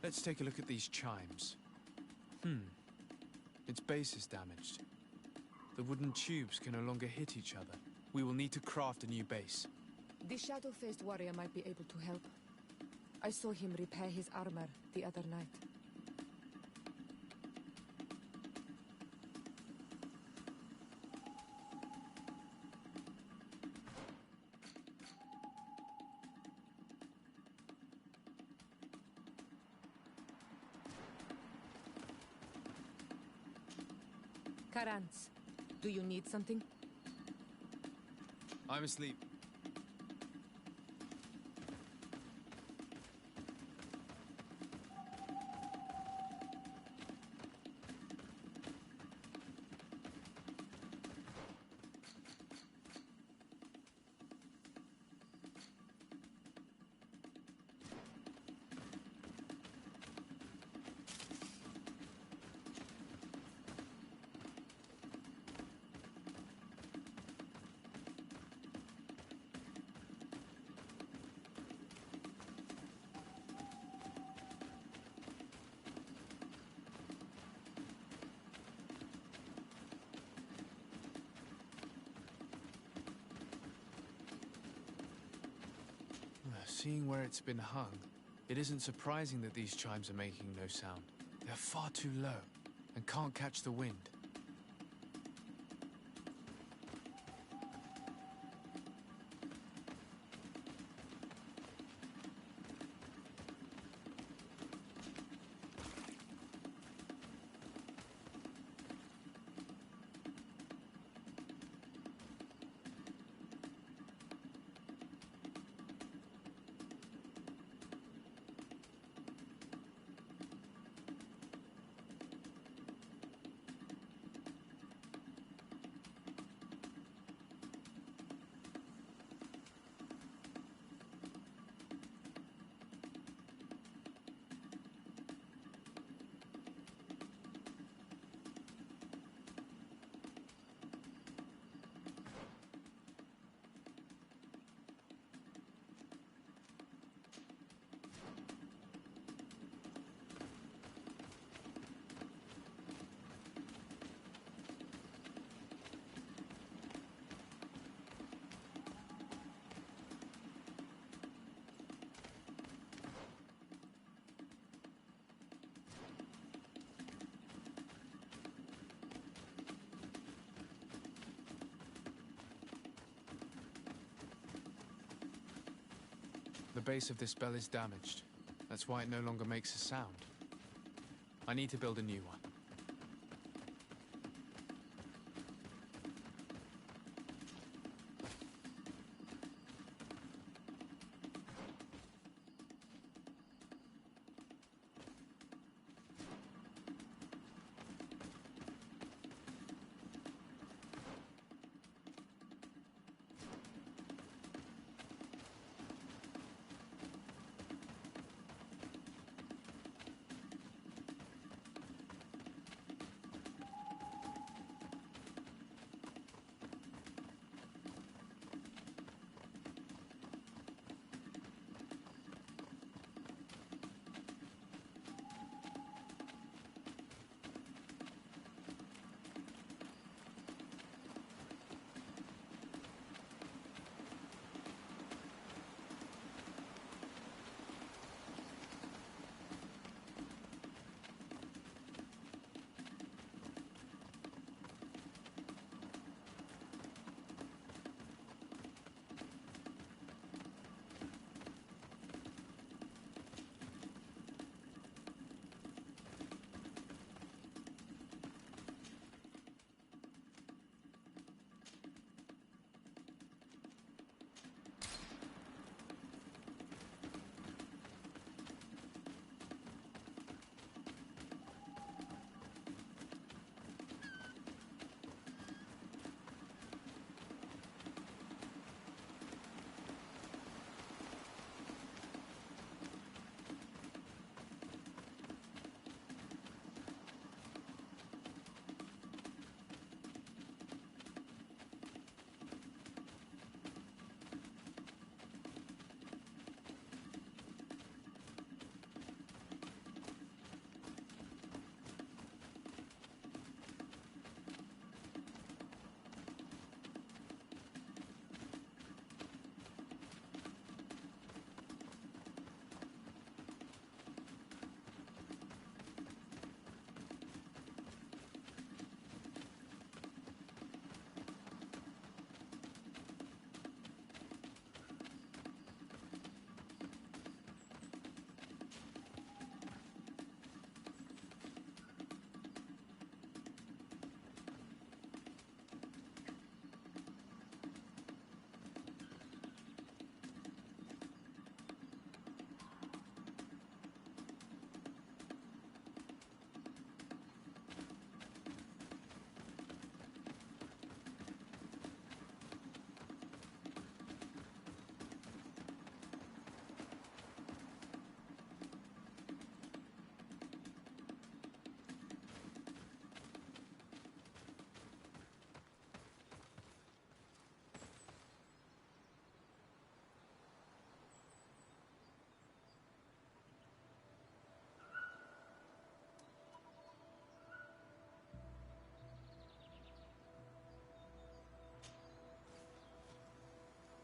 Let's take a look at these chimes. Its base is damaged. The wooden tubes can no longer hit each other. We will need to craft a new base. The shadow-faced warrior might be able to help. I saw him repair his armor the other night. Karans, do you need something? I'm asleep. Seeing where it's been hung, it isn't surprising that these chimes are making no sound. They're far too low and can't catch the wind. The base of this bell is damaged. That's why it no longer makes a sound. I need to build a new one.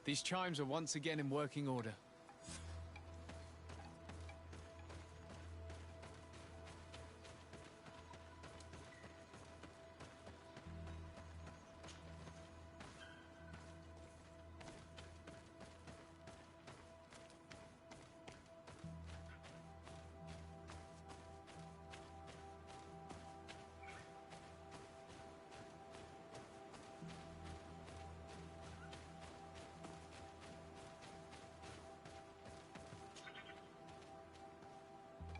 These chimes are once again in working order.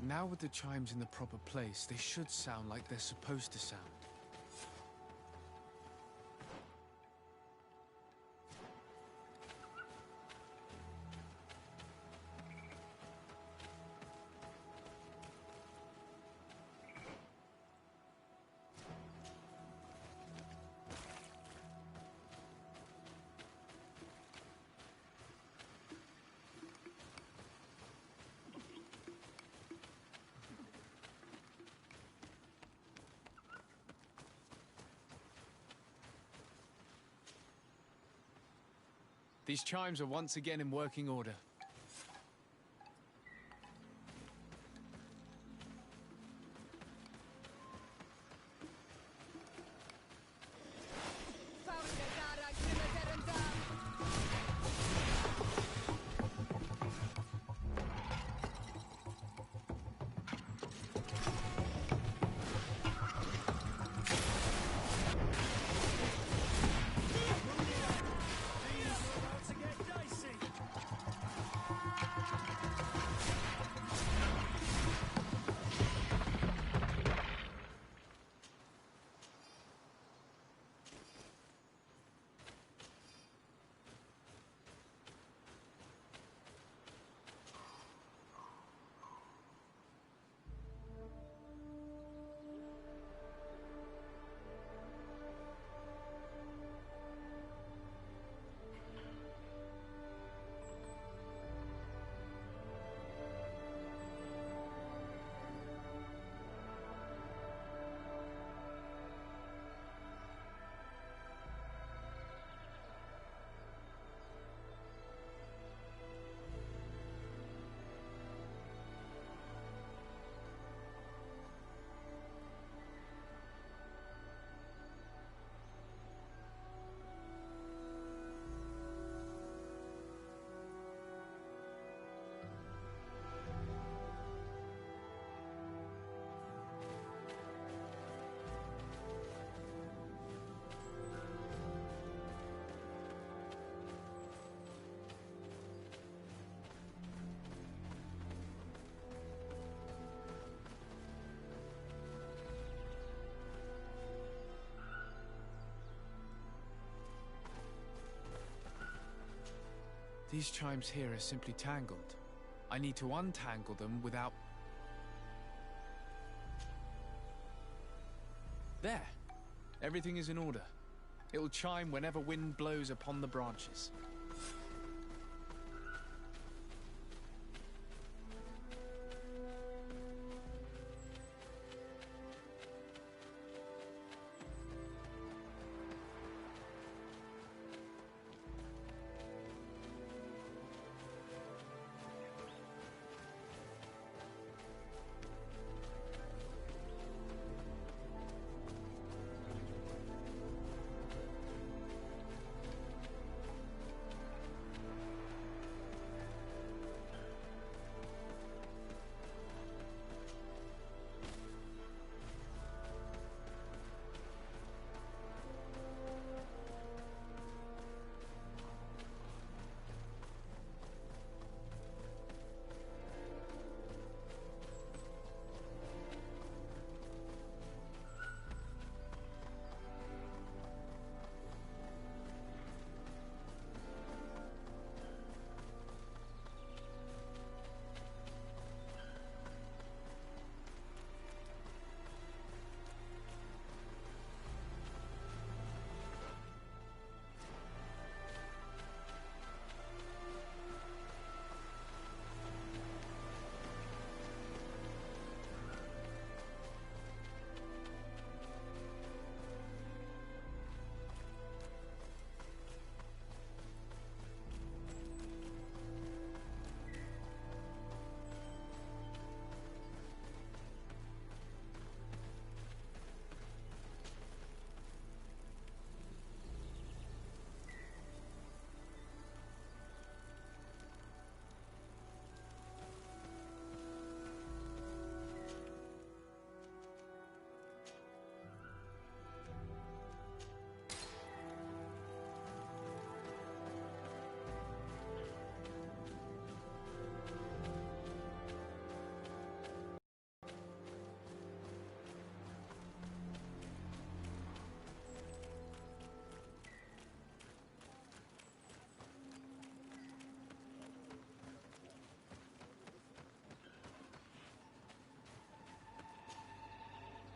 Now with the chimes in the proper place, they should sound like they're supposed to sound. These chimes are once again in working order. These chimes here are simply tangled. I need to untangle them without... There! Everything is in order. It will chime whenever wind blows upon the branches.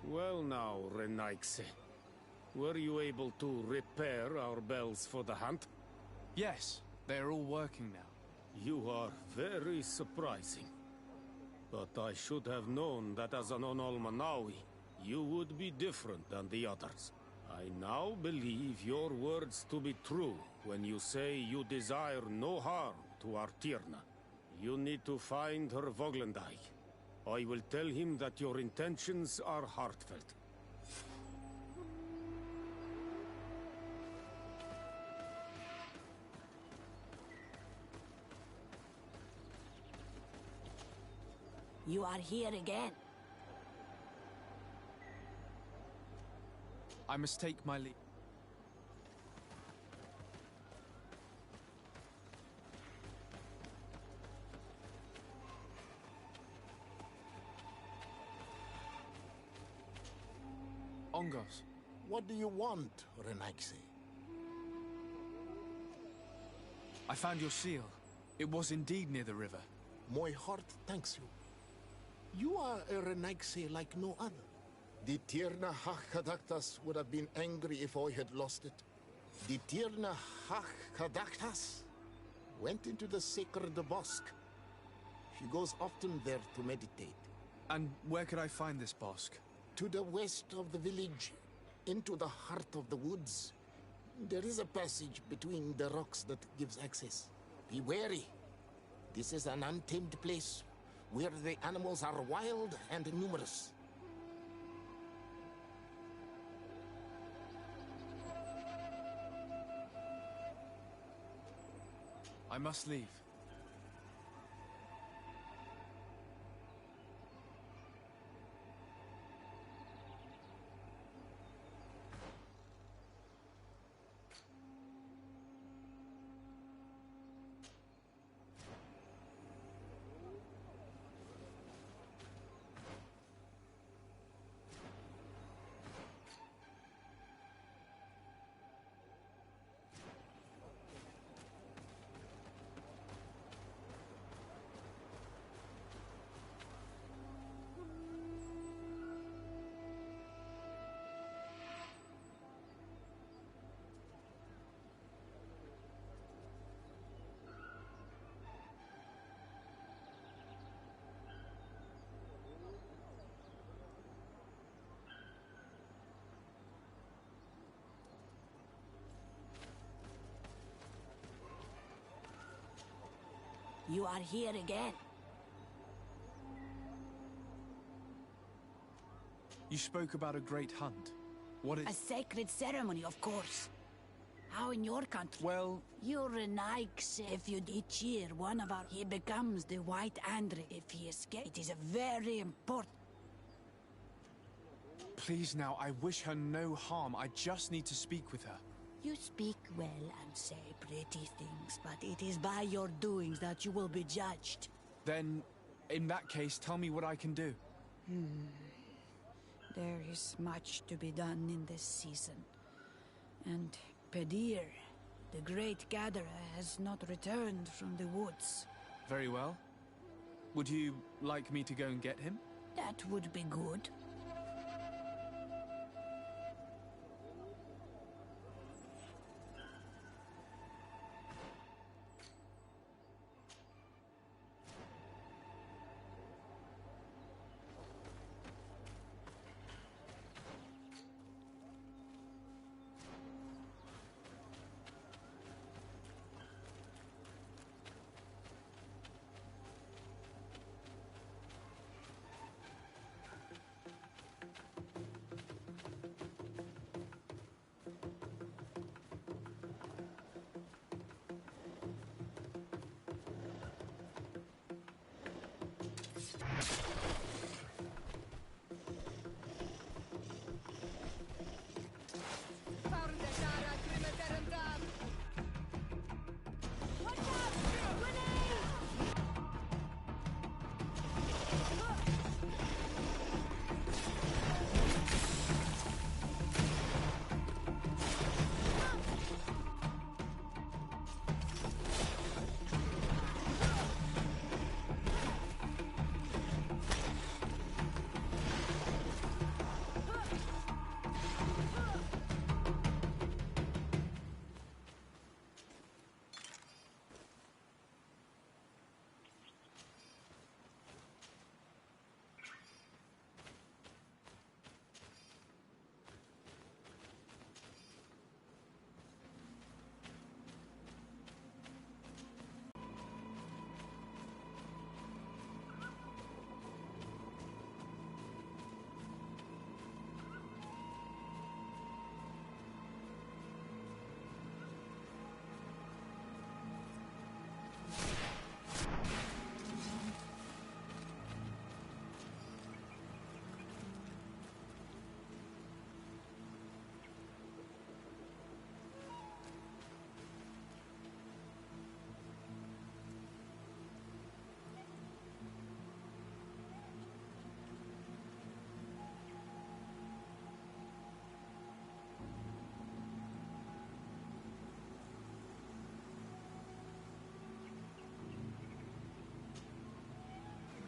Well now, Renaixe. Were you able to repair our bells for the hunt? Yes, they are all working now. You are very surprising. But I should have known that as an Onolmanawi, you would be different than the others. I now believe your words to be true when you say you desire no harm to Artirna. You need to find her Voglendai. I will tell him that your intentions are heartfelt. You are here again. I must take my leave. Ongos. What do you want, Renaixe? I found your seal. It was indeed near the river. My heart thanks you. You are a Renaixe like no other. The Tirna Hachkadaktas would have been angry if I had lost it. The Tirna Hachkadaktas went into the sacred bosque. She goes often there to meditate. And where could I find this bosque? To the west of the village, into the heart of the woods. There is a passage between the rocks that gives access. Be wary. This is an untamed place, where the animals are wild and numerous. I must leave. You are here again. You spoke about a great hunt. What A is... sacred ceremony, of course. How in your country? Well, You're an Ike. If you each year one of our... He becomes the White Andre. If he escapes, it is a very important... please now, I wish her no harm. I just need to speak with her. You speak well and say pretty things, but it is by your doings that you will be judged. Then, in that case, tell me what I can do. There is much to be done in this season. And Pedir, the great gatherer, has not returned from the woods. Very well. Would you like me to go and get him? That would be good.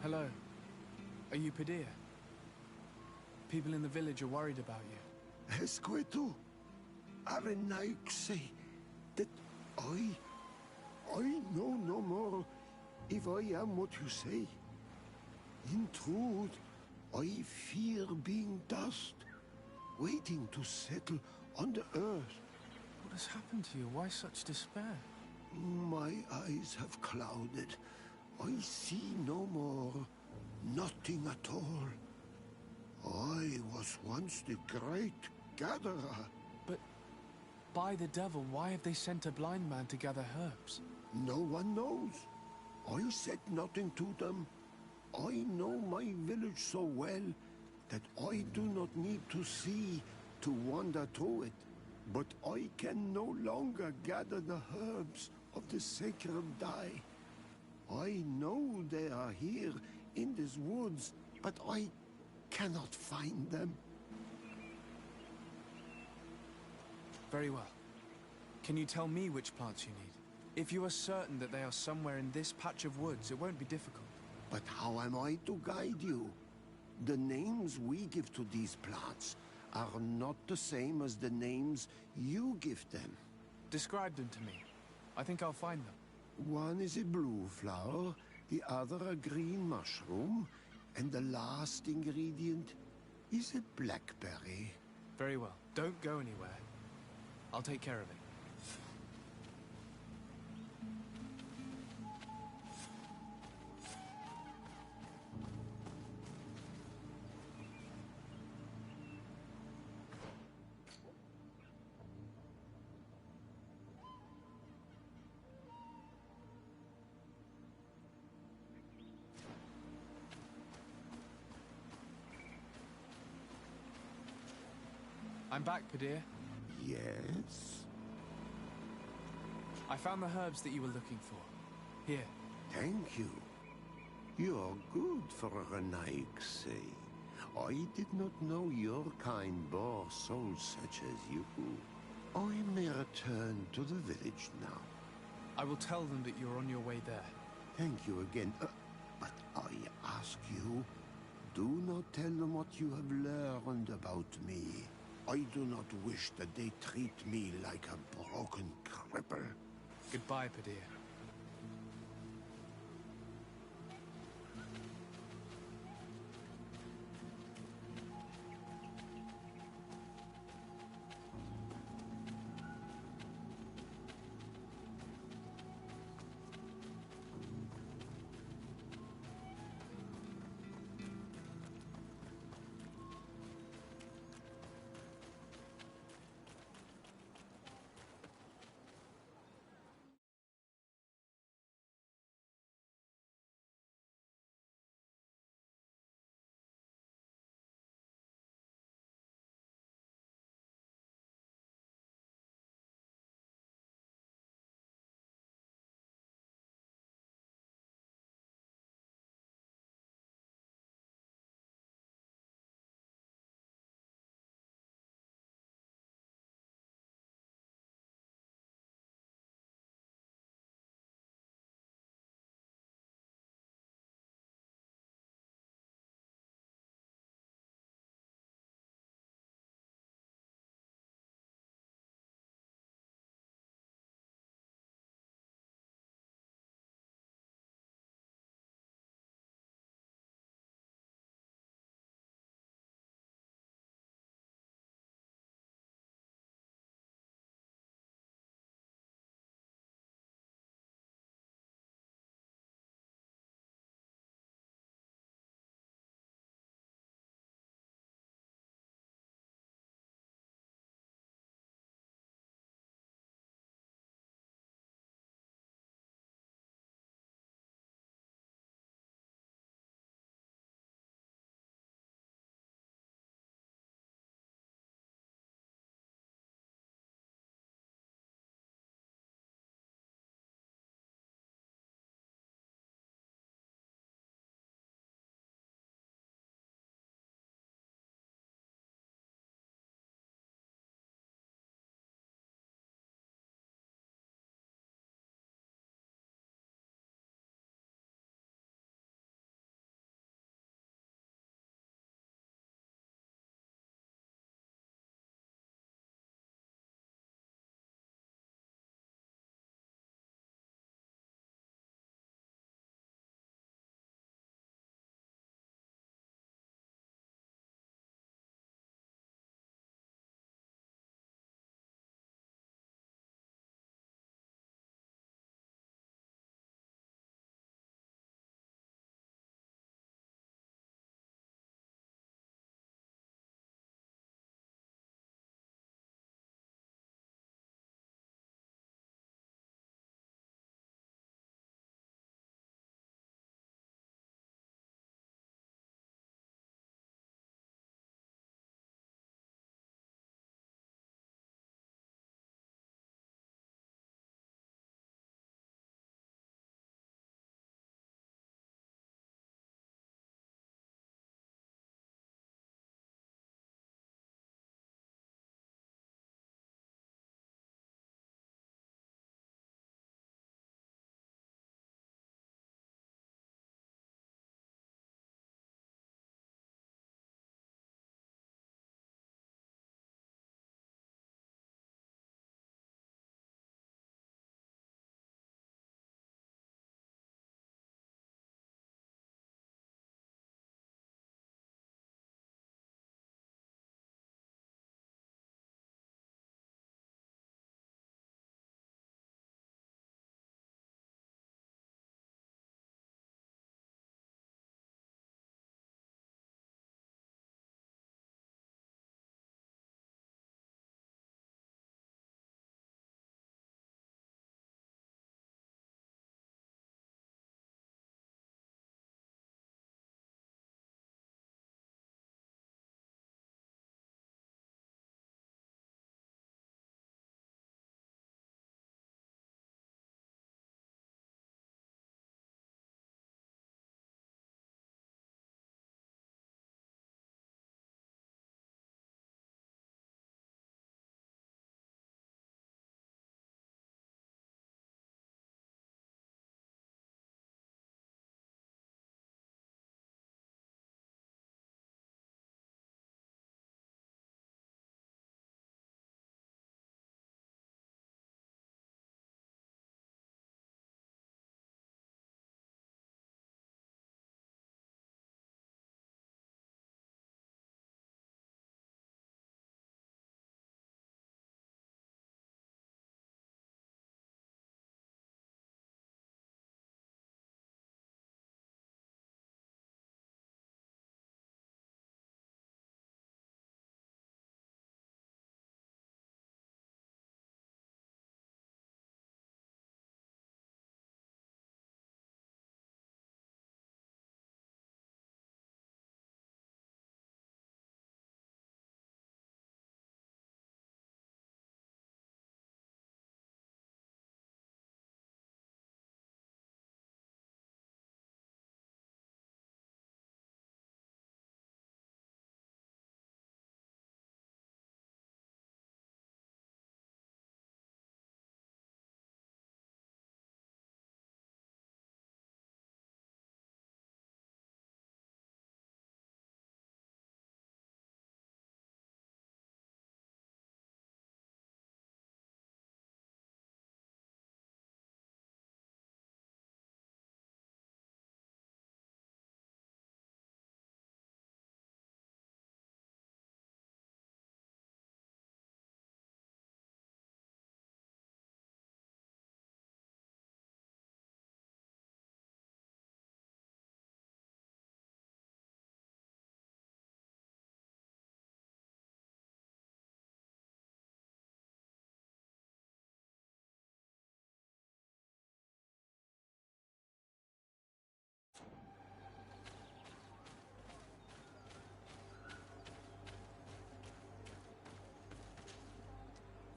Hello. Are you Padir? People in the village are worried about you. Esqueto, Arenaik say that I know no more if I am what you say. In truth, I fear being dust, waiting to settle on the earth. What has happened to you? Why such despair? My eyes have clouded. I see no more, nothing at all. I was once the great gatherer. But by the devil, why have they sent a blind man to gather herbs? No one knows. I said nothing to them. I know my village so well that I do not need to see to wander through it. But I can no longer gather the herbs of the sacred dye. I know they are here in these woods, but I cannot find them. Very well. Can you tell me which plants you need? If you are certain that they are somewhere in this patch of woods, it won't be difficult. But how am I to guide you? The names we give to these plants are not the same as the names you give them. Describe them to me. I think I'll find them. One is a blue flower, the other a green mushroom, and the last ingredient is a blackberry. Very well. Don't go anywhere. I'll take care of it. I'm back, Padir. Yes? I found the herbs that you were looking for. Here. Thank you. You're good for a Renaik. I did not know your kind bore souls such as you. I may return to the village now. I will tell them that you're on your way there. Thank you again. But I ask you, do not tell them what you have learned about me. I do not wish that they treat me like a broken cripple. Goodbye, Padir.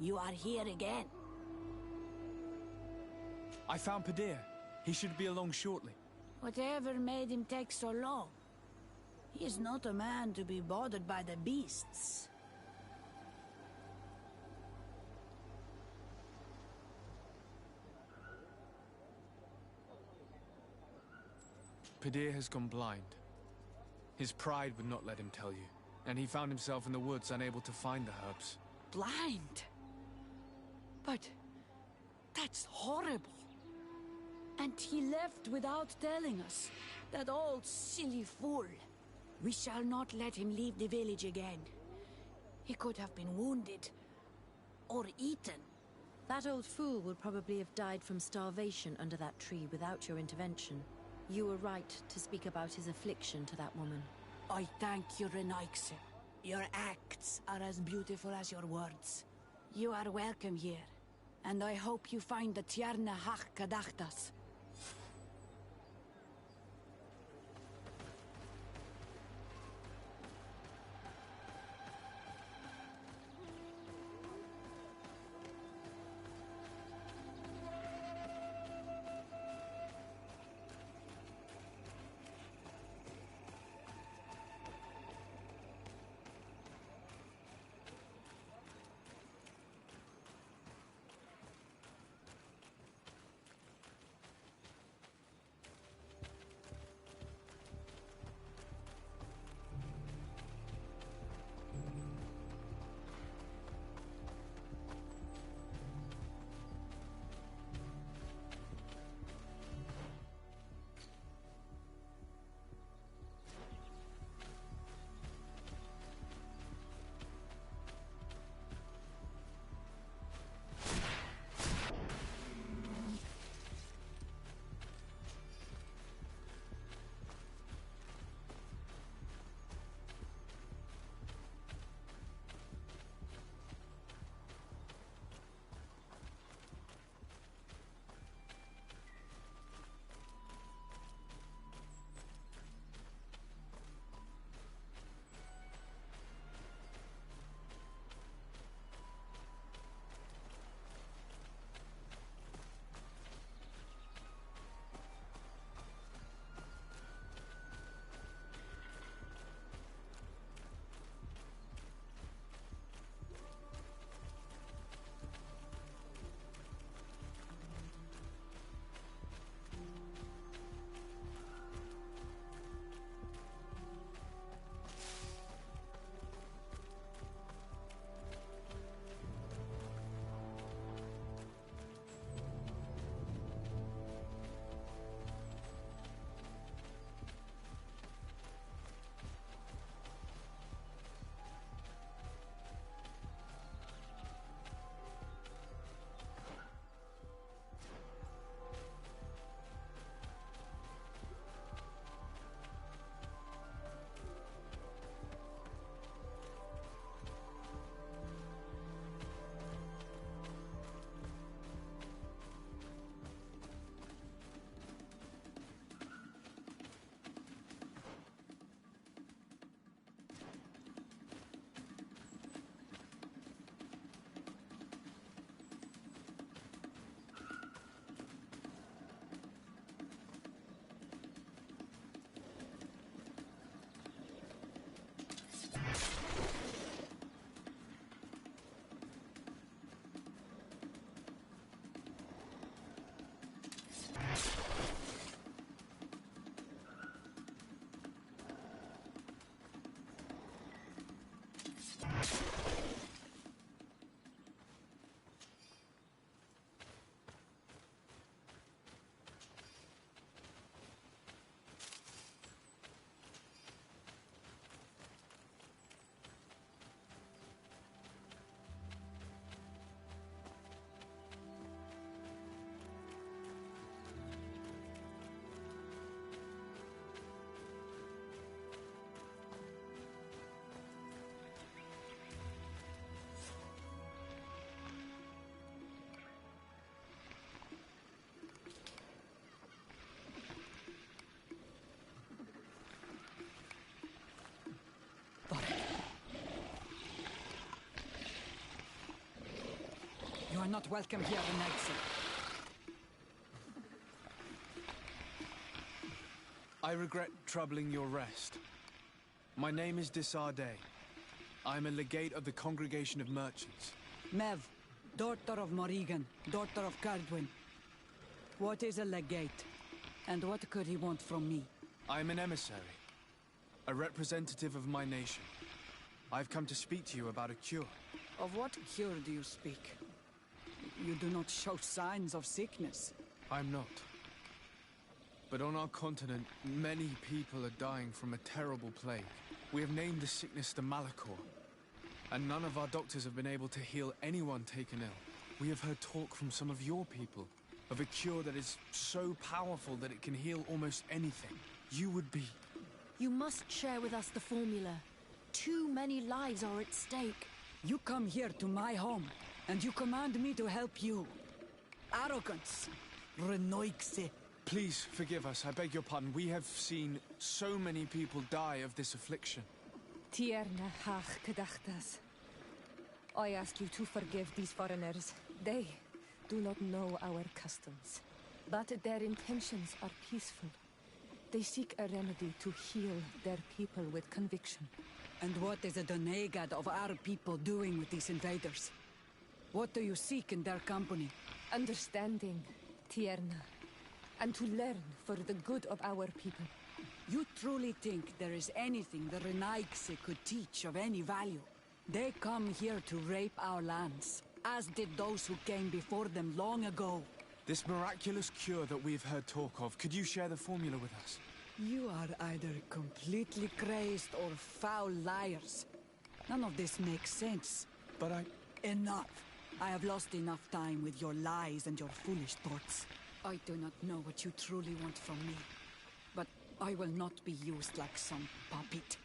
You are here again. I found Padir. He should be along shortly. Whatever made him take so long? He is not a man to be bothered by the beasts. Padir has gone blind. His pride would not let him tell you, and he found himself in the woods unable to find the herbs. Blind? But that's horrible. And he left without telling us. That old silly fool. We shall not let him leave the village again. He could have been wounded or eaten. That old fool would probably have died from starvation under that tree without your intervention. You were right to speak about his affliction to that woman. I thank you, Renaikse. Your acts are as beautiful as your words. You are welcome here, and I hope you find the Tierna Hach Kadachtas. not welcome here, Nancy. I regret troubling your rest. My name is Desardet. I am a legate of the Congregation of Merchants. Mev, daughter of Morrigan, daughter of Cardwin. What is a legate? And what could he want from me? I am an emissary, a representative of my nation. I've come to speak to you about a cure. Of what cure do you speak? You do not show signs of sickness. I'm not. But on our continent, many people are dying from a terrible plague. We have named the sickness the Malachor, and none of our doctors have been able to heal anyone taken ill. We have heard talk from some of your people of a cure that is so powerful that it can heal almost anything. You would be... You must share with us the formula. Too many lives are at stake. You come here to my home, and you command me to help you. Arrogance. Renoixe. Please forgive us, I beg your pardon. We have seen so many people die of this affliction. Tierna hach gedachtas. I ask you to forgive these foreigners. They do not know our customs. But their intentions are peaceful. They seek a remedy to heal their people with conviction. And what is the Donegad of our people doing with these invaders? What do you seek in their company? Understanding, Tierna. And to learn for the good of our people. You truly think there is anything the Renaixe could teach of any value? They come here to rape our lands, as did those who came before them long ago. This miraculous cure that we've heard talk of, could you share the formula with us? You are either completely crazed or foul liars. None of this makes sense. But Enough. I have lost enough time with your lies and your foolish thoughts. I do not know what you truly want from me, but I will not be used like some puppet.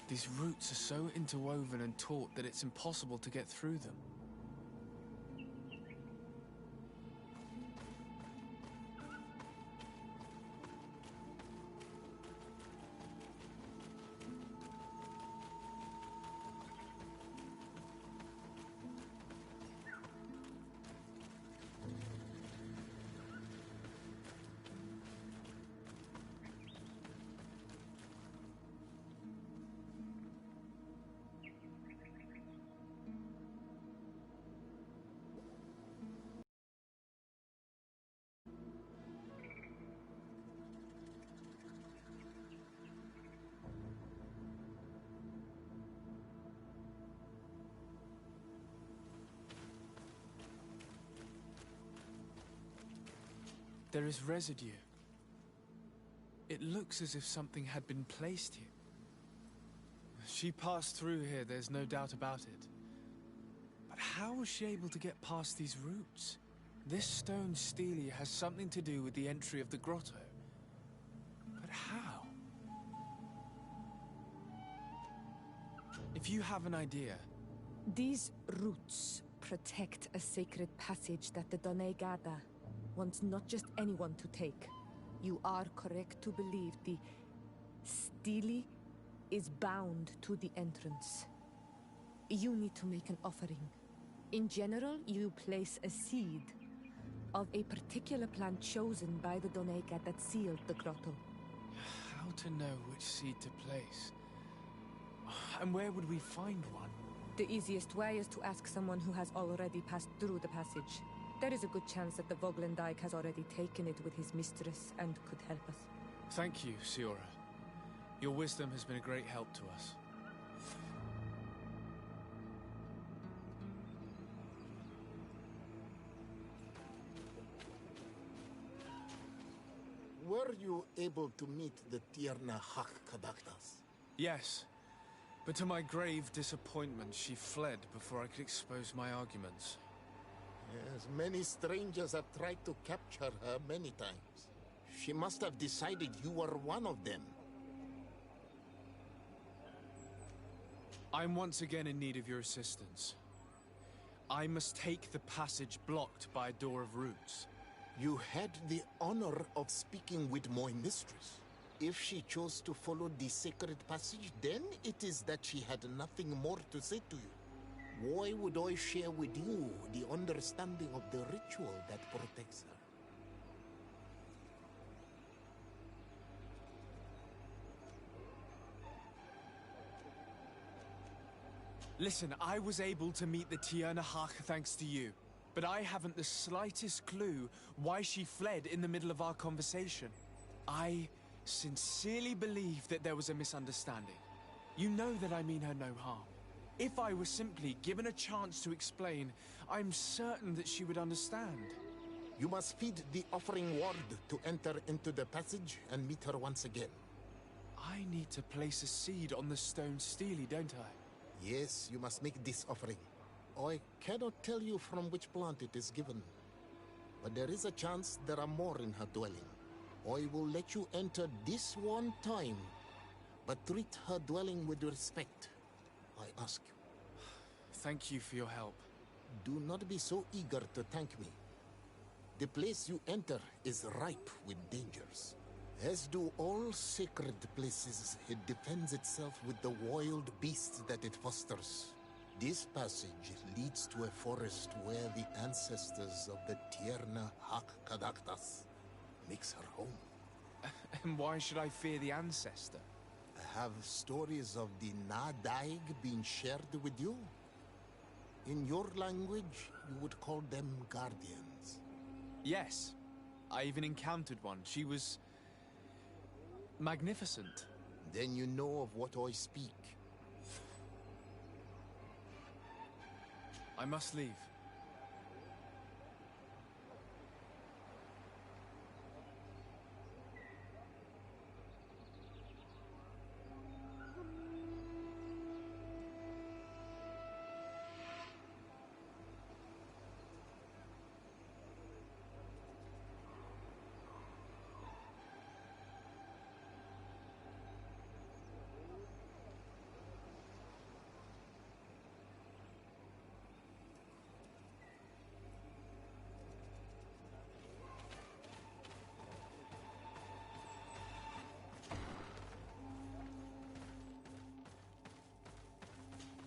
These roots are so interwoven and taut that it's impossible to get through them. There is residue. It looks as if something had been placed here. She passed through here, there's no doubt about it. But how was she able to get past these roots? This stone stele has something to do with the entry of the grotto. But how? If you have an idea... These roots protect a sacred passage that the Donegada wants not just anyone to take. You are correct to believe the stele is bound to the entrance. You need to make an offering. In general, you place a seed of a particular plant chosen by the Donega that sealed the grotto. How to know which seed to place? And where would we find one? The easiest way is to ask someone who has already passed through the passage. There is a good chance that the Voglendike has already taken it with his mistress and could help us. Thank you, Siora. Your wisdom has been a great help to us. Were you able to meet the Tierna Kadaktas? Yes, but to my grave disappointment, she fled before I could expose my arguments. Yes, many strangers have tried to capture her many times. She must have decided you were one of them. I'm once again in need of your assistance. I must take the passage blocked by a door of roots. You had the honor of speaking with my mistress. If she chose to follow the sacred passage, then it is that she had nothing more to say to you. Why would I share with you the understanding of the ritual that protects her? Listen, I was able to meet the Tierna thanks to you. But I haven't the slightest clue why she fled in the middle of our conversation. I sincerely believe that there was a misunderstanding. You know that I mean her no harm. If I were simply given a chance to explain, I'm certain that she would understand. You must feed the offering ward to enter into the passage and meet her once again. I need to place a seed on the stone stele, don't I? Yes, you must make this offering. I cannot tell you from which plant it is given, but there is a chance there are more in her dwelling. I will let you enter this one time, but treat her dwelling with respect, I ask you. Thank you for your help. Do not be so eager to thank me. The place you enter is ripe with dangers. As do all sacred places, it defends itself with the wild beasts that it fosters. This passage leads to a forest where the ancestors of the Tierna Kadaktas makes her home. And why should I fear the ancestor? Have stories of the Nadaig been shared with you? In your language, you would call them guardians. Yes. I even encountered one. She was... magnificent. Then you know of what I speak. I must leave.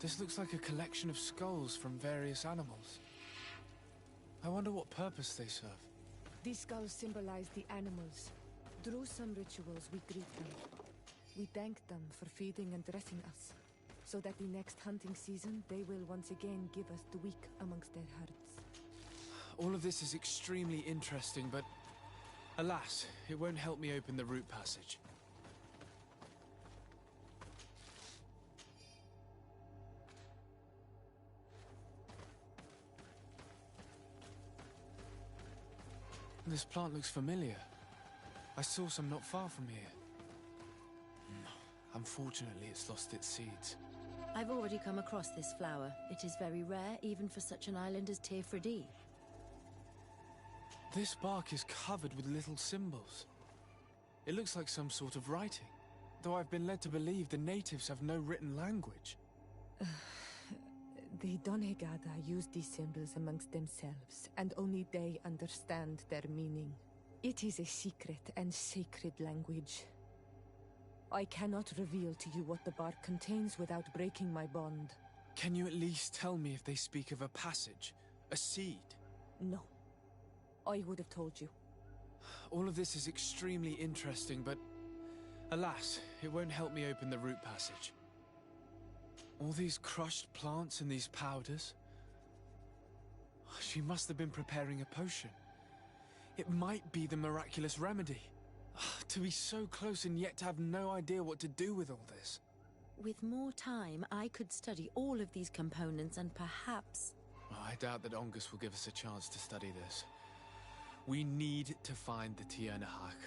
This looks like a collection of skulls from various animals. I wonder what purpose they serve. These skulls symbolize the animals. Through some rituals, we greet them. We thank them for feeding and dressing us, so that the next hunting season, they will once again give us the weak amongst their herds. All of this is extremely interesting, but alas, it won't help me open the root passage. This plant looks familiar. I saw some not far from here. Unfortunately, it's lost its seeds. I've already come across this flower. It is very rare, even for such an island as Teofredi. This bark is covered with little symbols. It looks like some sort of writing, though I've been led to believe the natives have no written language. The Donegada use these symbols amongst themselves, and only they understand their meaning. It is a secret and sacred language. I cannot reveal to you what the bark contains without breaking my bond. Can you at least tell me if they speak of a passage, a seed? No. I would have told you. All of this is extremely interesting, but alas, it won't help me open the root passage. All these crushed plants and these powders. She must have been preparing a potion. It might be the miraculous remedy. To be so close and yet to have no idea what to do with all this. With more time, I could study all of these components and perhaps... I doubt that Ongus will give us a chance to study this. We need to find the Tiernahak.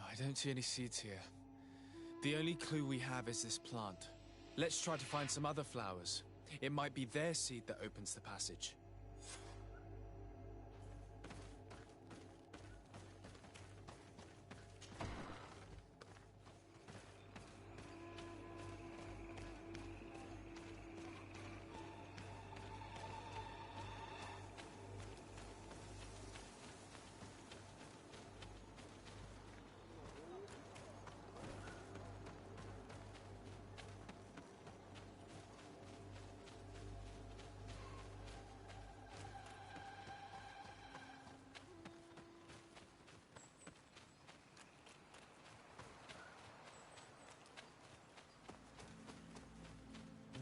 I don't see any seeds here. The only clue we have is this plant. Let's try to find some other flowers. It might be their seed that opens the passage.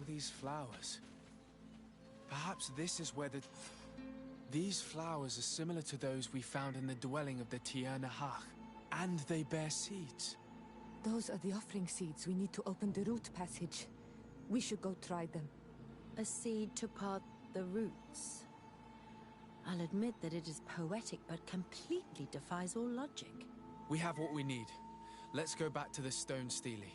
These flowers. Perhaps this is where These flowers are similar to those we found in the dwelling of the Tiernahak, and they bear seeds. Those are the offering seeds we need to open the root passage. We should go try them. A seed to part the roots. I'll admit that it is poetic, but completely defies all logic. We have what we need. Let's go back to the stone stele.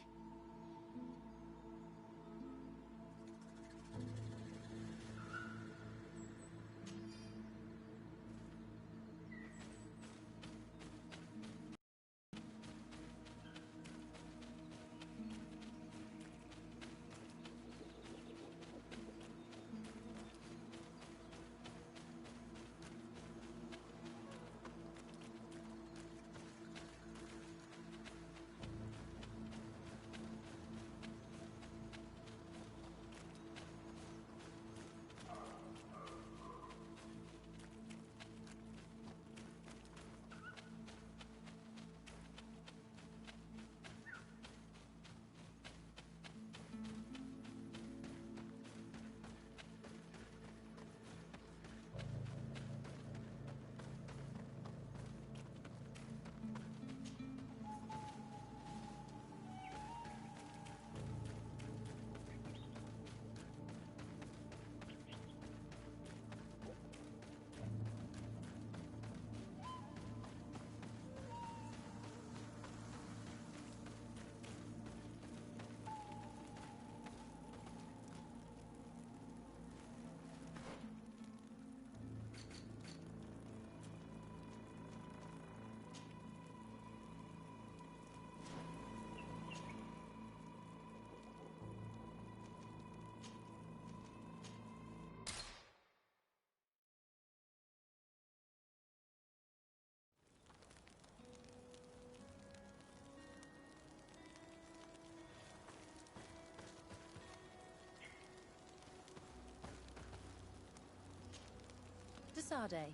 Sade,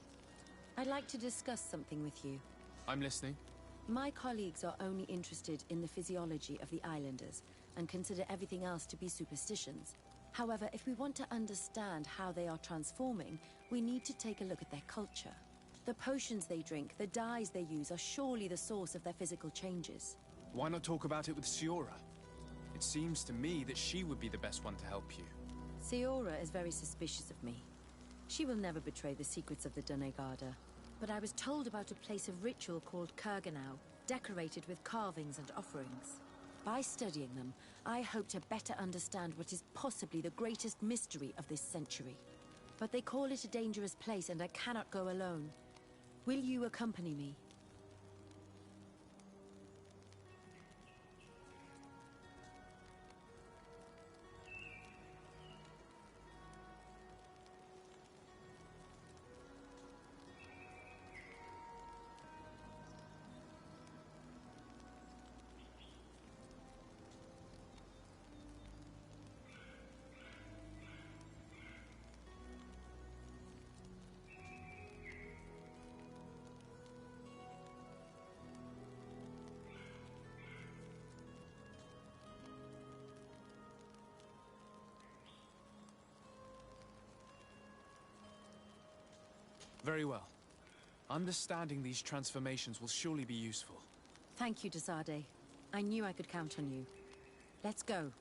I'd like to discuss something with you. I'm listening. My colleagues are only interested in the physiology of the islanders and consider everything else to be superstitions. However, if we want to understand how they are transforming, we need to take a look at their culture. The potions they drink, the dyes they use are surely the source of their physical changes. Why not talk about it with Siora? It seems to me that she would be the best one to help you. Siora is very suspicious of me. She will never betray the secrets of the Doneigada. But I was told about a place of ritual called Kurganau, decorated with carvings and offerings. By studying them, I hope to better understand what is possibly the greatest mystery of this century. But they call it a dangerous place and I cannot go alone. Will you accompany me? Very well. Understanding these transformations will surely be useful. Thank you, Desade. I knew I could count on you. Let's go.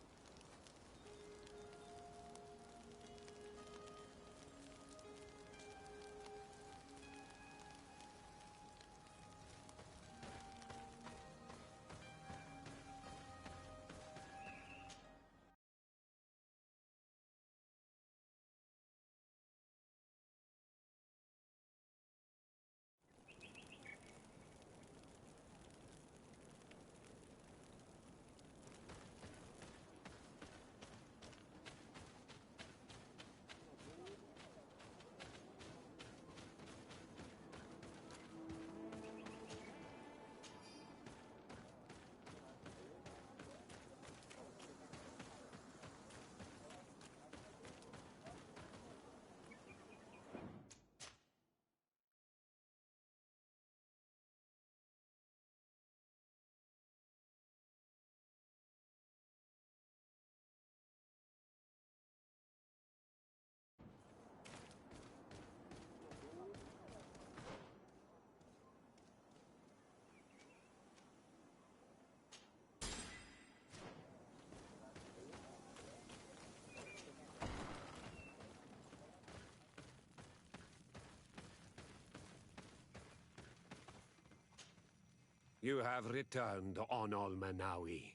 You have returned on Almanawi.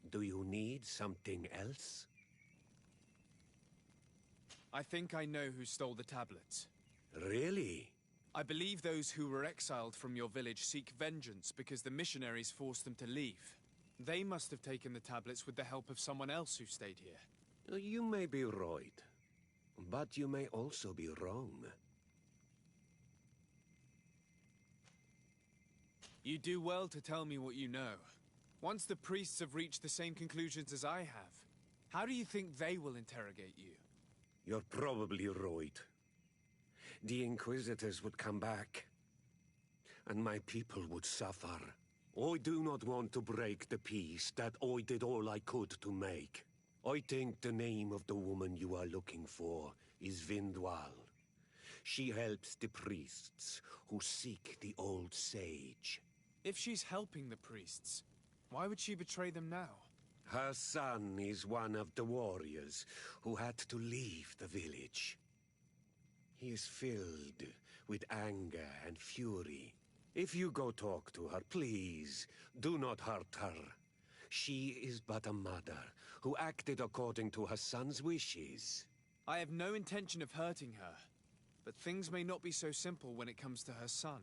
Do you need something else? I think I know who stole the tablets. Really? I believe those who were exiled from your village seek vengeance because the missionaries forced them to leave. They must have taken the tablets with the help of someone else who stayed here. You may be right, but you may also be wrong. You do well to tell me what you know. Once the priests have reached the same conclusions as I have, how do you think they will interrogate you? You're probably right. The Inquisitors would come back, and my people would suffer. I do not want to break the peace that I did all I could to make. I think the name of the woman you are looking for is Vindwal. She helps the priests who seek the old sage. If she's helping the priests, why would she betray them now? Her son is one of the warriors who had to leave the village. He is filled with anger and fury. If you go talk to her, please, do not hurt her. She is but a mother who acted according to her son's wishes. I have no intention of hurting her, but things may not be so simple when it comes to her son.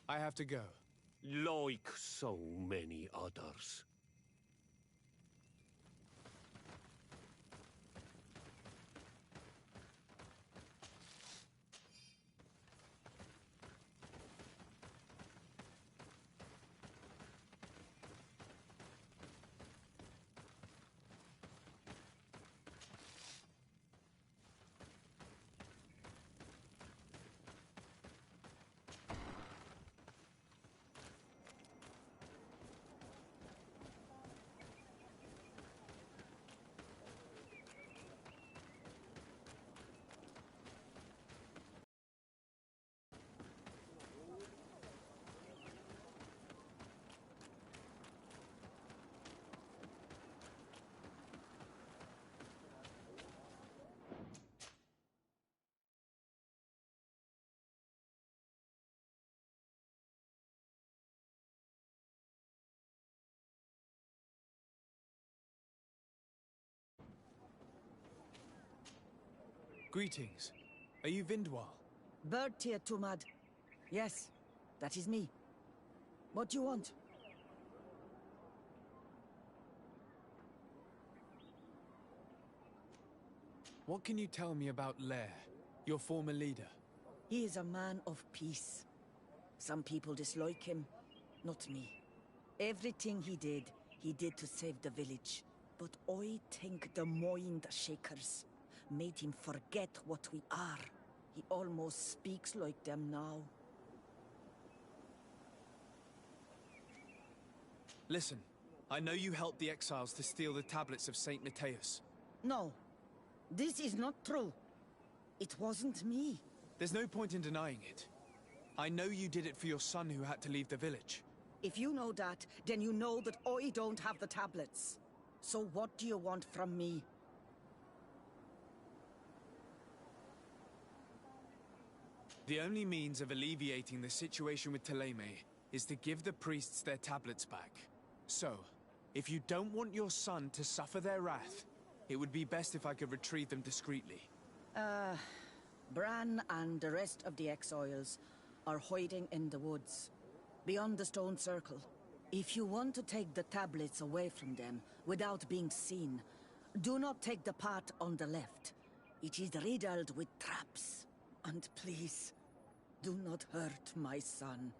I have to go. Like so many others. Greetings. Are you Vindwal? bored2creat. Yes, that is me. What do you want? What can you tell me about Lair, your former leader? He is a man of peace. Some people dislike him, not me. Everything he did to save the village. But I think the Mind Shakers made him forget what we are. He almost speaks like them now. Listen, I know you helped the exiles to steal the tablets of Saint Matthias. No, this is not true. It wasn't me. There's no point in denying it. I know you did it for your son who had to leave the village. If you know that, then you know that I don't have the tablets. So what do you want from me? The only means of alleviating the situation with Thélème is to give the priests their tablets back. So, if you don't want your son to suffer their wrath, it would be best if I could retrieve them discreetly. Bran and the rest of the exiles are hiding in the woods, beyond the stone circle. If you want to take the tablets away from them without being seen, do not take the path on the left. It is riddled with traps. And please, do not hurt my son.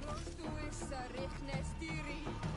Close to us, Richnestiri.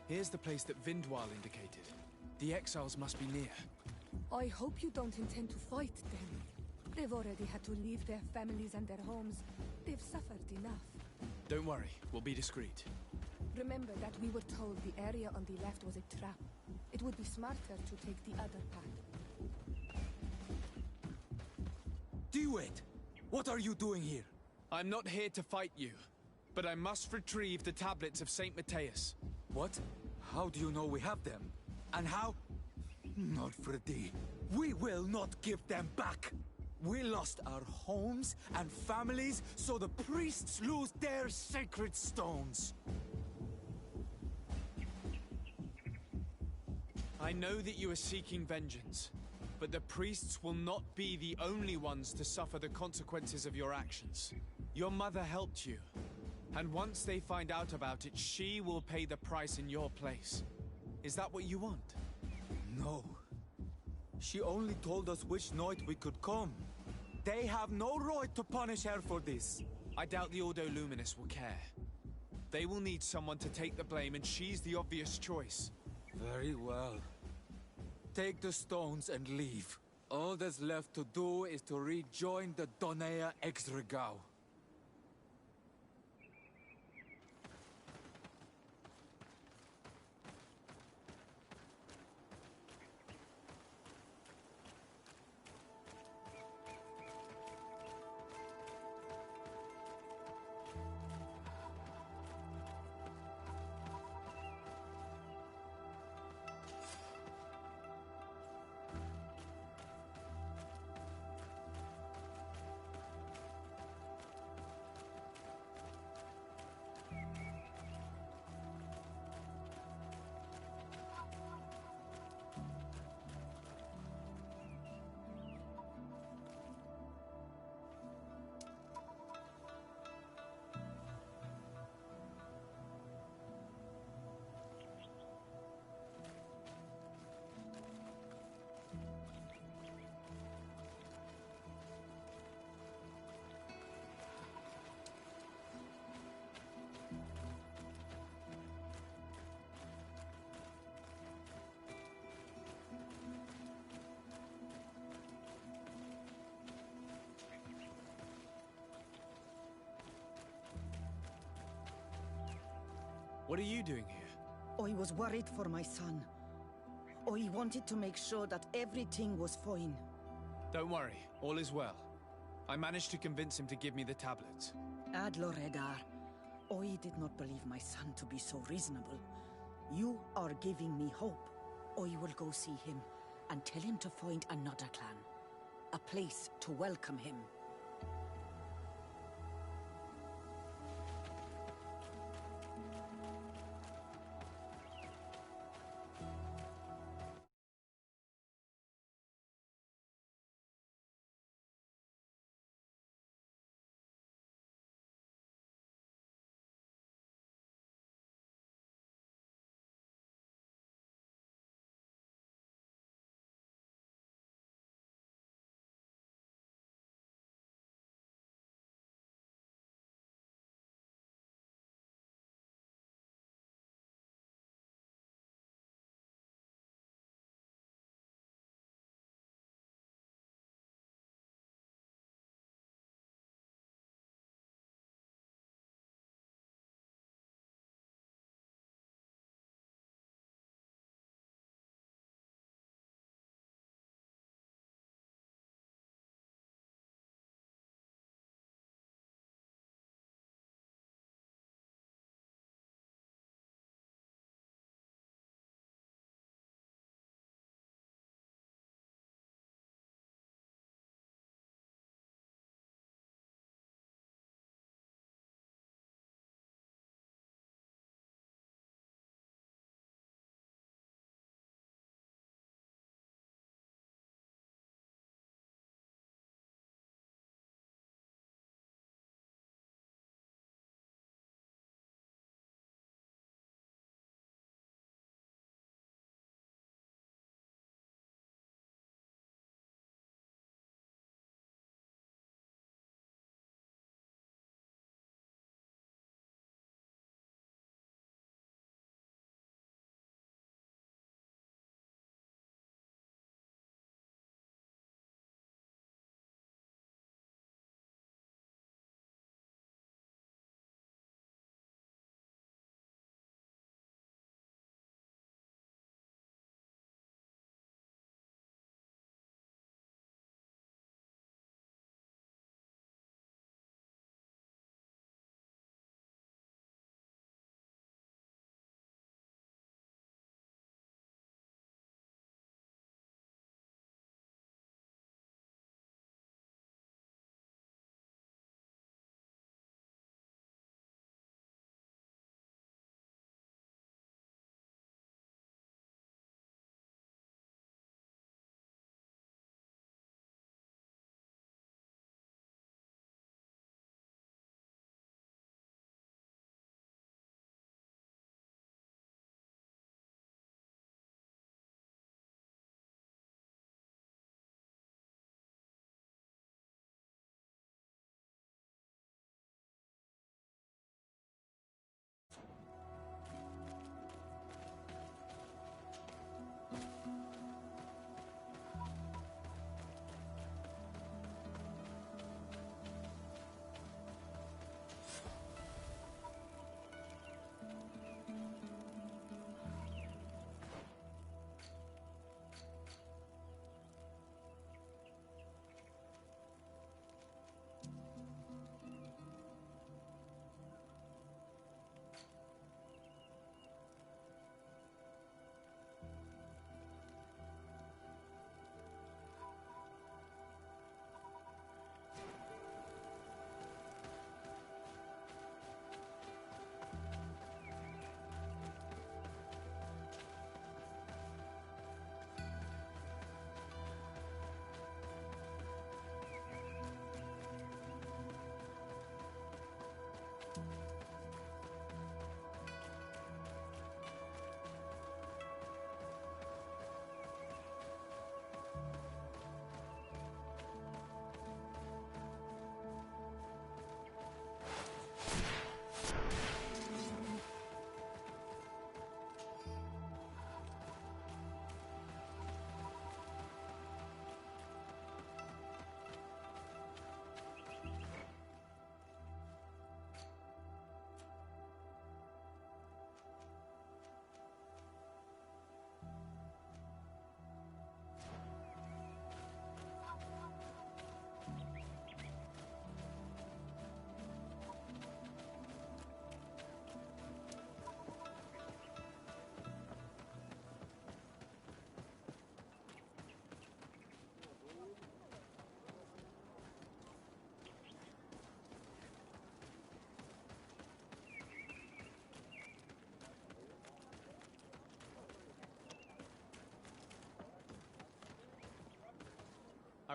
Here's the place that Vindwal indicated. The exiles must be near. I hope you don't intend to fight them. They've already had to leave their families and their homes. They've suffered enough. Don't worry, we'll be discreet. Remember that we were told the area on the left was a trap. It would be smarter to take the other path. Do it! What are you doing here? I'm not here to fight you, but I must retrieve the tablets of Saint Matthias. What? How do you know we have them? And how? Not Freddy. We will not give them back! We lost our homes and families, so the priests lose their sacred stones. I know that you are seeking vengeance, but the priests will not be the only ones to suffer the consequences of your actions. Your mother helped you, and once they find out about it, she will pay the price in your place. Is that what you want? No. She only told us which night we could come. They have no right to punish her for this. I doubt the Ordo Luminous will care. They will need someone to take the blame, and she's the obvious choice. Very well. Take the stones and leave. All that's left to do is to rejoin the Donea Exregao. What are you doing here? I was worried for my son. I wanted to make sure that everything was fine. Don't worry, all is well. I managed to convince him to give me the tablets. Ad Loredar, I did not believe my son to be so reasonable. You are giving me hope. I will go see him and tell him to find another clan. A place to welcome him.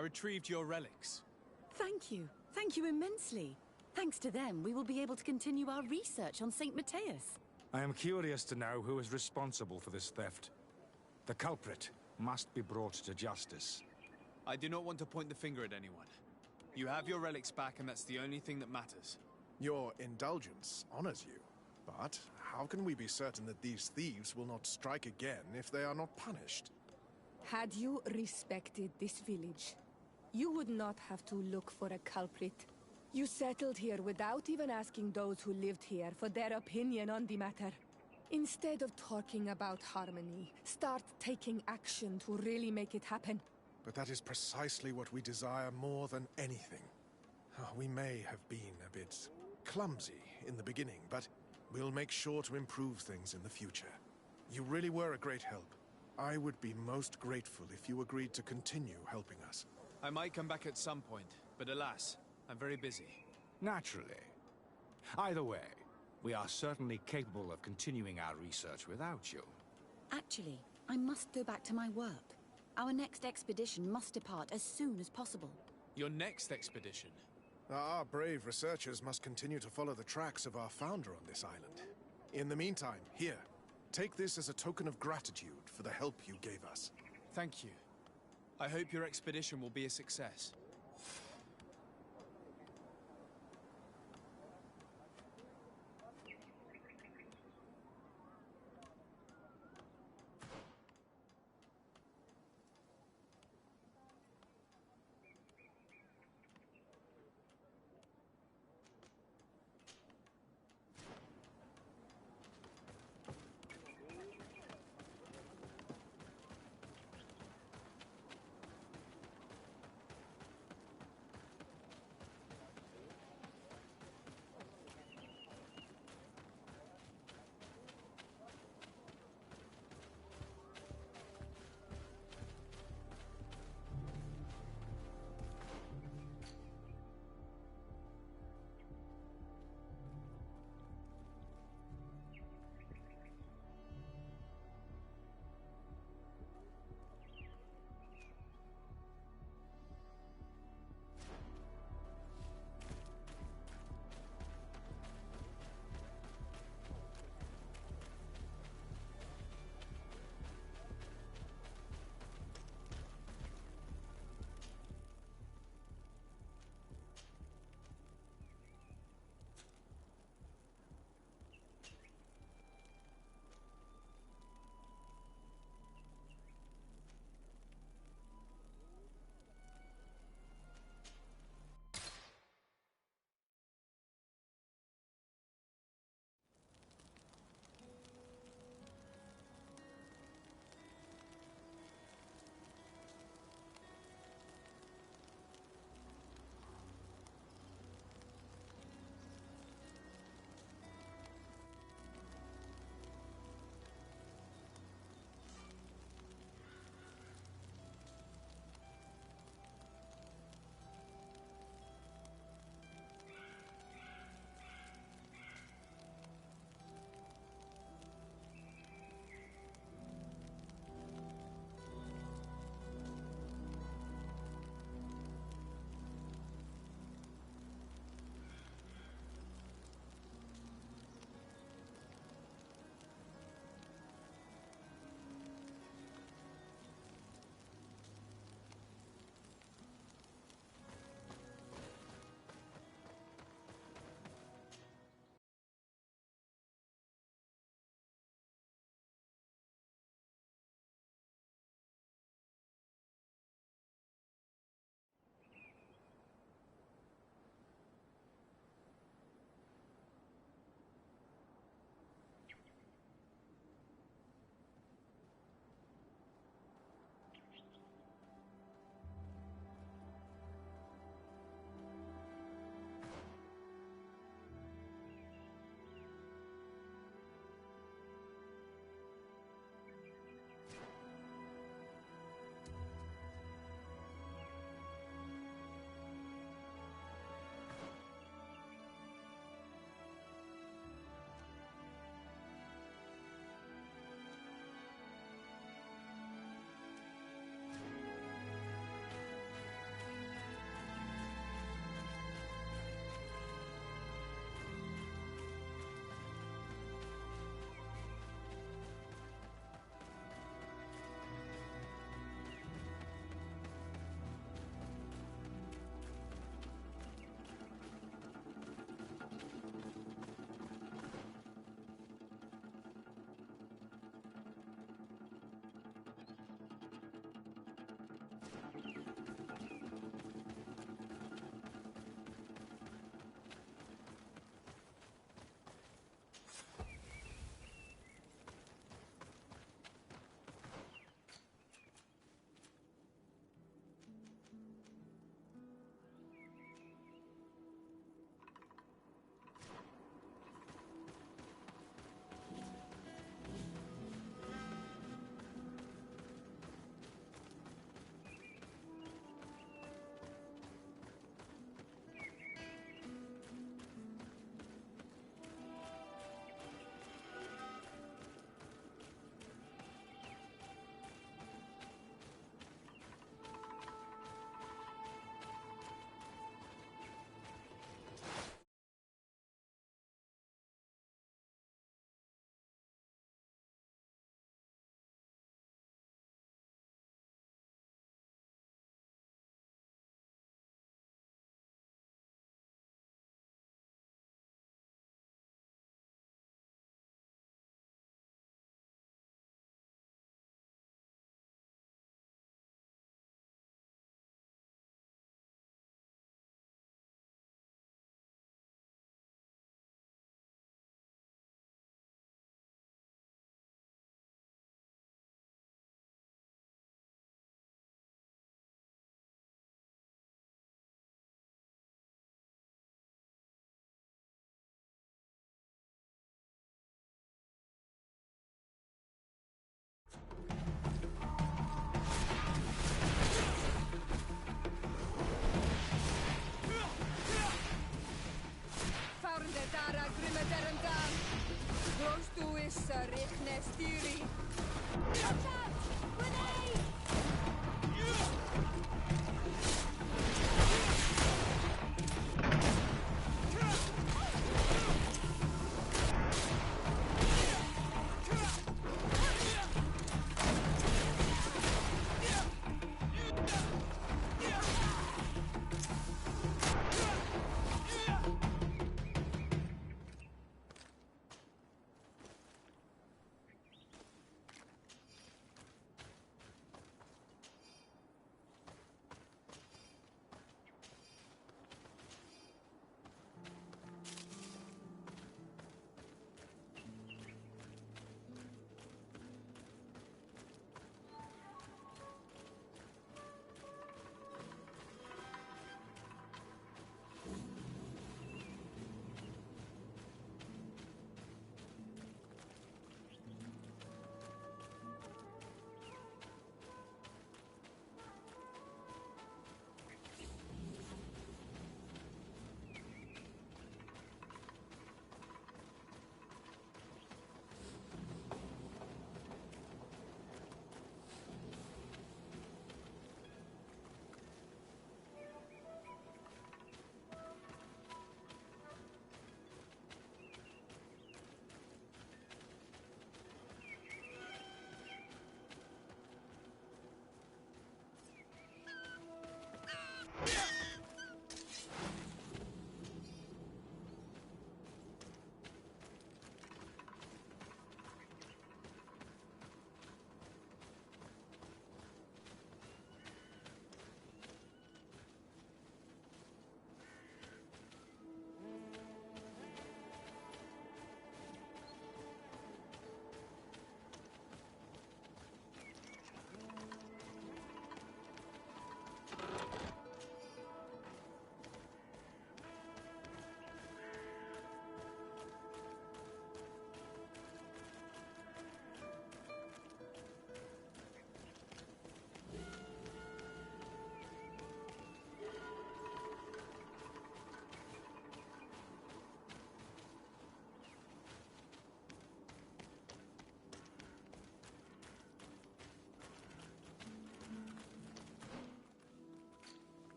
retrieved your relics. Thank you. Thank you immensely. Thanks to them, we will be able to continue our research on St. Matthias. I am curious to know who is responsible for this theft. The culprit must be brought to justice. I do not want to point the finger at anyone. You have your relics back, and that's the only thing that matters. Your indulgence honors you. But how can we be certain that these thieves will not strike again if they are not punished? Had you respected this village, you would not have to look for a culprit. You settled here without even asking those who lived here for their opinion on the matter. Instead of talking about harmony, start taking action to really make it happen. But that is precisely what we desire more than anything. We may have been a bit clumsy in the beginning, but we'll make sure to improve things in the future. You really were a great help. I would be most grateful if you agreed to continue helping us. I might come back at some point, but alas, I'm very busy. Naturally. Either way, we are certainly capable of continuing our research without you. Actually, I must go back to my work. Our next expedition must depart as soon as possible. Your next expedition? Our brave researchers must continue to follow the tracks of our founder on this island. In the meantime, here, take this as a token of gratitude for the help you gave us. Thank you. I hope your expedition will be a success.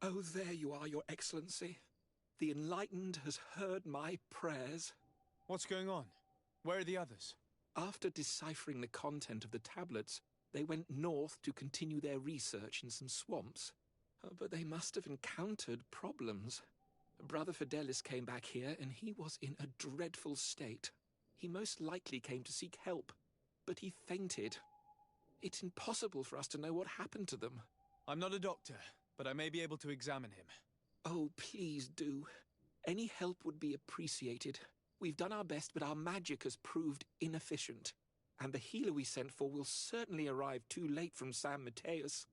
Oh, there you are, Your Excellency. The Enlightened has heard my prayers. What's going on? Where are the others? After deciphering the content of the tablets, they went north to continue their research in some swamps. But they must have encountered problems. Brother Fidelis came back here, and he was in a dreadful state. He most likely came to seek help, but he fainted. It's impossible for us to know what happened to them. I'm not a doctor, but I may be able to examine him. Oh, please do. Any help would be appreciated. We've done our best, but our magic has proved inefficient. And the healer we sent for will certainly arrive too late from San Mateus.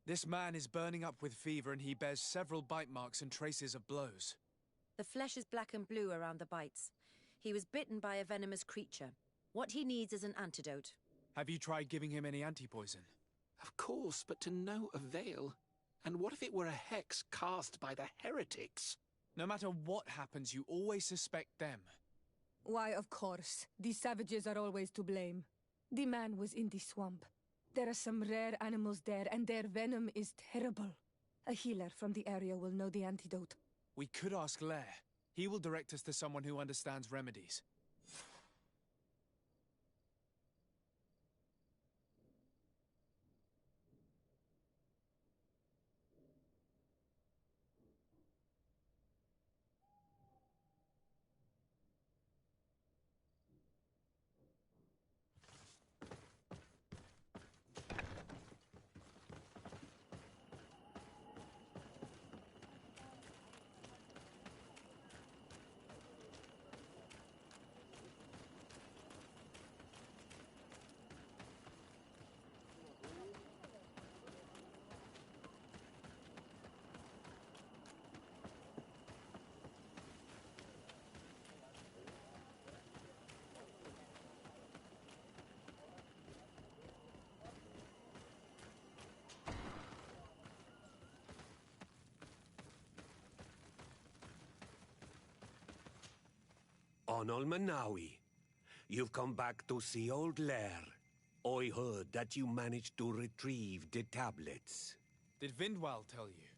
This man is burning up with fever and he bears several bite marks and traces of blows. The flesh is black and blue around the bites. He was bitten by a venomous creature. What he needs is an antidote. Have you tried giving him any anti-poison? Of course, but to no avail. And what if it were a hex cast by the heretics? No matter what happens, you always suspect them. Why, of course. These savages are always to blame. The man was in the swamp. There are some rare animals there, and their venom is terrible. A healer from the area will know the antidote. We could ask Lair. He will direct us to someone who understands remedies. Onol Manawi, you've come back to see old Lair. I heard that you managed to retrieve the tablets. Did Vindwal tell you?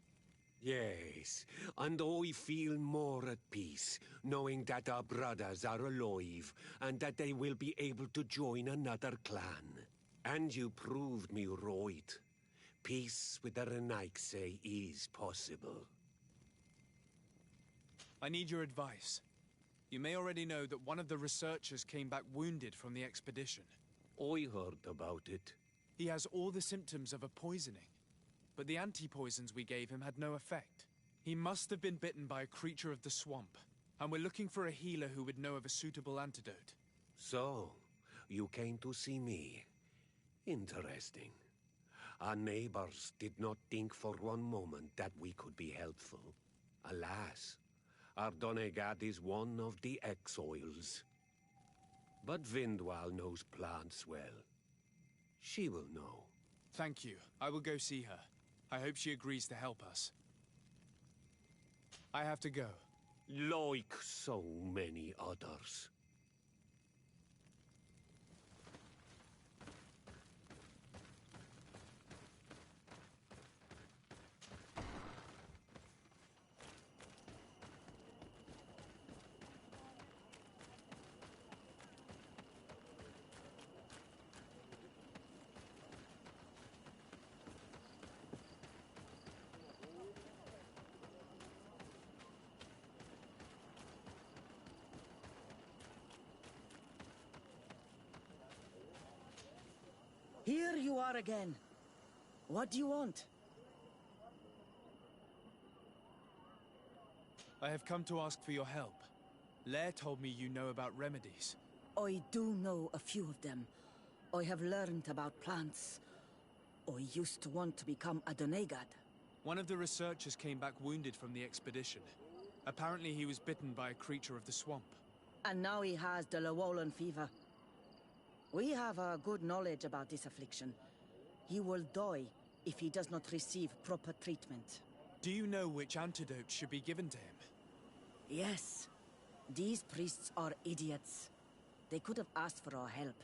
Yes, and I feel more at peace, knowing that our brothers are alive, and that they will be able to join another clan. And you proved me right. Peace with the Renaigse is possible. I need your advice. You may already know that one of the researchers came back wounded from the expedition. I heard about it. He has all the symptoms of a poisoning, but the anti-poisons we gave him had no effect. He must have been bitten by a creature of the swamp, and we're looking for a healer who would know of a suitable antidote. So, you came to see me. Interesting. Our neighbors did not think for one moment that we could be helpful. Alas, our Donegad is one of the exiles. But Vindwal knows plants well. She will know. Thank you. I will go see her. I hope she agrees to help us. I have to go. Like so many others. Here you are again. What do you want? I have come to ask for your help. Lair told me you know about remedies. I do know a few of them. I have learned about plants. I used to want to become a Donegad. One of the researchers came back wounded from the expedition. Apparently he was bitten by a creature of the swamp. And now he has the Llewellyn fever. We have a good knowledge about this affliction. He will die if he does not receive proper treatment. Do you know which antidote should be given to him? Yes. These priests are idiots. They could have asked for our help,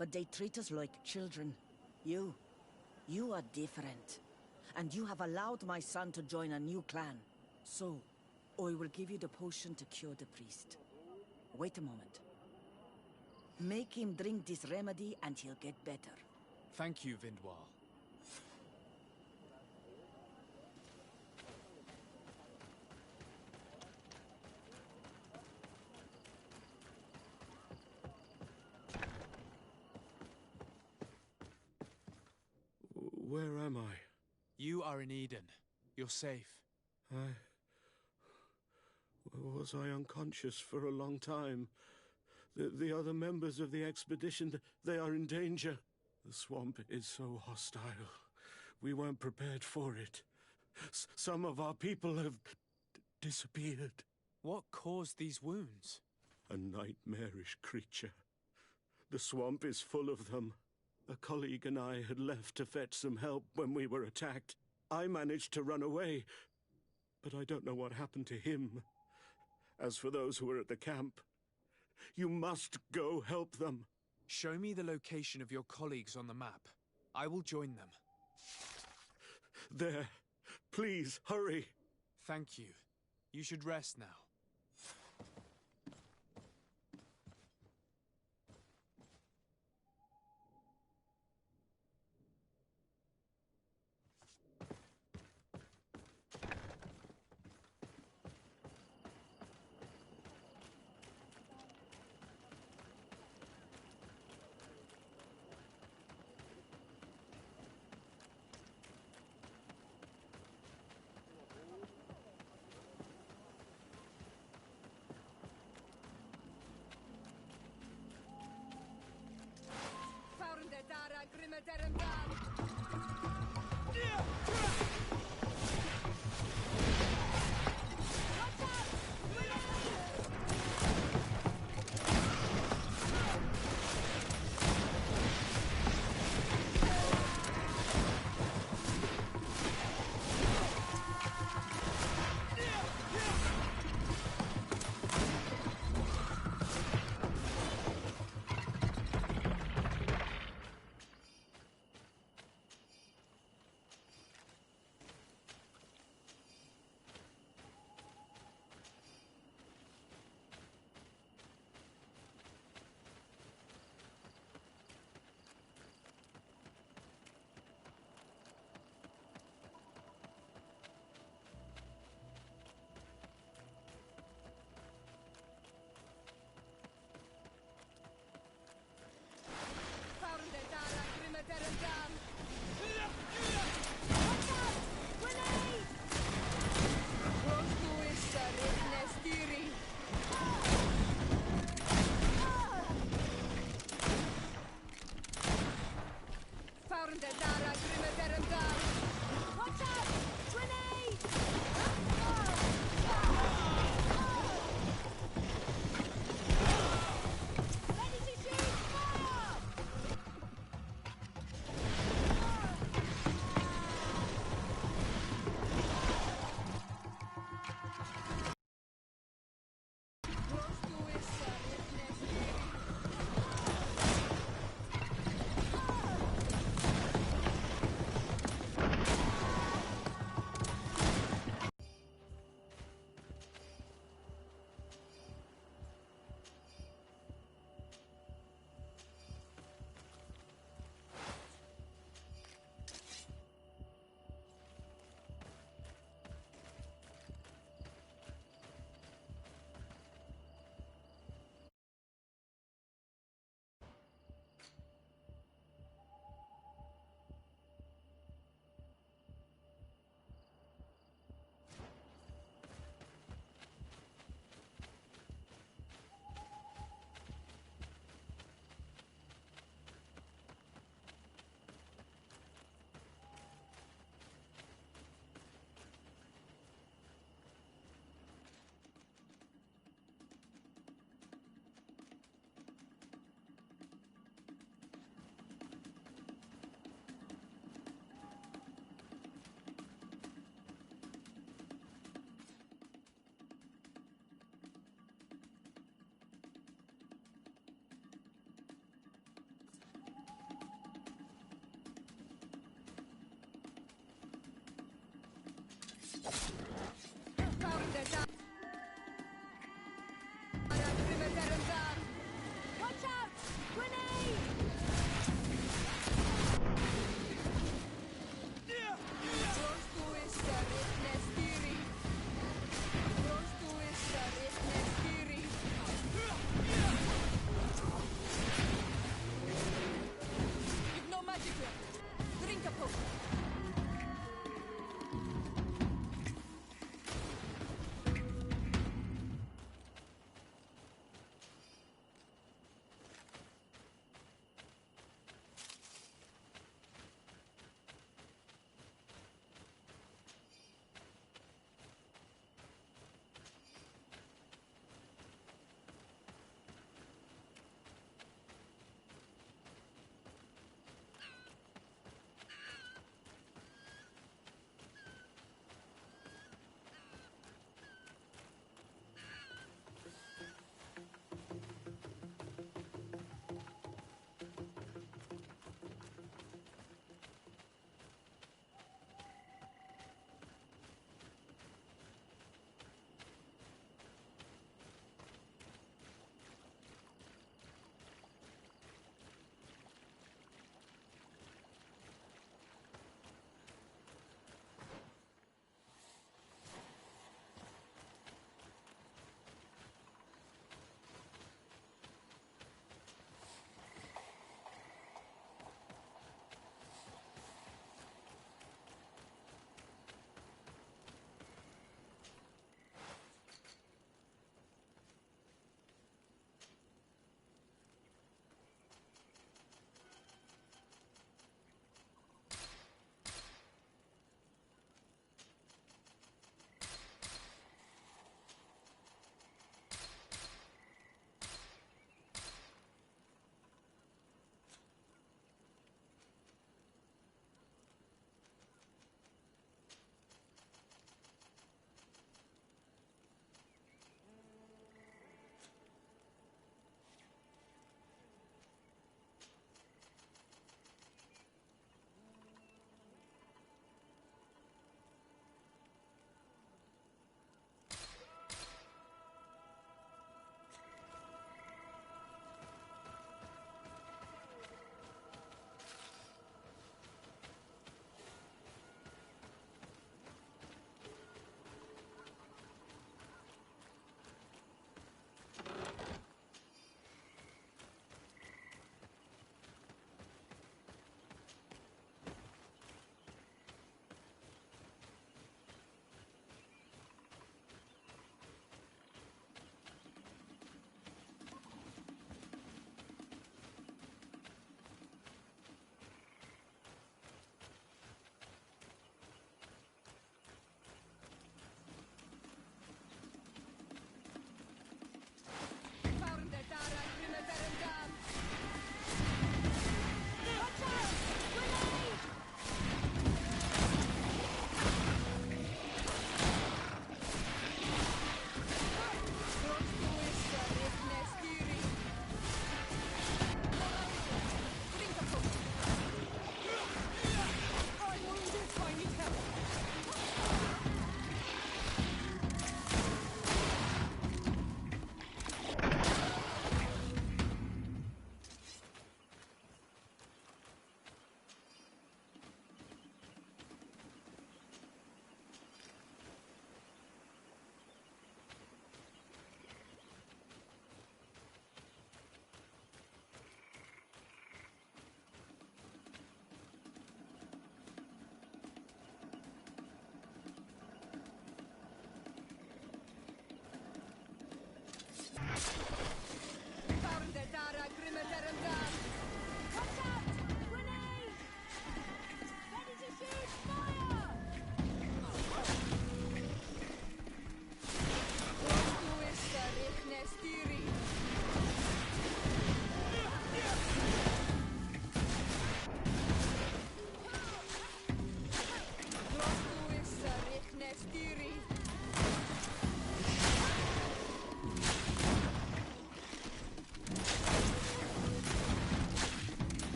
but they treat us like children. You are different. And you have allowed my son to join a new clan. So, I will give you the potion to cure the priest. Wait a moment. Make him drink this remedy and he'll get better. Thank you, Vindwal. Where am I? You are in Eden. You're safe. Was I unconscious for a long time? The other members of the expedition, they are in danger. The swamp is so hostile. We weren't prepared for it. Some of our people have disappeared. What caused these wounds? A nightmarish creature. The swamp is full of them. A colleague and I had left to fetch some help when we were attacked. I managed to run away, but I don't know what happened to him. As for those who are at the camp, you must go help them. Show me the location of your colleagues on the map. I will join them. There. Please, hurry. Thank you. You should rest now.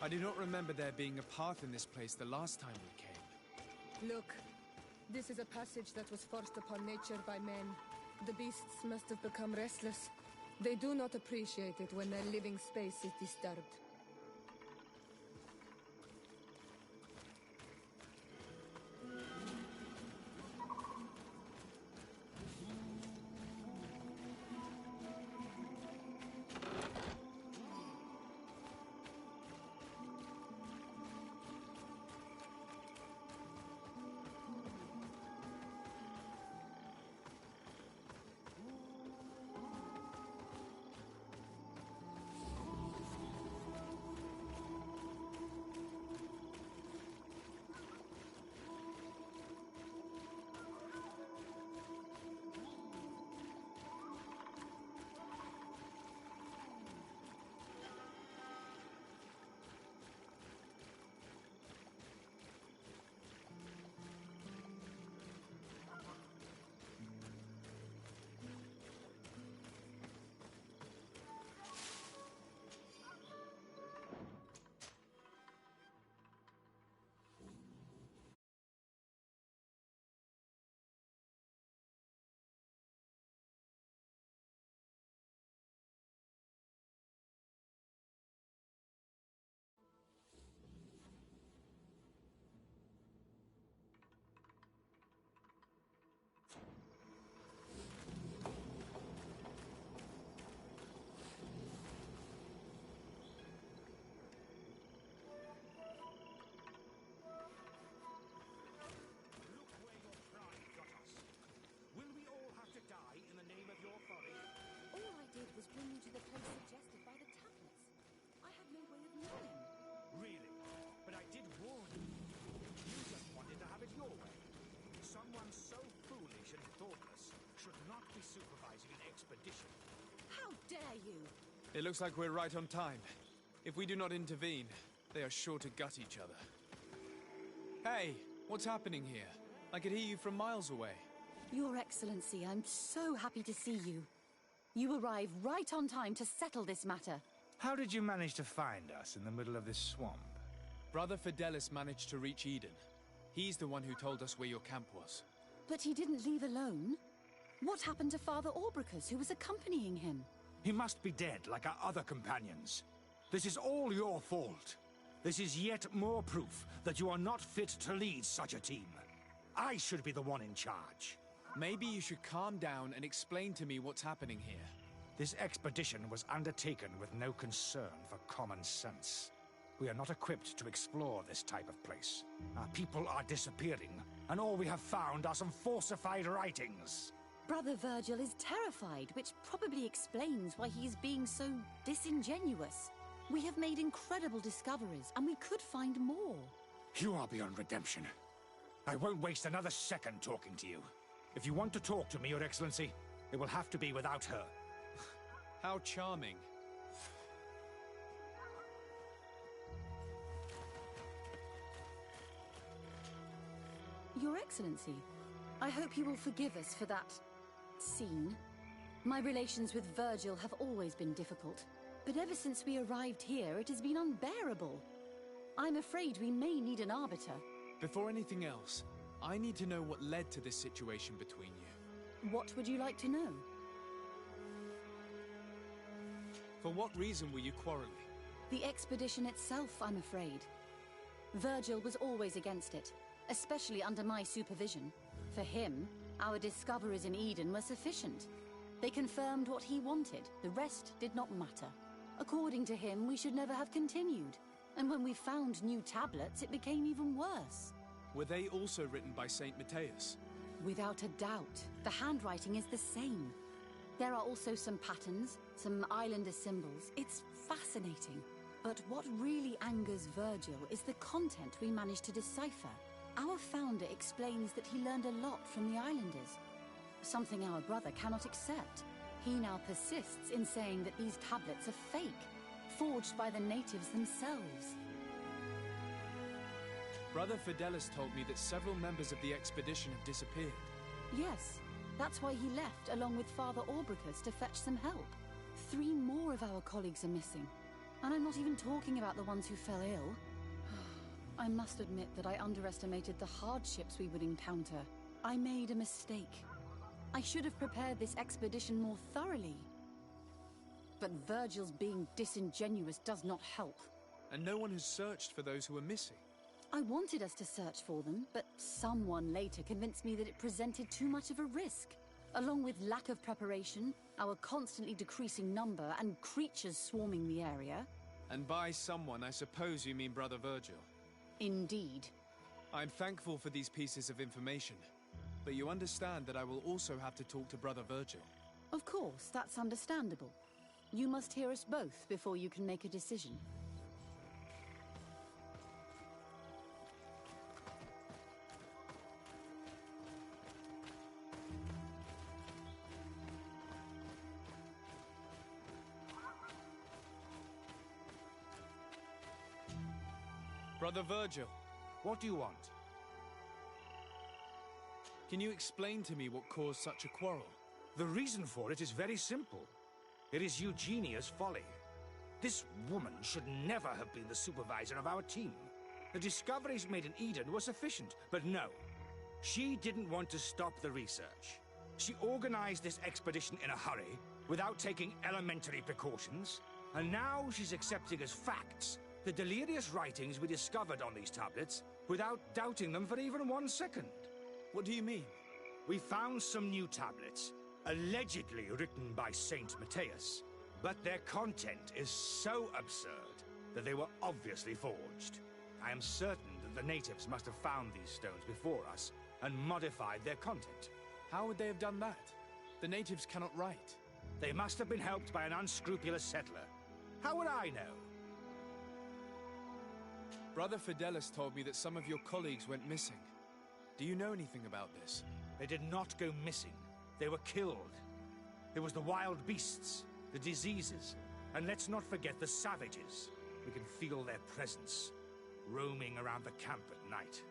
I do not remember there being a path in this place the last time we came. Look, this is a passage that was forced upon nature by men. The beasts must have become restless. They do not appreciate it when their living space is disturbed. It looks like we're right on time. If we do not intervene, they are sure to gut each other. Hey, what's happening here? I could hear you from miles away. Your Excellency, I'm so happy to see you. You arrived right on time to settle this matter. How did you manage to find us in the middle of this swamp? Brother Fidelis managed to reach Eden. He's the one who told us where your camp was. But he didn't leave alone. What happened to Father Orbricus, who was accompanying him? He must be dead, like our other companions. This is all your fault. This is yet more proof that you are not fit to lead such a team. I should be the one in charge. Maybe you should calm down and explain to me what's happening here. This expedition was undertaken with no concern for common sense. We are not equipped to explore this type of place. Our people are disappearing, and all we have found are some falsified writings. Brother Virgil is terrified, which probably explains why he is being so disingenuous. We have made incredible discoveries, and we could find more. You are beyond redemption. I won't waste another second talking to you. If you want to talk to me, Your Excellency, it will have to be without her. How charming. Your Excellency, I hope you will forgive us for that scene. My relations with Virgil have always been difficult, but ever since we arrived here, it has been unbearable. I'm afraid we may need an arbiter. Before anything else, I need to know what led to this situation between you. What would you like to know? For what reason were you quarreling? The expedition itself, I'm afraid. Virgil was always against it, especially under my supervision. For him, our discoveries in Eden were sufficient. They confirmed what he wanted. The rest did not matter. According to him, we should never have continued. And when we found new tablets, it became even worse. Were they also written by Saint Matthias? Without a doubt. The handwriting is the same. There are also some patterns, some islander symbols. It's fascinating. But what really angers Virgil is the content we managed to decipher. Our founder explains that he learned a lot from the islanders. Something our brother cannot accept. He now persists in saying that these tablets are fake, forged by the natives themselves. Brother Fidelis told me that several members of the expedition have disappeared. Yes, that's why he left along with Father Orbricus to fetch some help. 3 more of our colleagues are missing. And I'm not even talking about the ones who fell ill. I must admit that I underestimated the hardships we would encounter. I made a mistake. I should have prepared this expedition more thoroughly. But Virgil's being disingenuous does not help. And no one has searched for those who are missing. I wanted us to search for them, but someone later convinced me that it presented too much of a risk. Along with lack of preparation, our constantly decreasing number, and creatures swarming the area. And by someone, I suppose you mean Brother Virgil. Indeed. I'm thankful for these pieces of information, but you understand that I will also have to talk to Brother Virgil. Of course, that's understandable. You must hear us both before you can make a decision. Brother Virgil, What do you want? can you explain to me what caused such a quarrel? The reason for it is very simple. It is Eugenia's folly. This woman should never have been the supervisor of our team. The discoveries made in Eden were sufficient, but no. She didn't want to stop the research. She organized this expedition in a hurry, without taking elementary precautions, and now she's accepting as facts the delirious writings we discovered on these tablets, without doubting them for even 1 second. What do you mean? We found some new tablets, allegedly written by Saint Matthias, but their content is so absurd that they were obviously forged. I am certain that the natives must have found these stones before us and modified their content. How would they have done that? The natives cannot write. They must have been helped by an unscrupulous settler. How would I know? Brother Fidelis told me that some of your colleagues went missing. Do you know anything about this? They did not go missing. They were killed. There was the wild beasts, the diseases, and let's not forget the savages. We can feel their presence, roaming around the camp at night.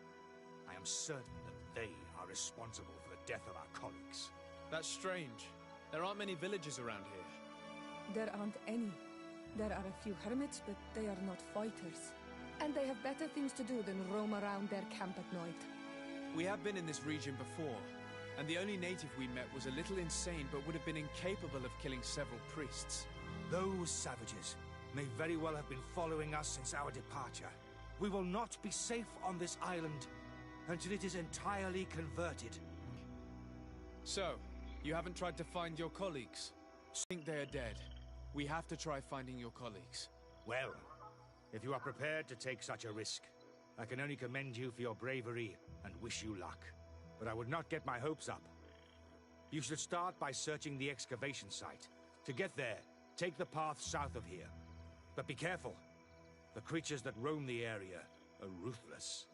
I am certain that they are responsible for the death of our colleagues. That's strange. There aren't many villages around here. There aren't any. There are a few hermits, but they are not fighters. And they have better things to do than roam around their camp at night. We have been in this region before, and the only native we met was a little insane, but would have been incapable of killing several priests. Those savages may very well have been following us since our departure. We will not be safe on this island until it is entirely converted. So, you haven't tried to find your colleagues? I think they are dead. We have to try finding your colleagues. Well, if you are prepared to take such a risk, I can only commend you for your bravery and wish you luck. But I would not get my hopes up. You should start by searching the excavation site. To get there, take the path south of here. But be careful. The creatures that roam the area are ruthless.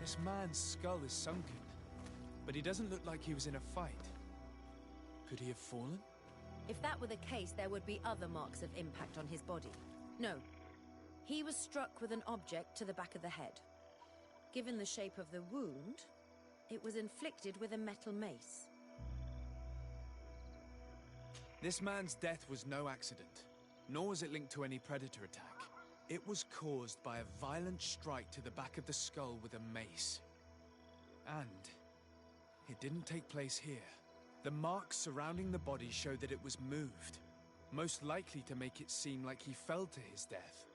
This man's skull is sunken, but he doesn't look like he was in a fight. Could he have fallen? If that were the case, there would be other marks of impact on his body. No. He was struck with an object to the back of the head. Given the shape of the wound, it was inflicted with a metal mace. This man's death was no accident, nor was it linked to any predator attack. It was caused by a violent strike to the back of the skull with a mace. And it didn't take place here. The marks surrounding the body show that it was moved, most likely to make it seem like he fell to his death.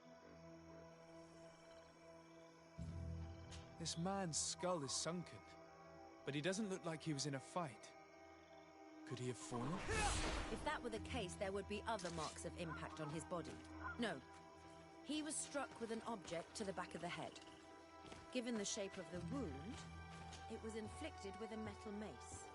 This man's skull is sunken, but he doesn't look like he was in a fight. Could he have fallen? If that were the case, there would be other marks of impact on his body. No. He was struck with an object to the back of the head. Given the shape of the wound, it was inflicted with a metal mace.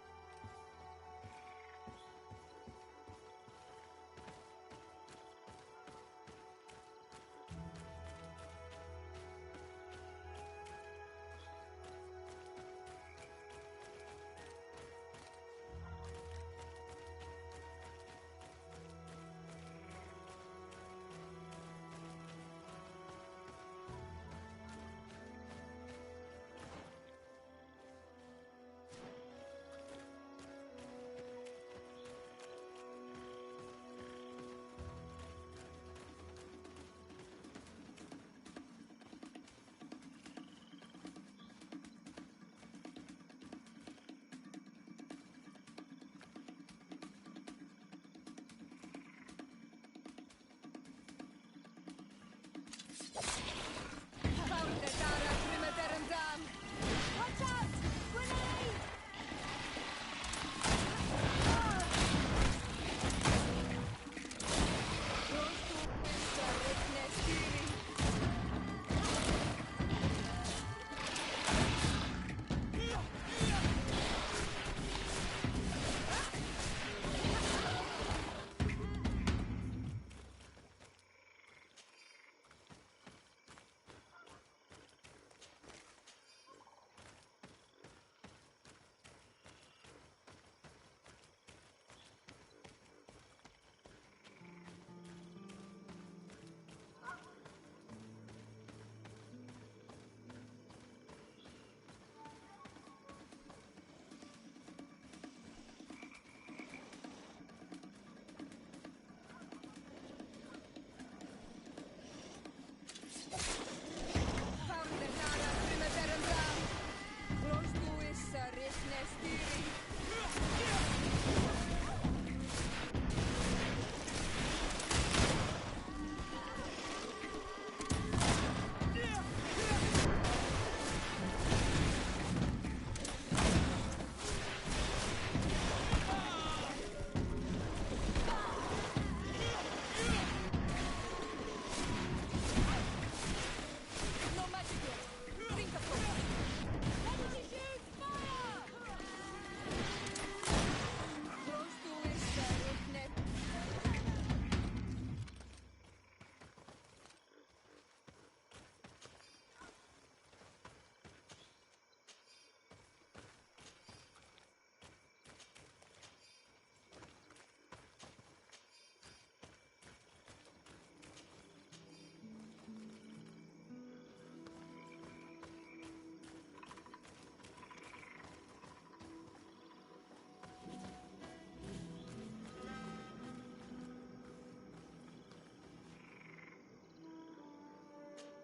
Watch out! Grenade!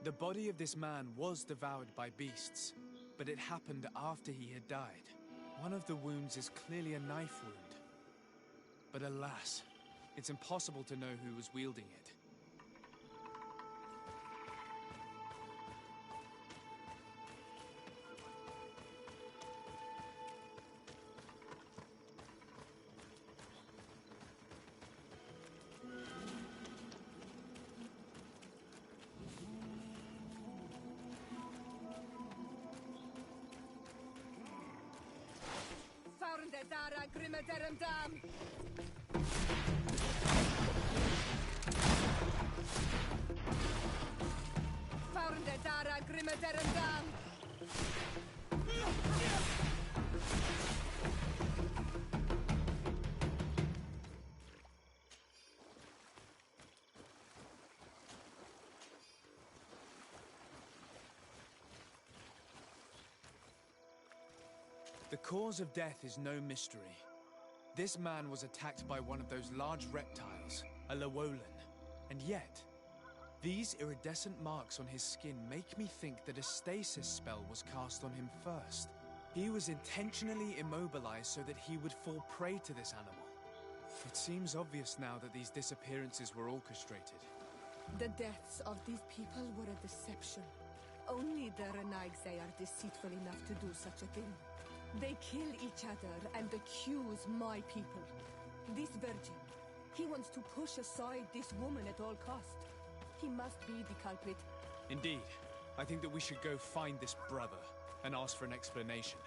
The body of this man was devoured by beasts, but it happened after he had died. One of the wounds is clearly a knife wound. But alas, it's impossible to know who was wielding it. The cause of death is no mystery. This man was attacked by one of those large reptiles, a Llewellyn. And yet, these iridescent marks on his skin make me think that a stasis spell was cast on him first. He was intentionally immobilized so that he would fall prey to this animal. It seems obvious now that these disappearances were orchestrated. The deaths of these people were a deception. Only the Renaigse are deceitful enough to do such a thing. They kill each other and accuse my people. This virgin, he wants to push aside this woman at all cost. He must be the culprit. Indeed. I think that we should go find this brother and ask for an explanation.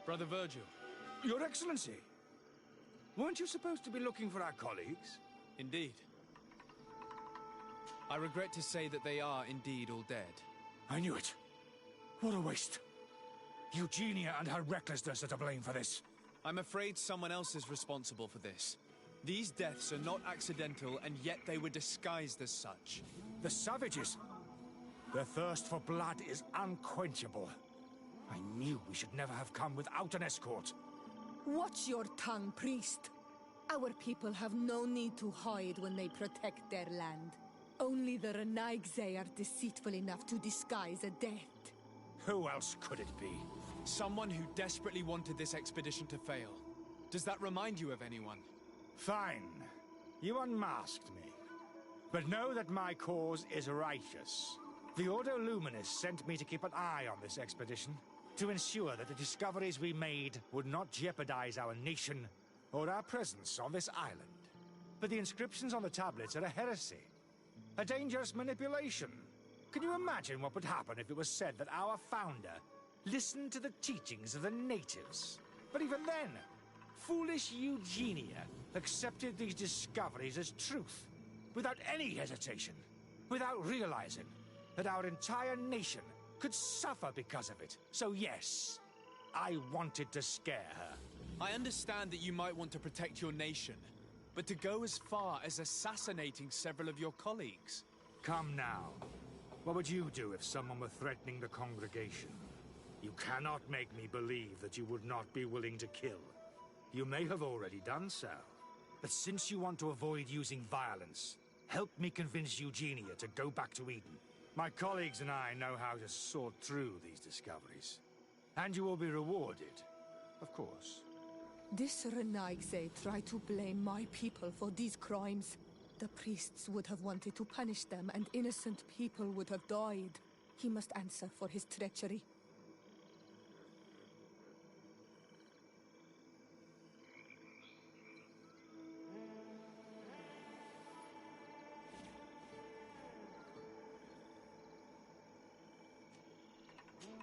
Brother Virgil. Your Excellency! Weren't you supposed to be looking for our colleagues? Indeed. I regret to say that they are indeed all dead. I knew it. What a waste. Eugenia and her recklessness are to blame for this. I'm afraid someone else is responsible for this. These deaths are not accidental, and yet they were disguised as such. The savages! Their thirst for blood is unquenchable. I knew we should never have come without an escort. Watch your tongue, priest. Our people have no need to hide when they protect their land. Only the Renaigze are deceitful enough to disguise a death. Who else could it be? Someone who desperately wanted this expedition to fail. Does that remind you of anyone? Fine. You unmasked me. But know that my cause is righteous. The Ordo Luminis sent me to keep an eye on this expedition, to ensure that the discoveries we made would not jeopardize our nation or our presence on this island. But the inscriptions on the tablets are a heresy. A dangerous manipulation. Can you imagine what would happen if it was said that our founder listened to the teachings of the natives? But even then, foolish Eugenia accepted these discoveries as truth, without any hesitation, without realizing that our entire nation could suffer because of it. So yes, I wanted to scare her. I understand that you might want to protect your nation, but to go as far as assassinating several of your colleagues... Come now. What would you do if someone were threatening the congregation? You cannot make me believe that you would not be willing to kill. You may have already done so. But since you want to avoid using violence, help me convince Eugenia to go back to Eden. My colleagues and I know how to sort through these discoveries. And you will be rewarded, of course. This Renaigze tried to blame my people for these crimes. The priests would have wanted to punish them, and innocent people would have died. He must answer for his treachery.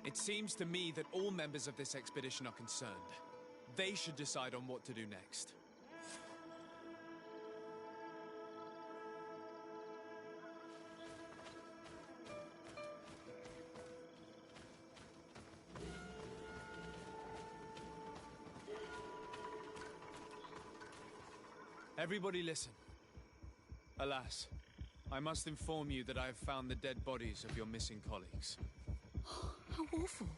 It seems to me that all members of this expedition are concerned. They should decide on what to do next. Everybody listen. Alas, I must inform you that I have found the dead bodies of your missing colleagues. How awful.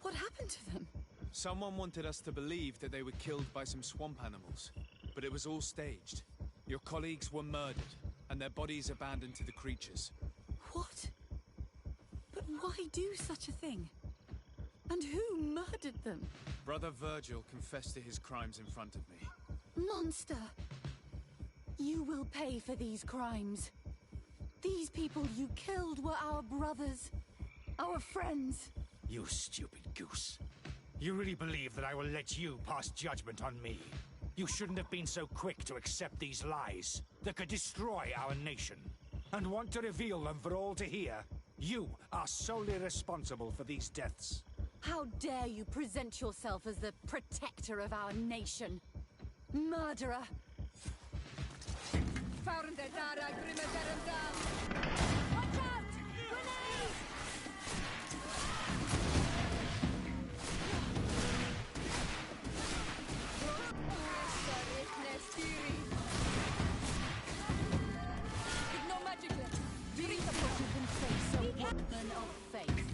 What happened to them? Someone wanted us to believe that they were killed by some swamp animals, but it was all staged. Your colleagues were murdered, and their bodies abandoned to the creatures. What? But why do such a thing? And who murdered them? Brother Virgil confessed to his crimes in front of me. Monster! You will pay for these crimes. These people you killed were our brothers. Our friends. You stupid goose. You really believe that I will let you pass judgment on me? You shouldn't have been so quick to accept these lies that could destroy our nation. And want to reveal them for all to hear. You are solely responsible for these deaths. How dare you present yourself as the protector of our nation? Murderer! Found the Dara Grimaderendam! Watch out! Grenade! No magic left. Read the book you can face a woman of faith.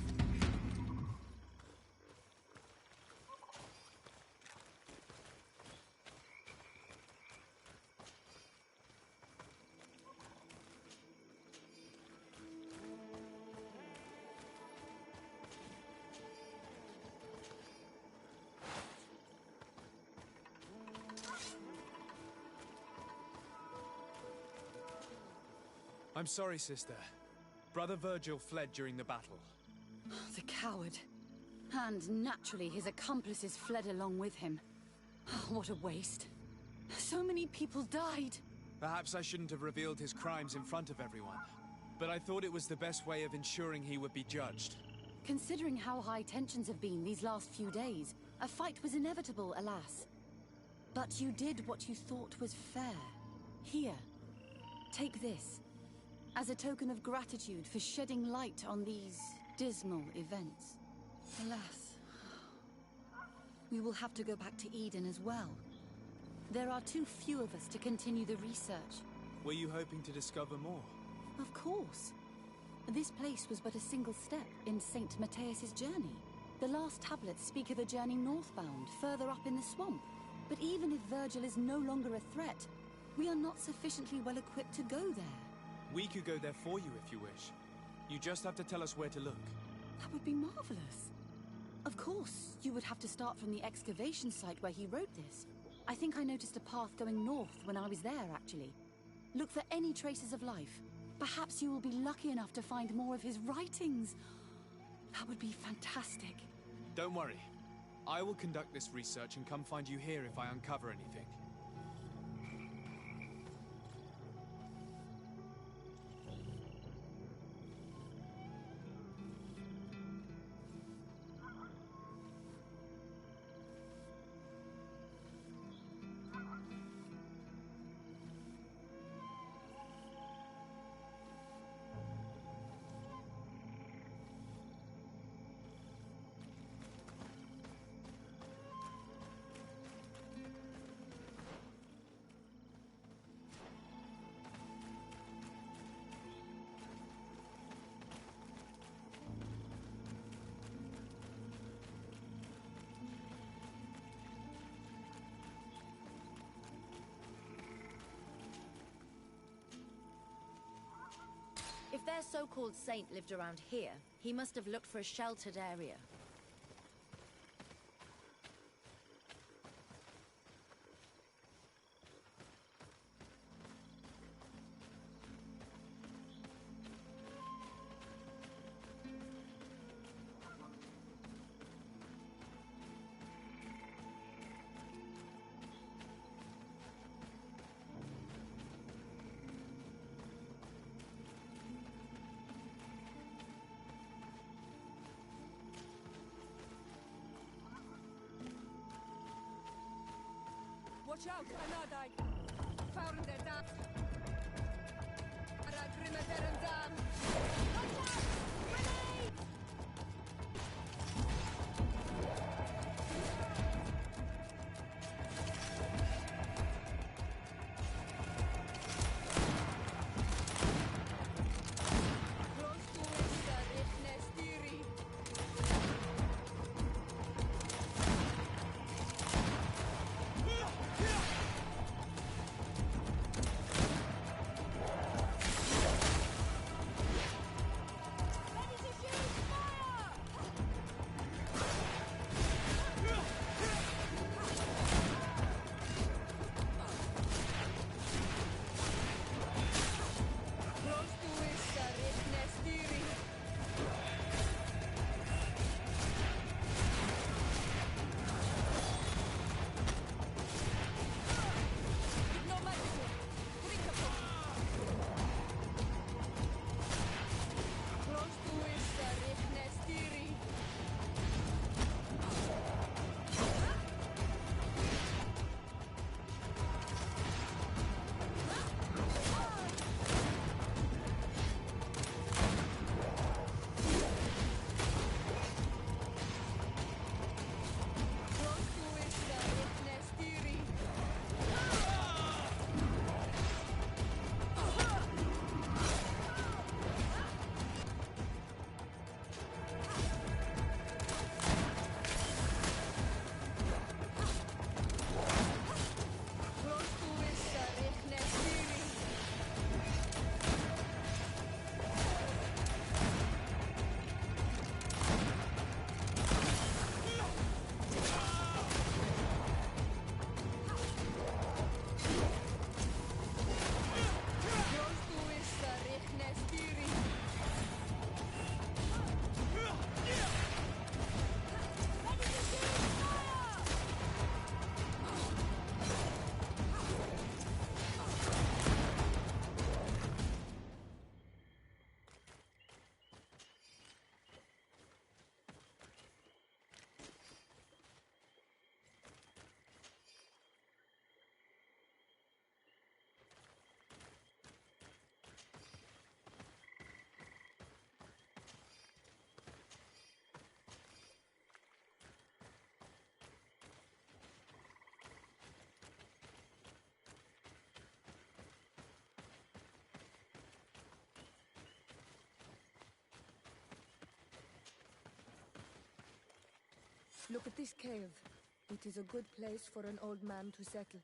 I'm sorry, sister. Brother Virgil fled during the battle. The coward. And naturally, his accomplices fled along with him. What a waste. So many people died. Perhaps I shouldn't have revealed his crimes in front of everyone. But I thought it was the best way of ensuring he would be judged. Considering how high tensions have been these last few days, a fight was inevitable, alas. But you did what you thought was fair. Here, take this, as a token of gratitude for shedding light on these dismal events. Alas, we will have to go back to Eden as well. There are too few of us to continue the research. Were you hoping to discover more? Of course. This place was but a single step in St. Matthias's journey. The last tablets speak of a journey northbound, further up in the swamp. But even if Virgil is no longer a threat, we are not sufficiently well equipped to go there. We could go there for you if you wish. You just have to tell us where to look. That would be marvelous. Of course, you would have to start from the excavation site where he wrote this. I think I noticed a path going north when I was there, actually. Look for any traces of life. Perhaps you will be lucky enough to find more of his writings. That would be fantastic. Don't worry. I will conduct this research and come find you here if I uncover anything. If their so-called saint lived around here, he must have looked for a sheltered area. Watch out, Anadai! Found their dam! Aragrimaderen dam! Watch out! Grenade! Close to it, Nestiri! Look at this cave. It is a good place for an old man to settle.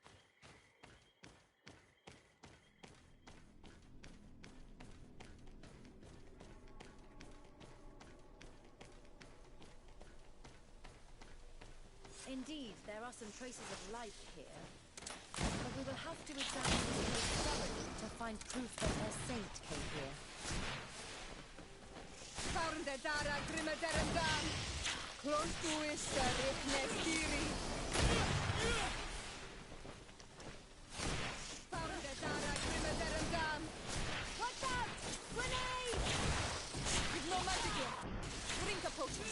Indeed, there are some traces of life here. But we will have to examine this place thoroughly to find proof that their saint came here. Found the Dara Grimaderendam. Close to Issa Riknestiri. Found the Dara Grimaderendam. Watch out! Grenade! With no magic here. Drink a potion.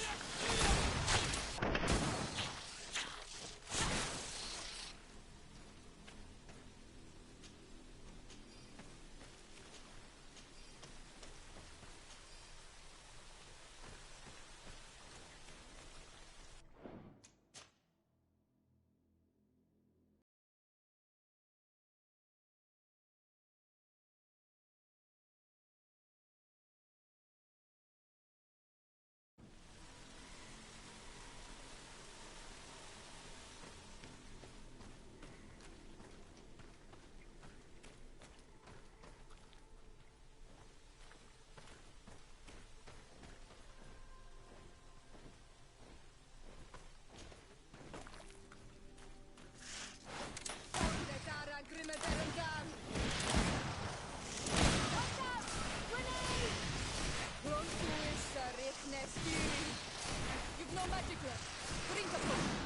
You've no magic left. Drink a potion.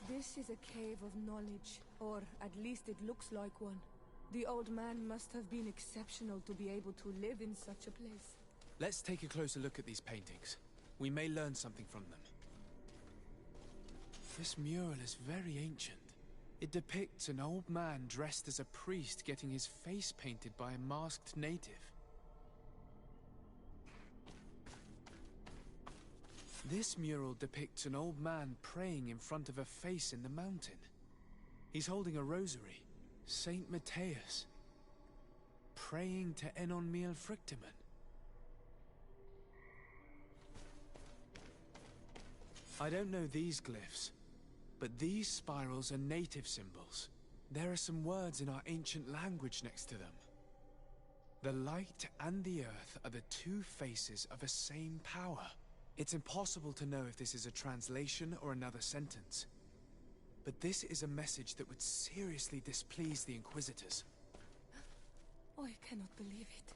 This is a cave of knowledge, or at least it looks like one. The old man must have been exceptional to be able to live in such a place. Let's take a closer look at these paintings. We may learn something from them. This mural is very ancient. It depicts an old man dressed as a priest getting his face painted by a masked native. This mural depicts an old man praying in front of a face in the mountain. He's holding a rosary. Saint Matthias. Praying to Enon Miel Frictimen. I don't know these glyphs, but these spirals are native symbols. There are some words in our ancient language next to them. The light and the earth are the two faces of a same power. It's impossible to know if this is a translation or another sentence. But this is a message that would seriously displease the Inquisitors. I cannot believe it.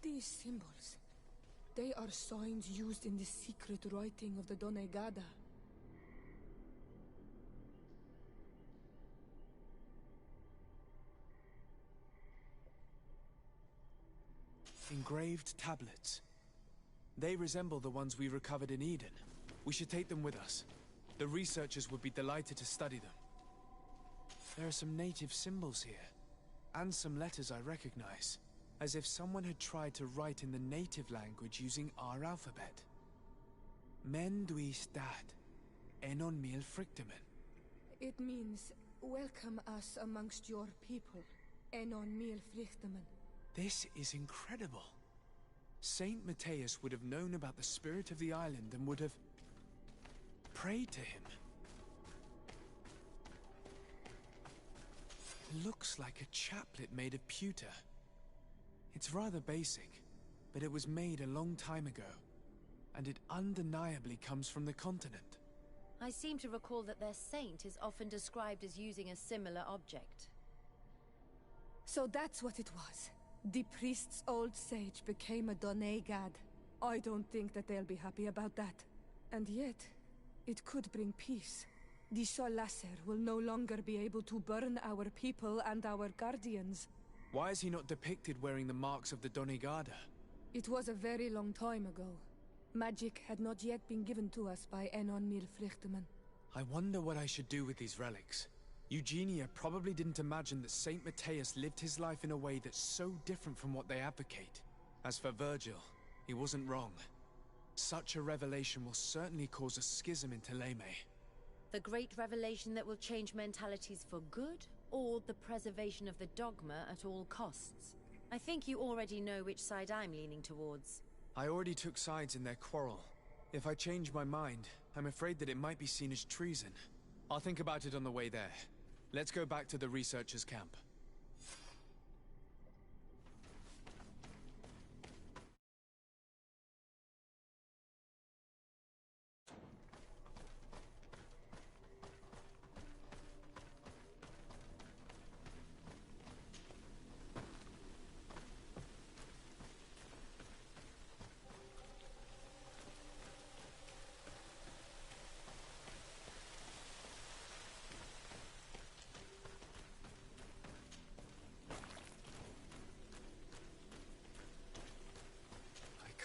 These symbols, they are signs used in the secret writing of the Donegada. Engraved tablets. They resemble the ones we recovered in Eden. We should take them with us. The researchers would be delighted to study them. There are some native symbols here, and some letters I recognize, as if someone had tried to write in the native language using our alphabet. Men duis dat, enon mil frictimen. It means, welcome us amongst your people, enon mil frictimen. This is incredible. Saint Matthias would have known about the spirit of the island and would have prayed to him. It looks like a chaplet made of pewter. It's rather basic, but it was made a long time ago, and it undeniably comes from the continent. I seem to recall that their saint is often described as using a similar object. So that's what it was. The priest's old sage became a Donegad. I don't think that they'll be happy about that. And yet, it could bring peace. The Solasser will no longer be able to burn our people and our guardians. Why is he not depicted wearing the marks of the Donegada? It was a very long time ago. Magic had not yet been given to us by Enon Milfrichtemann. I wonder what I should do with these relics. Eugenia probably didn't imagine that Saint Matthias lived his life in a way that's so different from what they advocate. As for Virgil, he wasn't wrong. Such a revelation will certainly cause a schism in Thélème. The great revelation that will change mentalities for good, or the preservation of the dogma at all costs? I think you already know which side I'm leaning towards. I already took sides in their quarrel. If I change my mind, I'm afraid that it might be seen as treason. I'll think about it on the way there. Let's go back to the researchers' camp.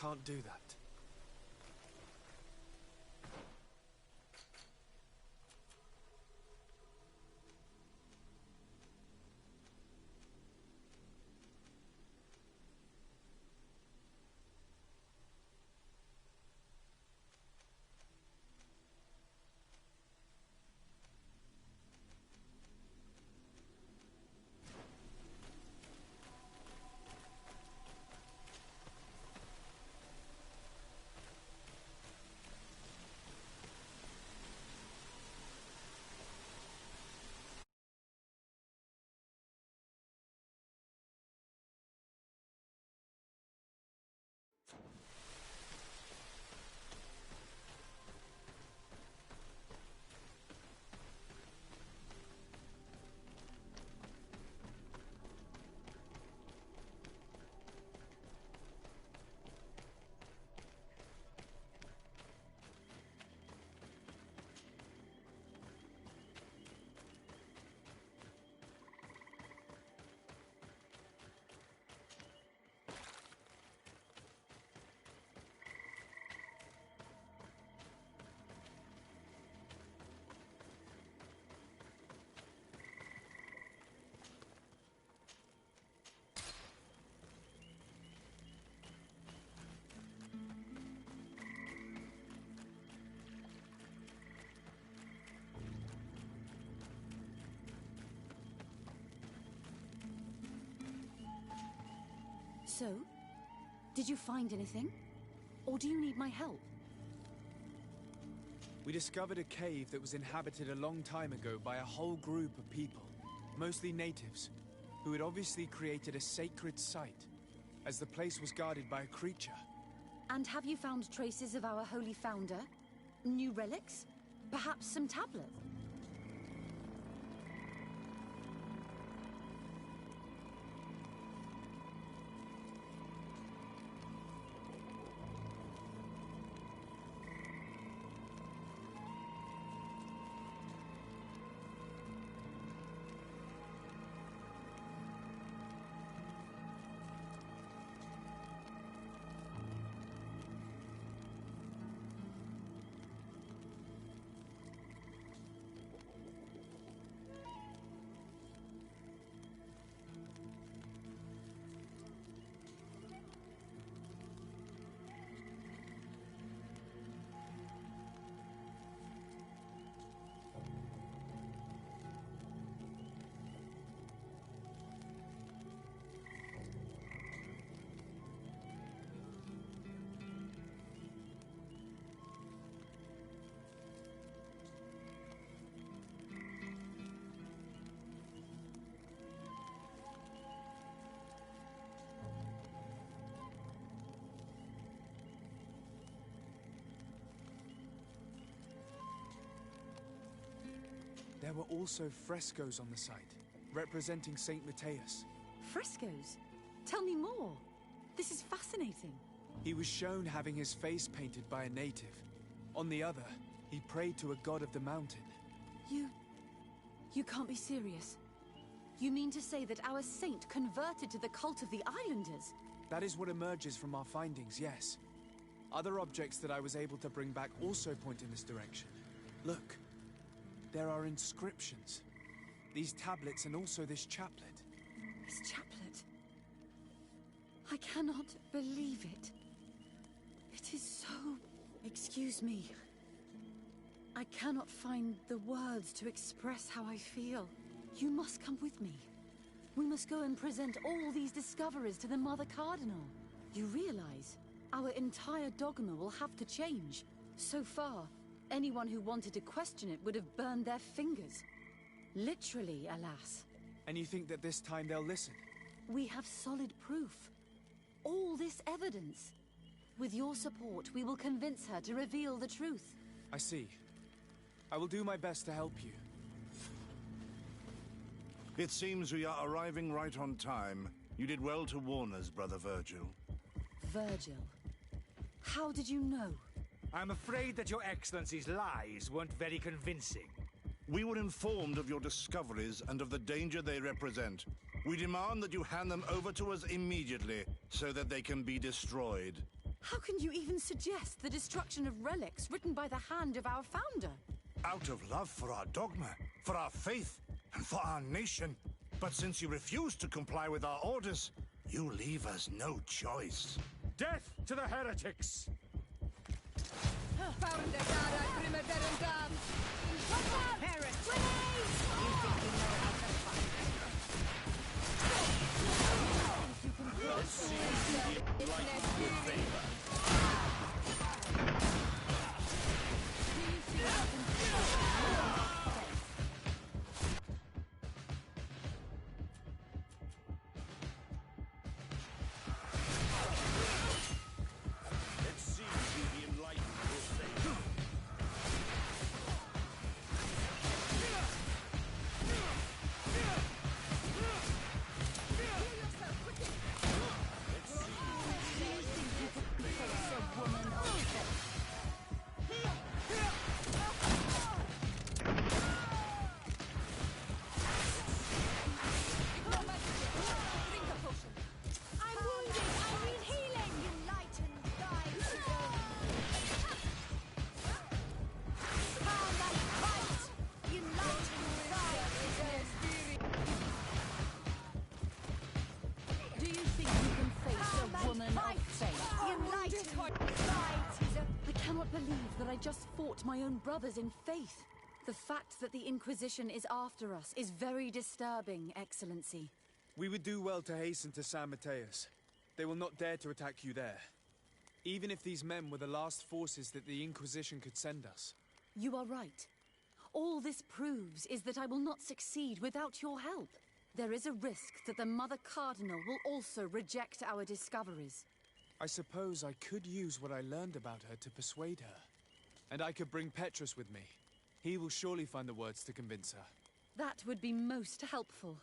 Can't do that. So, did you find anything? Or do you need my help? We discovered a cave that was inhabited a long time ago by a whole group of people, mostly natives, who had obviously created a sacred site, as the place was guarded by a creature. And have you found traces of our holy founder? New relics? Perhaps some tablets? There were also frescoes on the site, representing Saint Matthias. Frescoes? Tell me more. This is fascinating. He was shown having his face painted by a native. On the other, he prayed to a god of the mountain. You can't be serious. You mean to say that our saint converted to the cult of the Islanders? That is what emerges from our findings, yes. Other objects that I was able to bring back also point in this direction. Look, there are inscriptions. These tablets and also this chaplet. This chaplet? I cannot believe it. It is so... Excuse me. I cannot find the words to express how I feel. You must come with me. We must go and present all these discoveries to the Mother Cardinal. You realize our entire dogma will have to change. So far, anyone who wanted to question it would have burned their fingers. Literally, alas. And you think that this time they'll listen? We have solid proof. All this evidence. With your support, we will convince her to reveal the truth. I see. I will do my best to help you. It seems we are arriving right on time. You did well to warn us, Brother Virgil. Virgil? How did you know? I'm afraid that your Excellency's lies weren't very convincing. We were informed of your discoveries and of the danger they represent. We demand that you hand them over to us immediately, so that they can be destroyed. How can you even suggest the destruction of relics written by the hand of our founder? Out of love for our dogma, for our faith, and for our nation. But since you refuse to comply with our orders, you leave us no choice. Death to the heretics! I just fought my own brothers in faith. The fact that the Inquisition is after us is very disturbing, Excellency. We would do well to hasten to San Mateus. They will not dare to attack you there. Even if these men were the last forces that the Inquisition could send us. You are right. All this proves is that I will not succeed without your help. There is a risk that the Mother Cardinal will also reject our discoveries. I suppose I could use what I learned about her to persuade her. And I could bring Petrus with me. He will surely find the words to convince her. That would be most helpful.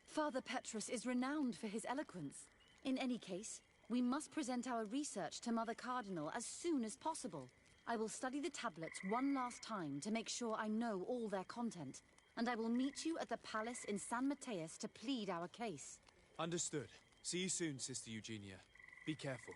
Father Petrus is renowned for his eloquence. In any case, we must present our research to Mother Cardinal as soon as possible. I will study the tablets one last time to make sure I know all their content. And I will meet you at the palace in San Mateus to plead our case. Understood. See you soon, Sister Eugenia. Be careful.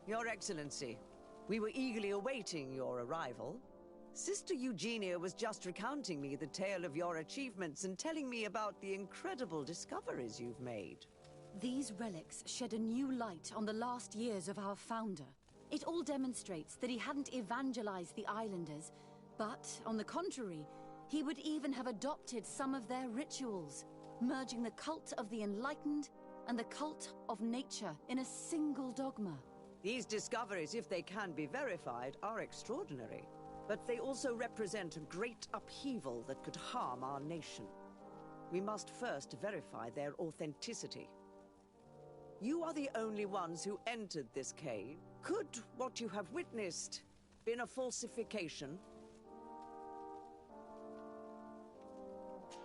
Your Excellency, we were eagerly awaiting your arrival. Sister Eugenia was just recounting me the tale of your achievements and telling me about the incredible discoveries you've made. These relics shed a new light on the last years of our founder. It all demonstrates that he hadn't evangelized the islanders, but, on the contrary, he would even have adopted some of their rituals, merging the cult of the enlightened and the cult of nature in a single dogma. These discoveries, if they can be verified, are extraordinary. But they also represent a great upheaval that could harm our nation. We must first verify their authenticity. You are the only ones who entered this cave. Could what you have witnessed been a falsification?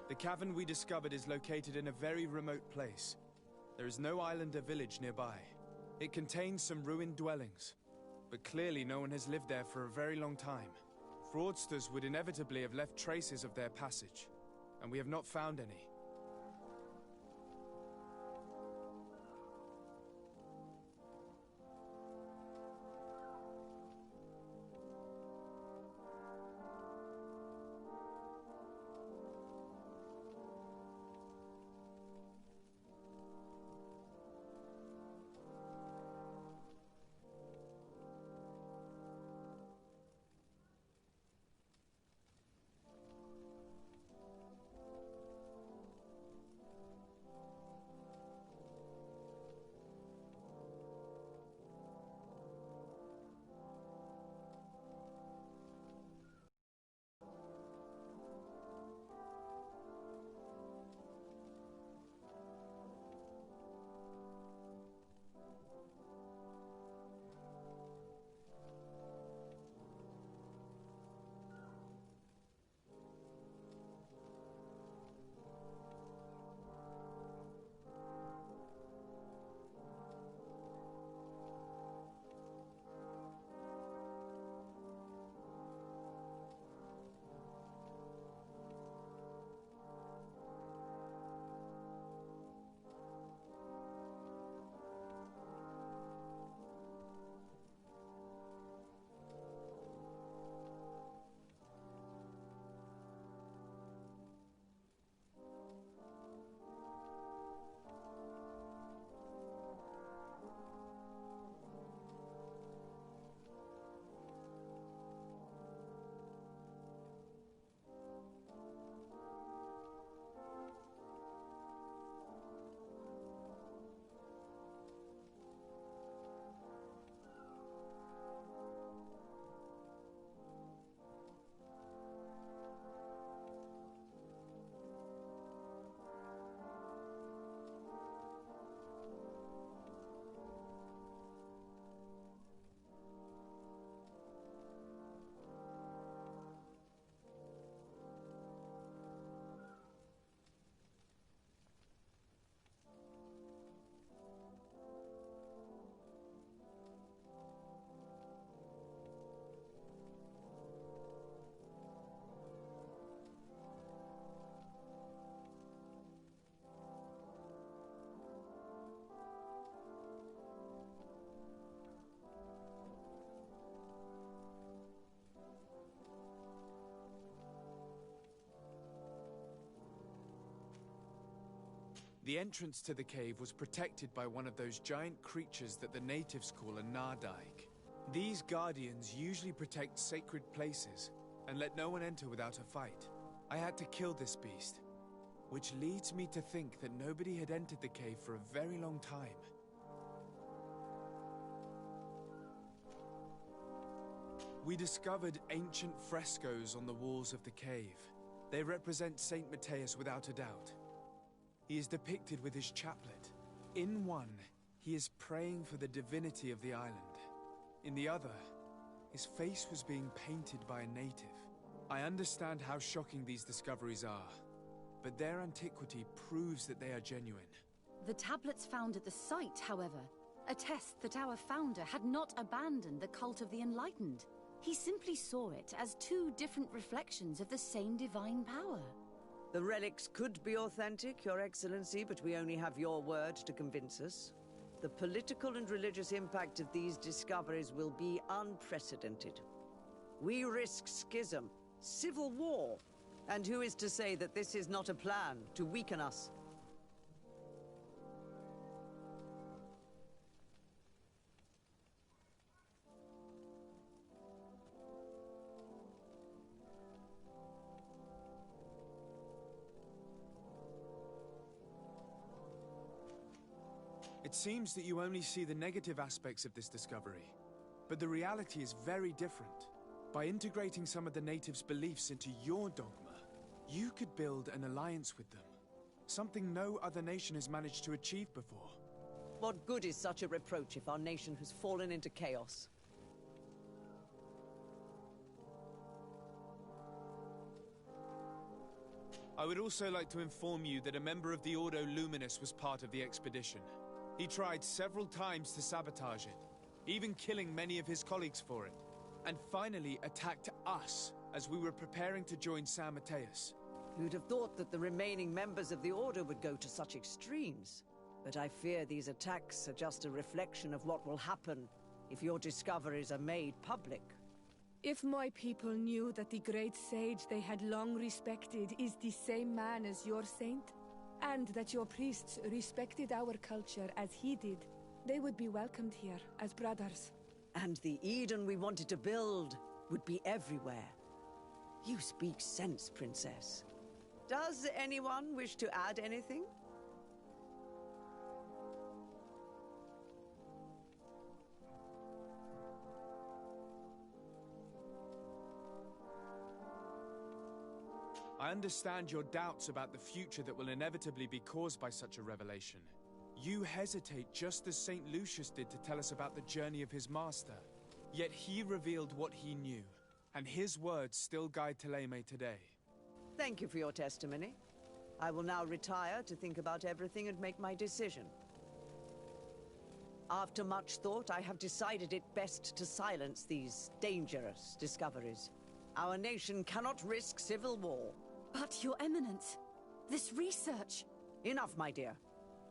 The cavern we discovered is located in a very remote place. There is no islander village nearby. It contains some ruined dwellings, but clearly no one has lived there for a very long time. Fraudsters would inevitably have left traces of their passage, and we have not found any. The entrance to the cave was protected by one of those giant creatures that the natives call a Nardaig. These guardians usually protect sacred places and let no one enter without a fight. I had to kill this beast, which leads me to think that nobody had entered the cave for a very long time. We discovered ancient frescoes on the walls of the cave. They represent Saint Matthias without a doubt. He is depicted with his chaplet. In one, he is praying for the divinity of the island. In the other, his face was being painted by a native. I understand how shocking these discoveries are, but their antiquity proves that they are genuine. The tablets found at the site, however, attest that our founder had not abandoned the cult of the enlightened. He simply saw it as two different reflections of the same divine power. The relics could be authentic, Your Excellency, but we only have your word to convince us. The political and religious impact of these discoveries will be unprecedented. We risk schism, civil war, and who is to say that this is not a plan to weaken us? It seems that you only see the negative aspects of this discovery, but the reality is very different. By integrating some of the natives' beliefs into your dogma, you could build an alliance with them. Something no other nation has managed to achieve before. What good is such a reproach if our nation has fallen into chaos? I would also like to inform you that a member of the Ordo Luminous was part of the expedition. He tried several times to sabotage it, even killing many of his colleagues for it, and finally attacked us as we were preparing to join San Mateus. You'd have thought that the remaining members of the Order would go to such extremes. But I fear these attacks are just a reflection of what will happen if your discoveries are made public. If my people knew that the great sage they had long respected is the same man as your saint, and that your priests respected our culture as he did, they would be welcomed here as brothers. And the Eden we wanted to build would be everywhere. You speak sense, Princess. Does anyone wish to add anything? I understand your doubts about the future that will inevitably be caused by such a revelation. You hesitate just as St. Lucius did to tell us about the journey of his master. Yet he revealed what he knew, and his words still guide Thélème today. Thank you for your testimony. I will now retire to think about everything and make my decision. After much thought, I have decided it best to silence these dangerous discoveries. Our nation cannot risk civil war. But, Your Eminence, this research... Enough, my dear.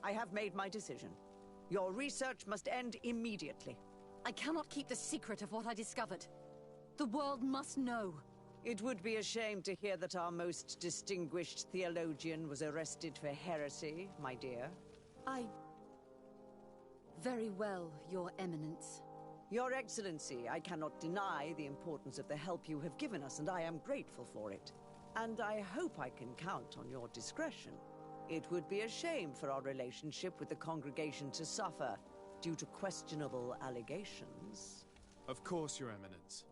I have made my decision. Your research must end immediately. I cannot keep the secret of what I discovered. The world must know. It would be a shame to hear that our most distinguished theologian was arrested for heresy, my dear. Very well, Your Eminence. Your Excellency, I cannot deny the importance of the help you have given us, and I am grateful for it. And I hope I can count on your discretion. It would be a shame for our relationship with the congregation to suffer due to questionable allegations. Of course, Your Eminence.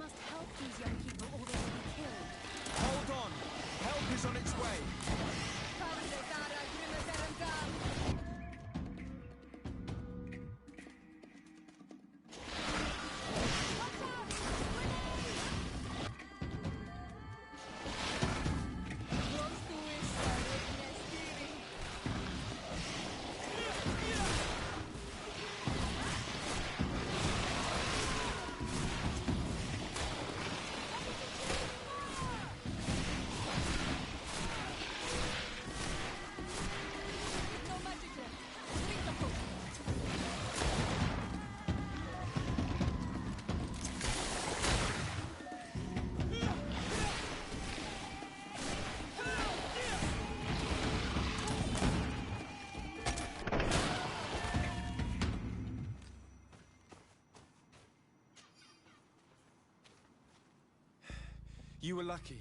must help these young people or they will be killed. Hold on! Help is on its way! You were lucky.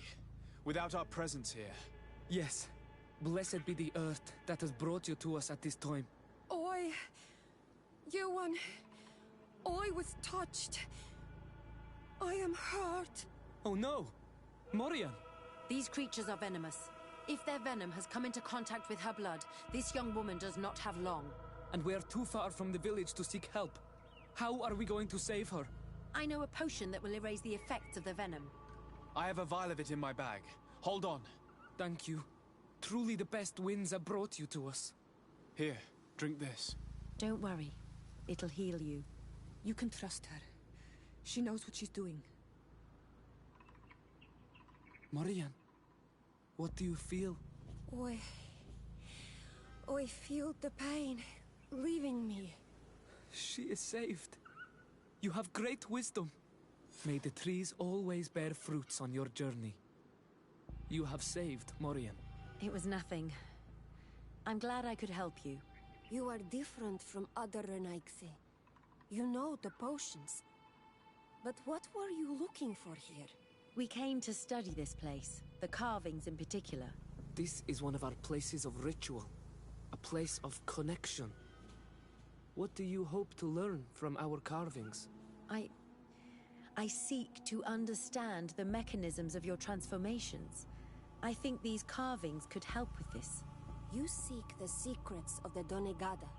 Without our presence here. Yes. Blessed be the earth that has brought you to us at this time. Ewan, I was touched. I am hurt. Oh no! Morian! These creatures are venomous. If their venom has come into contact with her blood, this young woman does not have long. And we are too far from the village to seek help. How are we going to save her? I know a potion that will erase the effects of the venom. I have a vial of it in my bag. Hold on. Thank you. Truly the best winds have brought you to us. Here, drink this. Don't worry. It'll heal you. You can trust her. She knows what she's doing. Morian, what do you feel? I feel the pain leaving me. She is saved. You have great wisdom. May the trees always bear fruits on your journey. You have saved Morian. It was nothing. I'm glad I could help you. You are different from other Renaigse. You know the potions. But what were you looking for here? We came to study this place, the carvings in particular. This is one of our places of ritual. A place of connection. What do you hope to learn from our carvings? I seek to understand the mechanisms of your transformations. I think these carvings could help with this. You seek the secrets of the Donegada.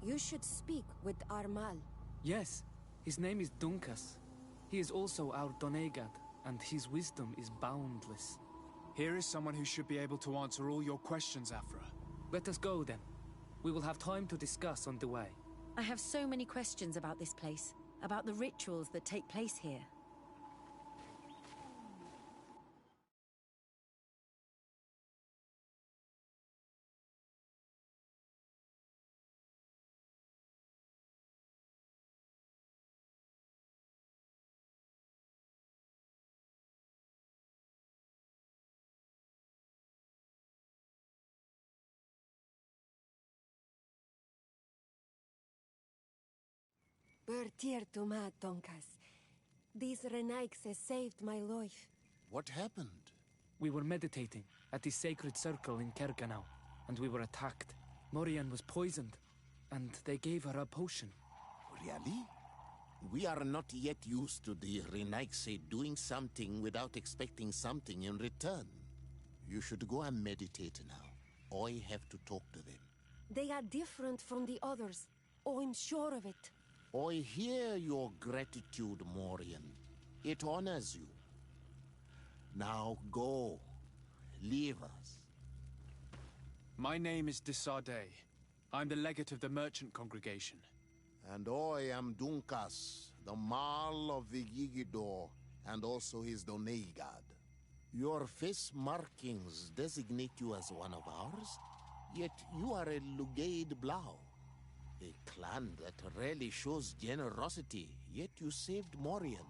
You should speak with Armal. Yes, his name is Dunkas. He is also our Donegad, and his wisdom is boundless. Here is someone who should be able to answer all your questions, Afra. Let us go, then. We will have time to discuss on the way. I have so many questions about this place, about the rituals that take place here. Bertir to ma Donkas. These Renaigse saved my life. What happened? We were meditating at the sacred circle in Kerganau, and we were attacked. Morian was poisoned, and they gave her a potion. Really? We are not yet used to the Renaigse doing something without expecting something in return. You should go and meditate now. I have to talk to them. They are different from the others. I'm sure of it. I hear your gratitude, Morian. It honors you. Now go. Leave us. My name is Desade. I'm the legate of the merchant congregation. And I am Dunkas, the Marl of the Yigidor, and also his Donegad. Your face markings designate you as one of ours, yet you are a Lugaid Blau. A clan that rarely shows generosity, yet you saved Morian.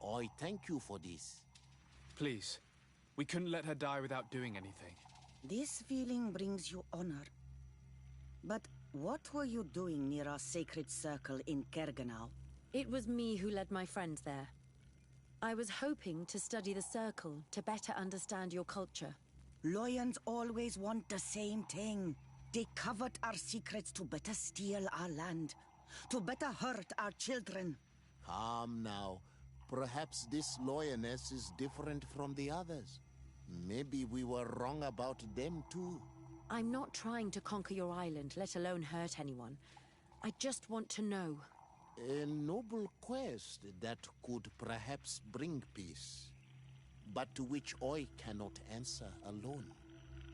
I thank you for this. Please, we couldn't let her die without doing anything. This feeling brings you honor. But what were you doing near our sacred circle in Kerganau? It was me who led my friends there. I was hoping to study the circle to better understand your culture. Lions always want the same thing. They covet our secrets to better steal our land, to better hurt our children. Calm now. Perhaps this lioness is different from the others. Maybe we were wrong about them too. I'm not trying to conquer your island, let alone hurt anyone. I just want to know. A noble quest that could perhaps bring peace, but to which I cannot answer alone.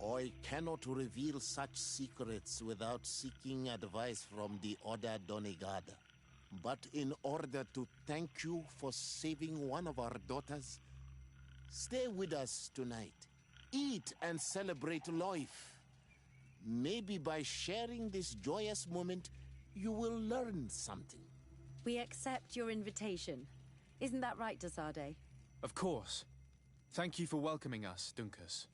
I cannot reveal such secrets without seeking advice from the Order Donegada. But in order to thank you for saving one of our daughters, stay with us tonight. Eat and celebrate life. Maybe by sharing this joyous moment, you will learn something. We accept your invitation. Isn't that right, Dasade? Of course. Thank you for welcoming us, Dunkus.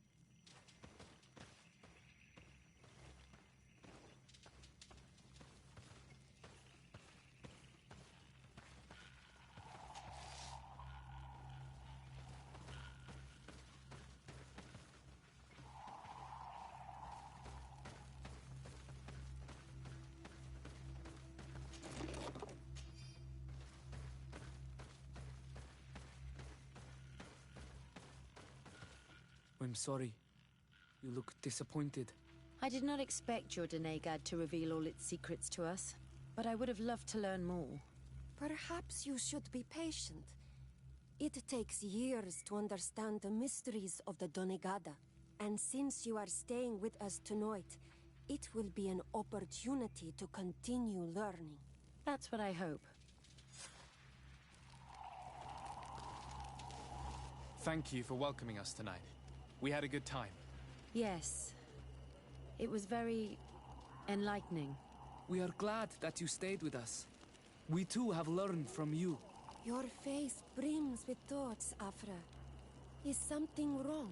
I'm sorry. You look disappointed. I did not expect your Donegad to reveal all its secrets to us, but I would have loved to learn more. Perhaps you should be patient. It takes years to understand the mysteries of the Donegada. And since you are staying with us tonight, it will be an opportunity to continue learning. That's what I hope. Thank you for welcoming us tonight. We had a good time. Yes. It was very enlightening. We are glad that you stayed with us. We too have learned from you. Your face brims with thoughts, Afra. Is something wrong?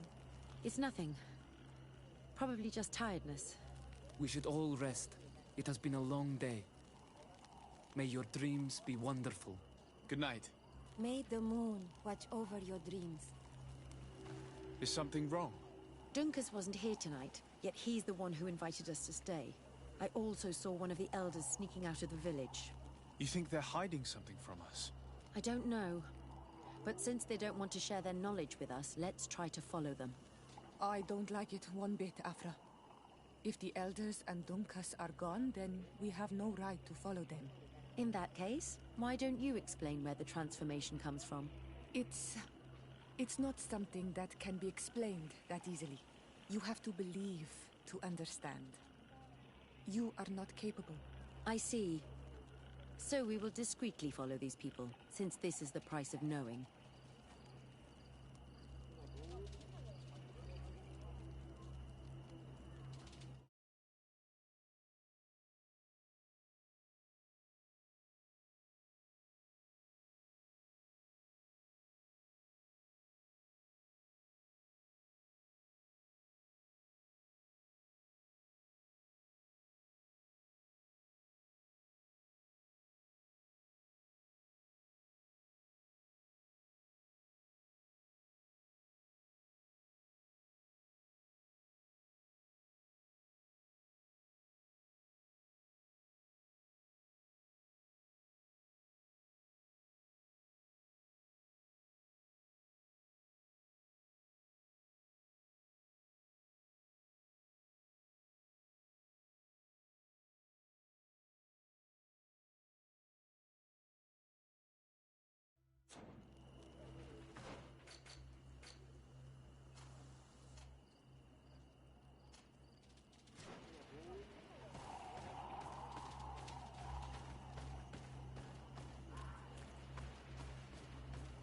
It's nothing. Probably just tiredness. We should all rest. It has been a long day. May your dreams be wonderful. Good night. May the moon watch over your dreams. Is something wrong? Dunkus wasn't here tonight, yet he's the one who invited us to stay. I also saw one of the elders sneaking out of the village. You think they're hiding something from us? I don't know. But since they don't want to share their knowledge with us, let's try to follow them. I don't like it one bit, Afra. If the elders and Dunkus are gone, then we have no right to follow them. In that case, why don't you explain where the transformation comes from? It's not something that can be explained that easily. You have to believe to understand. You are not capable. I see. So we will discreetly follow these people, since this is the price of knowing.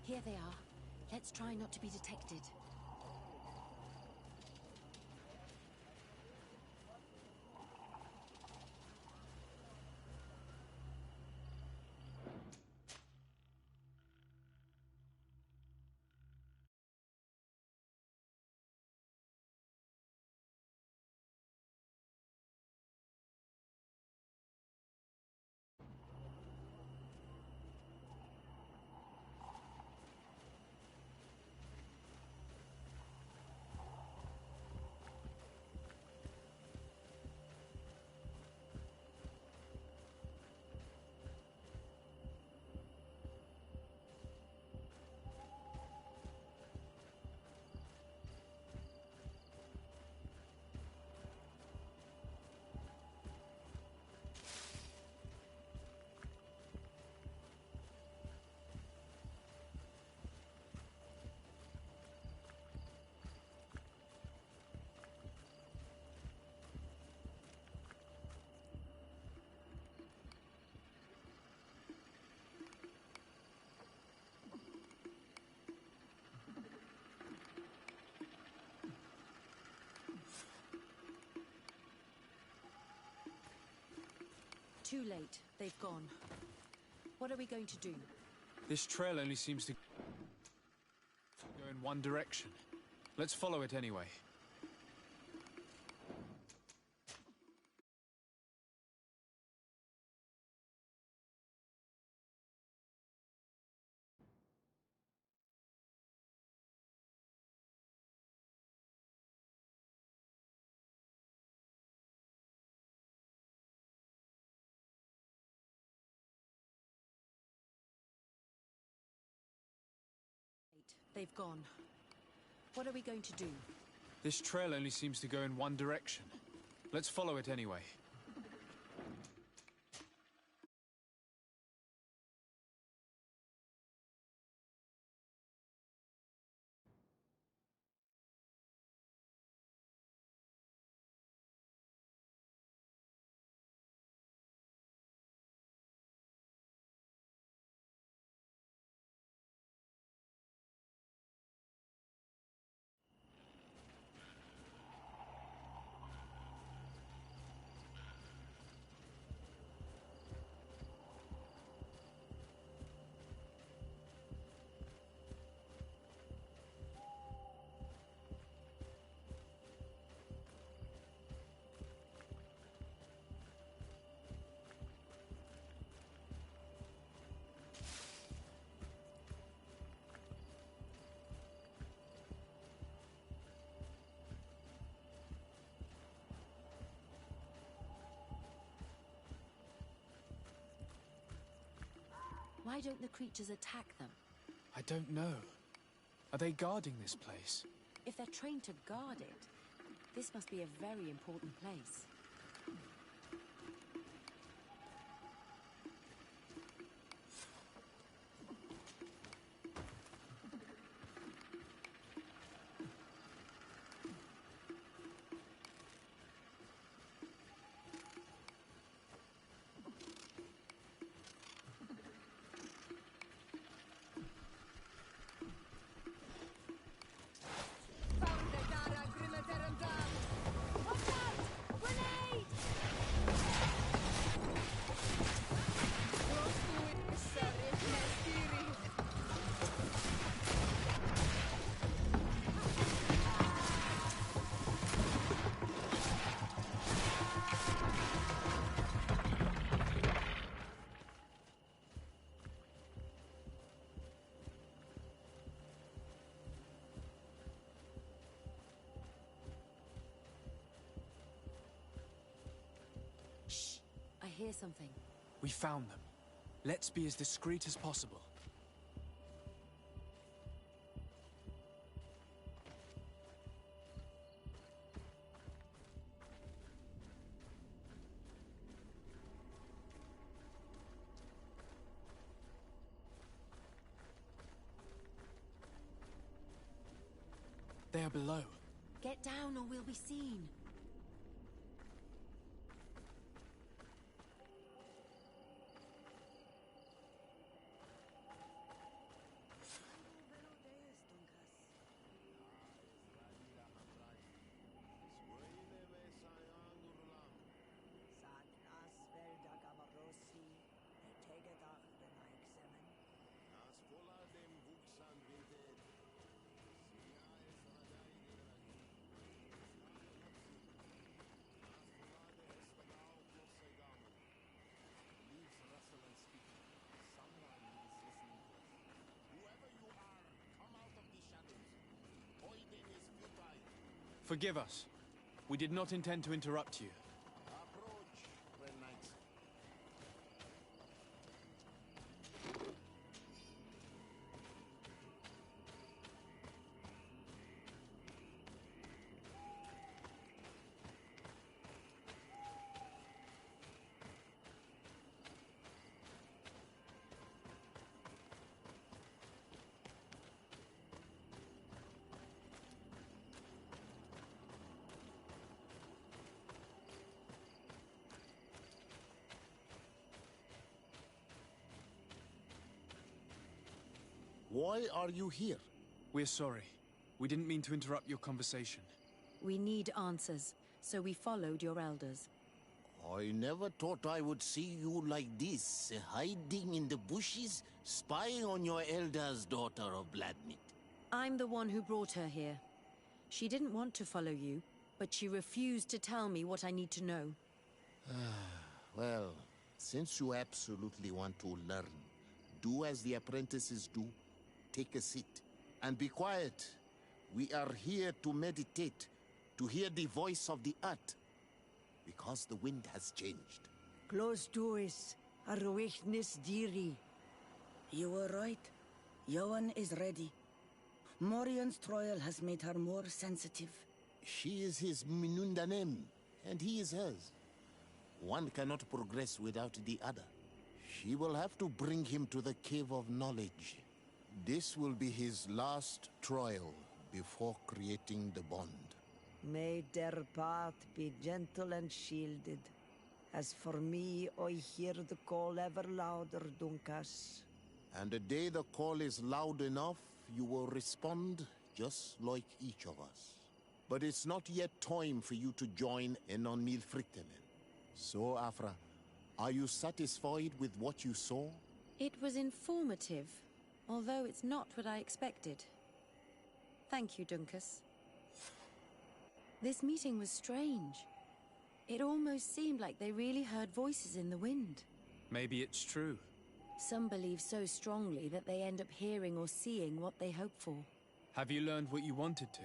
Here they are. Let's try not to be detected. Too late. They've gone. What are we going to do? This trail only seems to go in one direction. Let's follow it anyway. They've gone. What are we going to do? This trail only seems to go in one direction. Let's follow it anyway. Why don't the creatures attack them? I don't know. Are they guarding this place? If they're trained to guard it, this must be a very important place. I hear something. We found them. Let's be as discreet as possible. They are below. Get down or we'll be seen. Forgive us. We did not intend to interrupt you. Why are you here? We're sorry. We didn't mean to interrupt your conversation. We need answers, so we followed your elders. I never thought I would see you like this, hiding in the bushes, spying on your elder's daughter of Bloodmeat. I'm the one who brought her here. She didn't want to follow you, but she refused to tell me what I need to know. Well, since you absolutely want to learn, do as the apprentices do. Take a seat and be quiet. We are here to meditate, to hear the voice of the earth, because the wind has changed. Close doors, Arwechnis Diri. You were right. Johan is ready. Morian's trial has made her more sensitive. She is his Minundanem, and he is hers. One cannot progress without the other. She will have to bring him to the Cave of Knowledge. This will be his last trial before creating the bond. May their path be gentle and shielded. As for me, I hear the call ever louder, Dunkas. And the day the call is loud enough, you will respond just like each of us. But it's not yet time for you to join in on Milfrichtemen. So, Afra, are you satisfied with what you saw? It was informative, although it's not what I expected. Thank you, Dunkus. This meeting was strange. It almost seemed like they really heard voices in the wind. Maybe it's true. Some believe so strongly that they end up hearing or seeing what they hope for. Have you learned what you wanted to?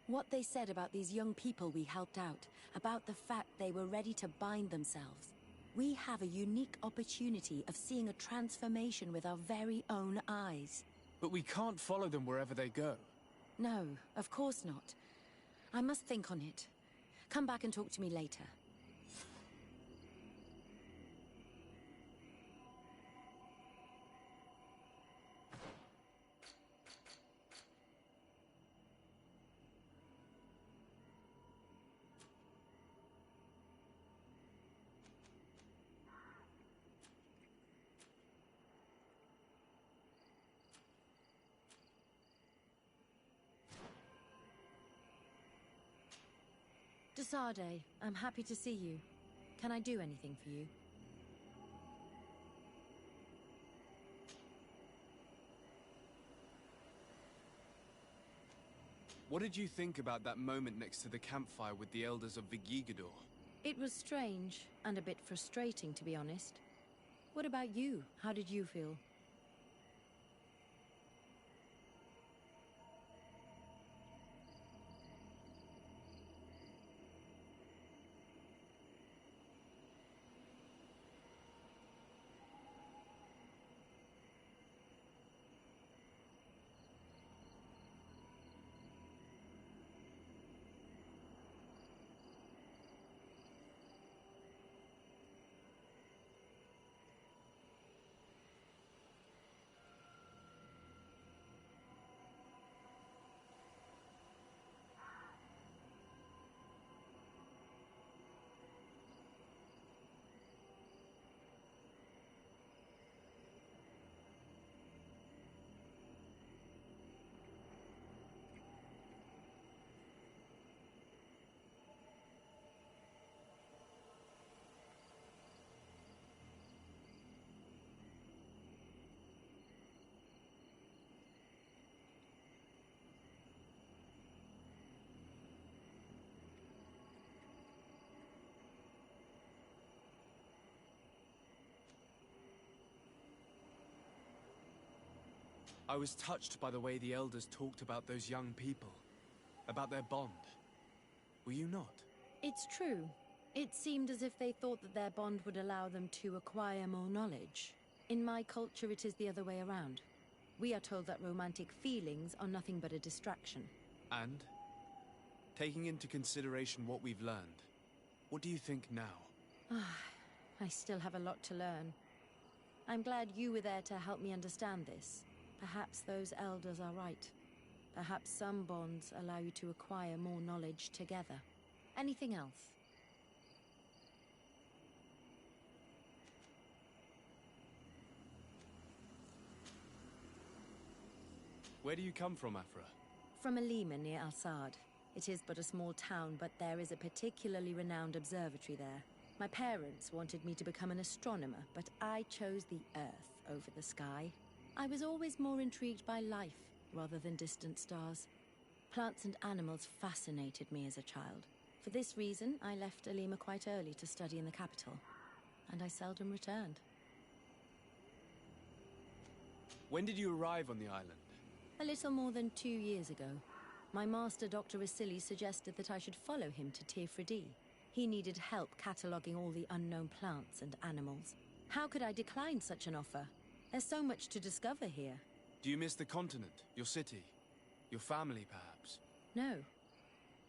What they said about these young people we helped out, about the fact they were ready to bind themselves. We have a unique opportunity of seeing a transformation with our very own eyes. But we can't follow them wherever they go. No, of course not. I must think on it. Come back and talk to me later. Desade, I'm happy to see you. Can I do anything for you? What did you think about that moment next to the campfire with the elders of Vigigador? It was strange, and a bit frustrating, to be honest. What about you? How did you feel? I was touched by the way the elders talked about those young people, about their bond. Were you not? It's true. It seemed as if they thought that their bond would allow them to acquire more knowledge. In my culture, it is the other way around. We are told that romantic feelings are nothing but a distraction. And? Taking into consideration what we've learned, what do you think now? I still have a lot to learn. I'm glad you were there to help me understand this. Perhaps those elders are right. Perhaps some bonds allow you to acquire more knowledge together. Anything else? Where do you come from, Afra? From Alima near Al-Sad. It is but a small town, but there is a particularly renowned observatory there. My parents wanted me to become an astronomer, but I chose the Earth over the sky. I was always more intrigued by life rather than distant stars. Plants and animals fascinated me as a child. For this reason, I left Alima quite early to study in the capital, and I seldom returned. When did you arrive on the island? A little more than 2 years ago. My master, Dr. Vasili, suggested that I should follow him to Tirfredi. He needed help cataloguing all the unknown plants and animals. How could I decline such an offer? There's so much to discover here. Do you miss the continent, your city, your family, perhaps? No.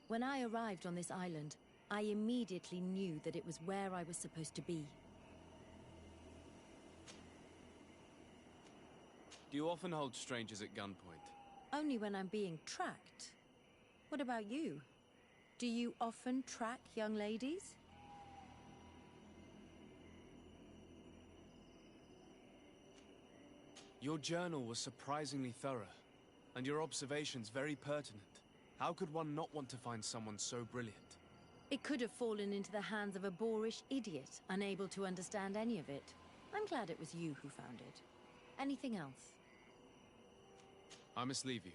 When I arrived on this island, I immediately knew that it was where I was supposed to be. Do you often hold strangers at gunpoint? Only when I'm being tracked. What about you? Do you often track young ladies? Your journal was surprisingly thorough, and your observations very pertinent. How could one not want to find someone so brilliant? It could have fallen into the hands of a boorish idiot, unable to understand any of it. I'm glad it was you who found it. Anything else? I must leave you.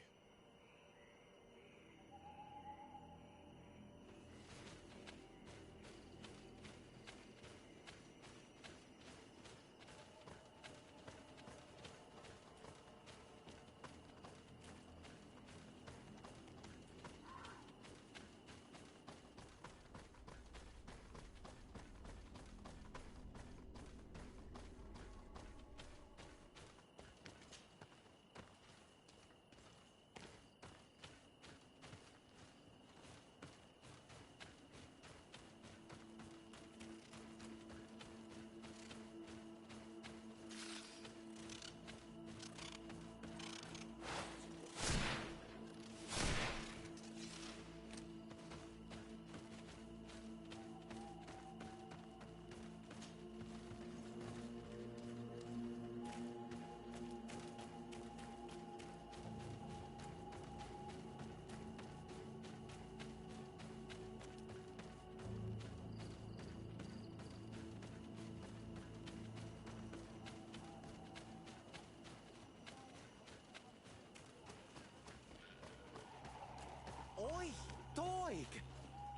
Oi, Doig!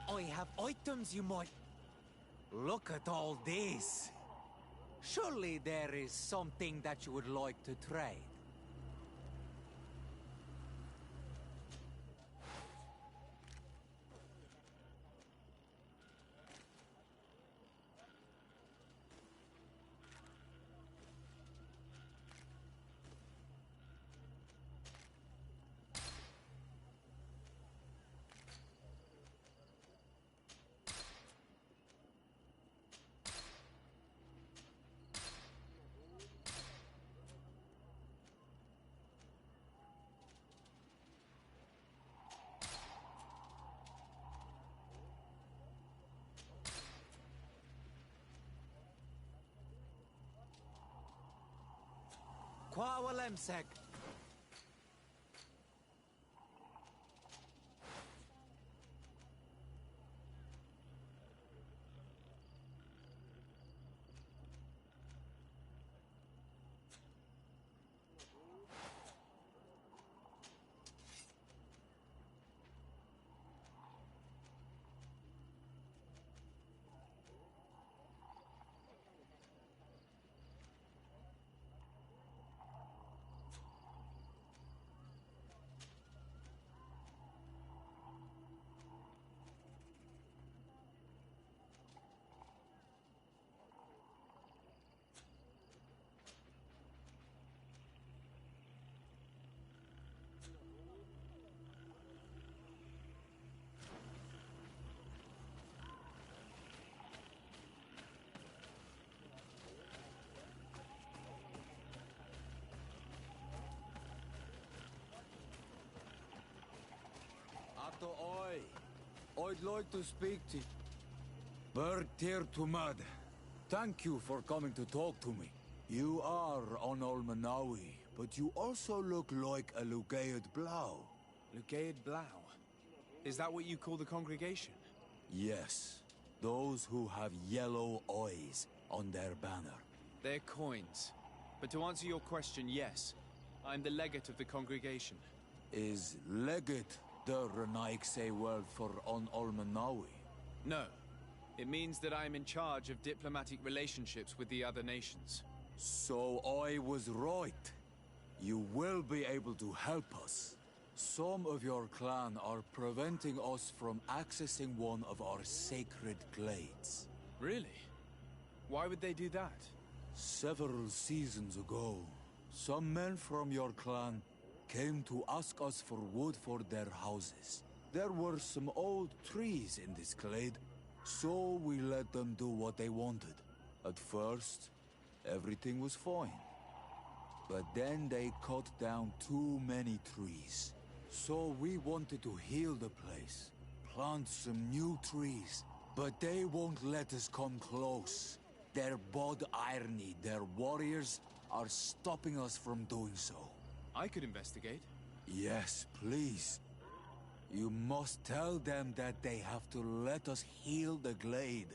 I have items you might... Look at all this. Surely there is something that you would like to trade. Kwawalemsek. I'd like to speak to... Bird tear to mud. Thank you for coming to talk to me. You are on Olmanawi, but you also look like a Lugaid Blau. Lugaid Blau? Is that what you call the congregation? Yes. Those who have yellow eyes on their banner. They're coins. But to answer your question, yes. I'm the legate of the congregation. Is legate the Renaigse word for on Olmanawi? No. It means that I am in charge of diplomatic relationships with the other nations. So I was right. You will be able to help us. Some of your clan are preventing us from accessing one of our sacred glades. Really? Why would they do that? Several seasons ago, some men from your clan came to ask us for wood for their houses. There were some old trees in this glade, so we let them do what they wanted. At first, everything was fine. But then they cut down too many trees. So we wanted to heal the place, plant some new trees, but they won't let us come close. Their bod irony, their warriors, are stopping us from doing so. I could investigate. Yes, please. You must tell them that they have to let us heal the glade.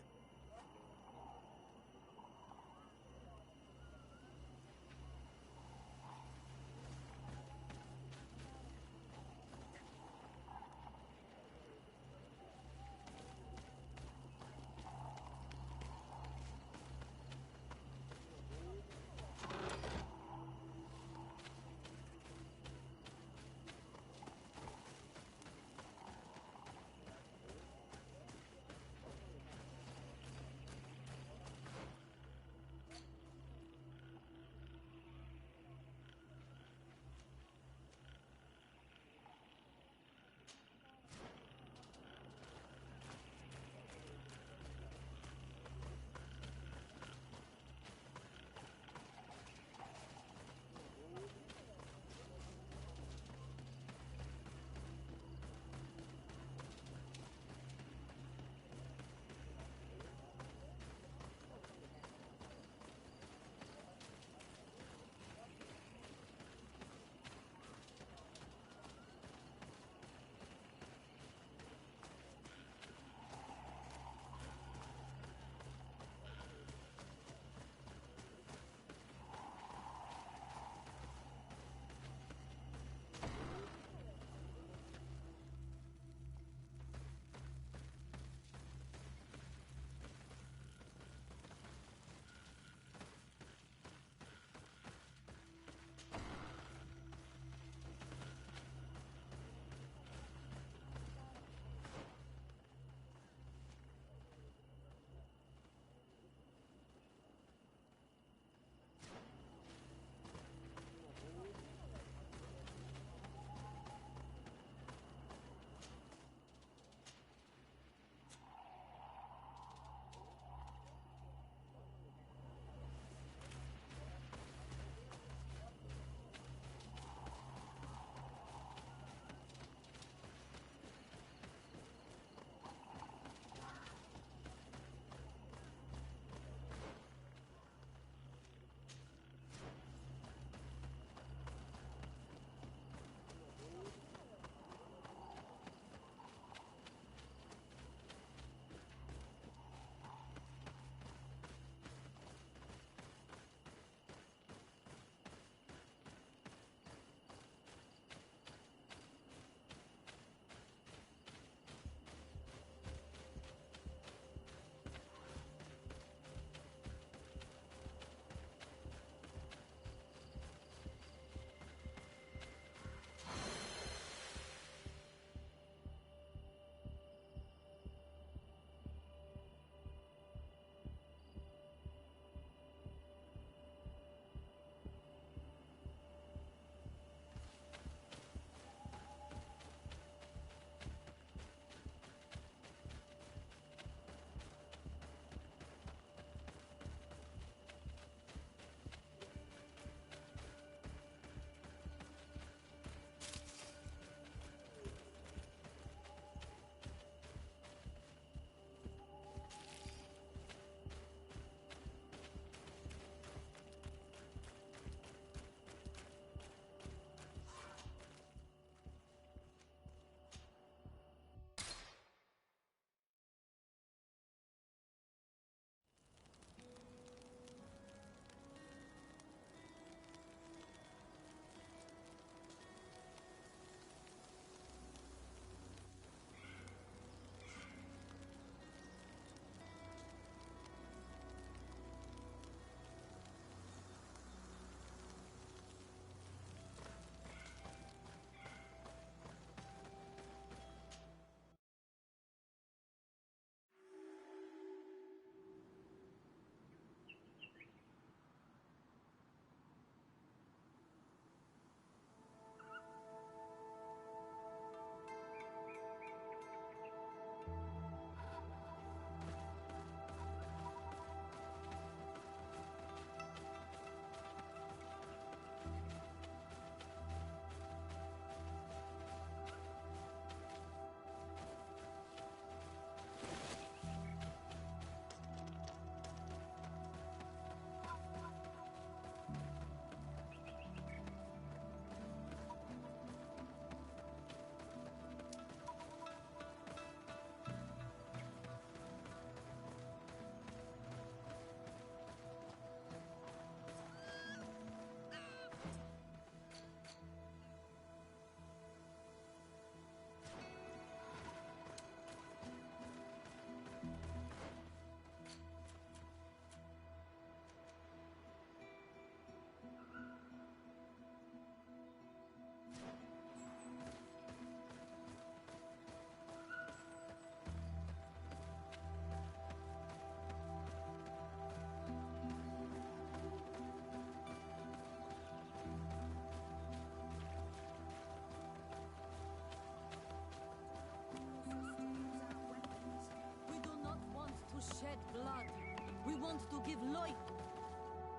want to give life.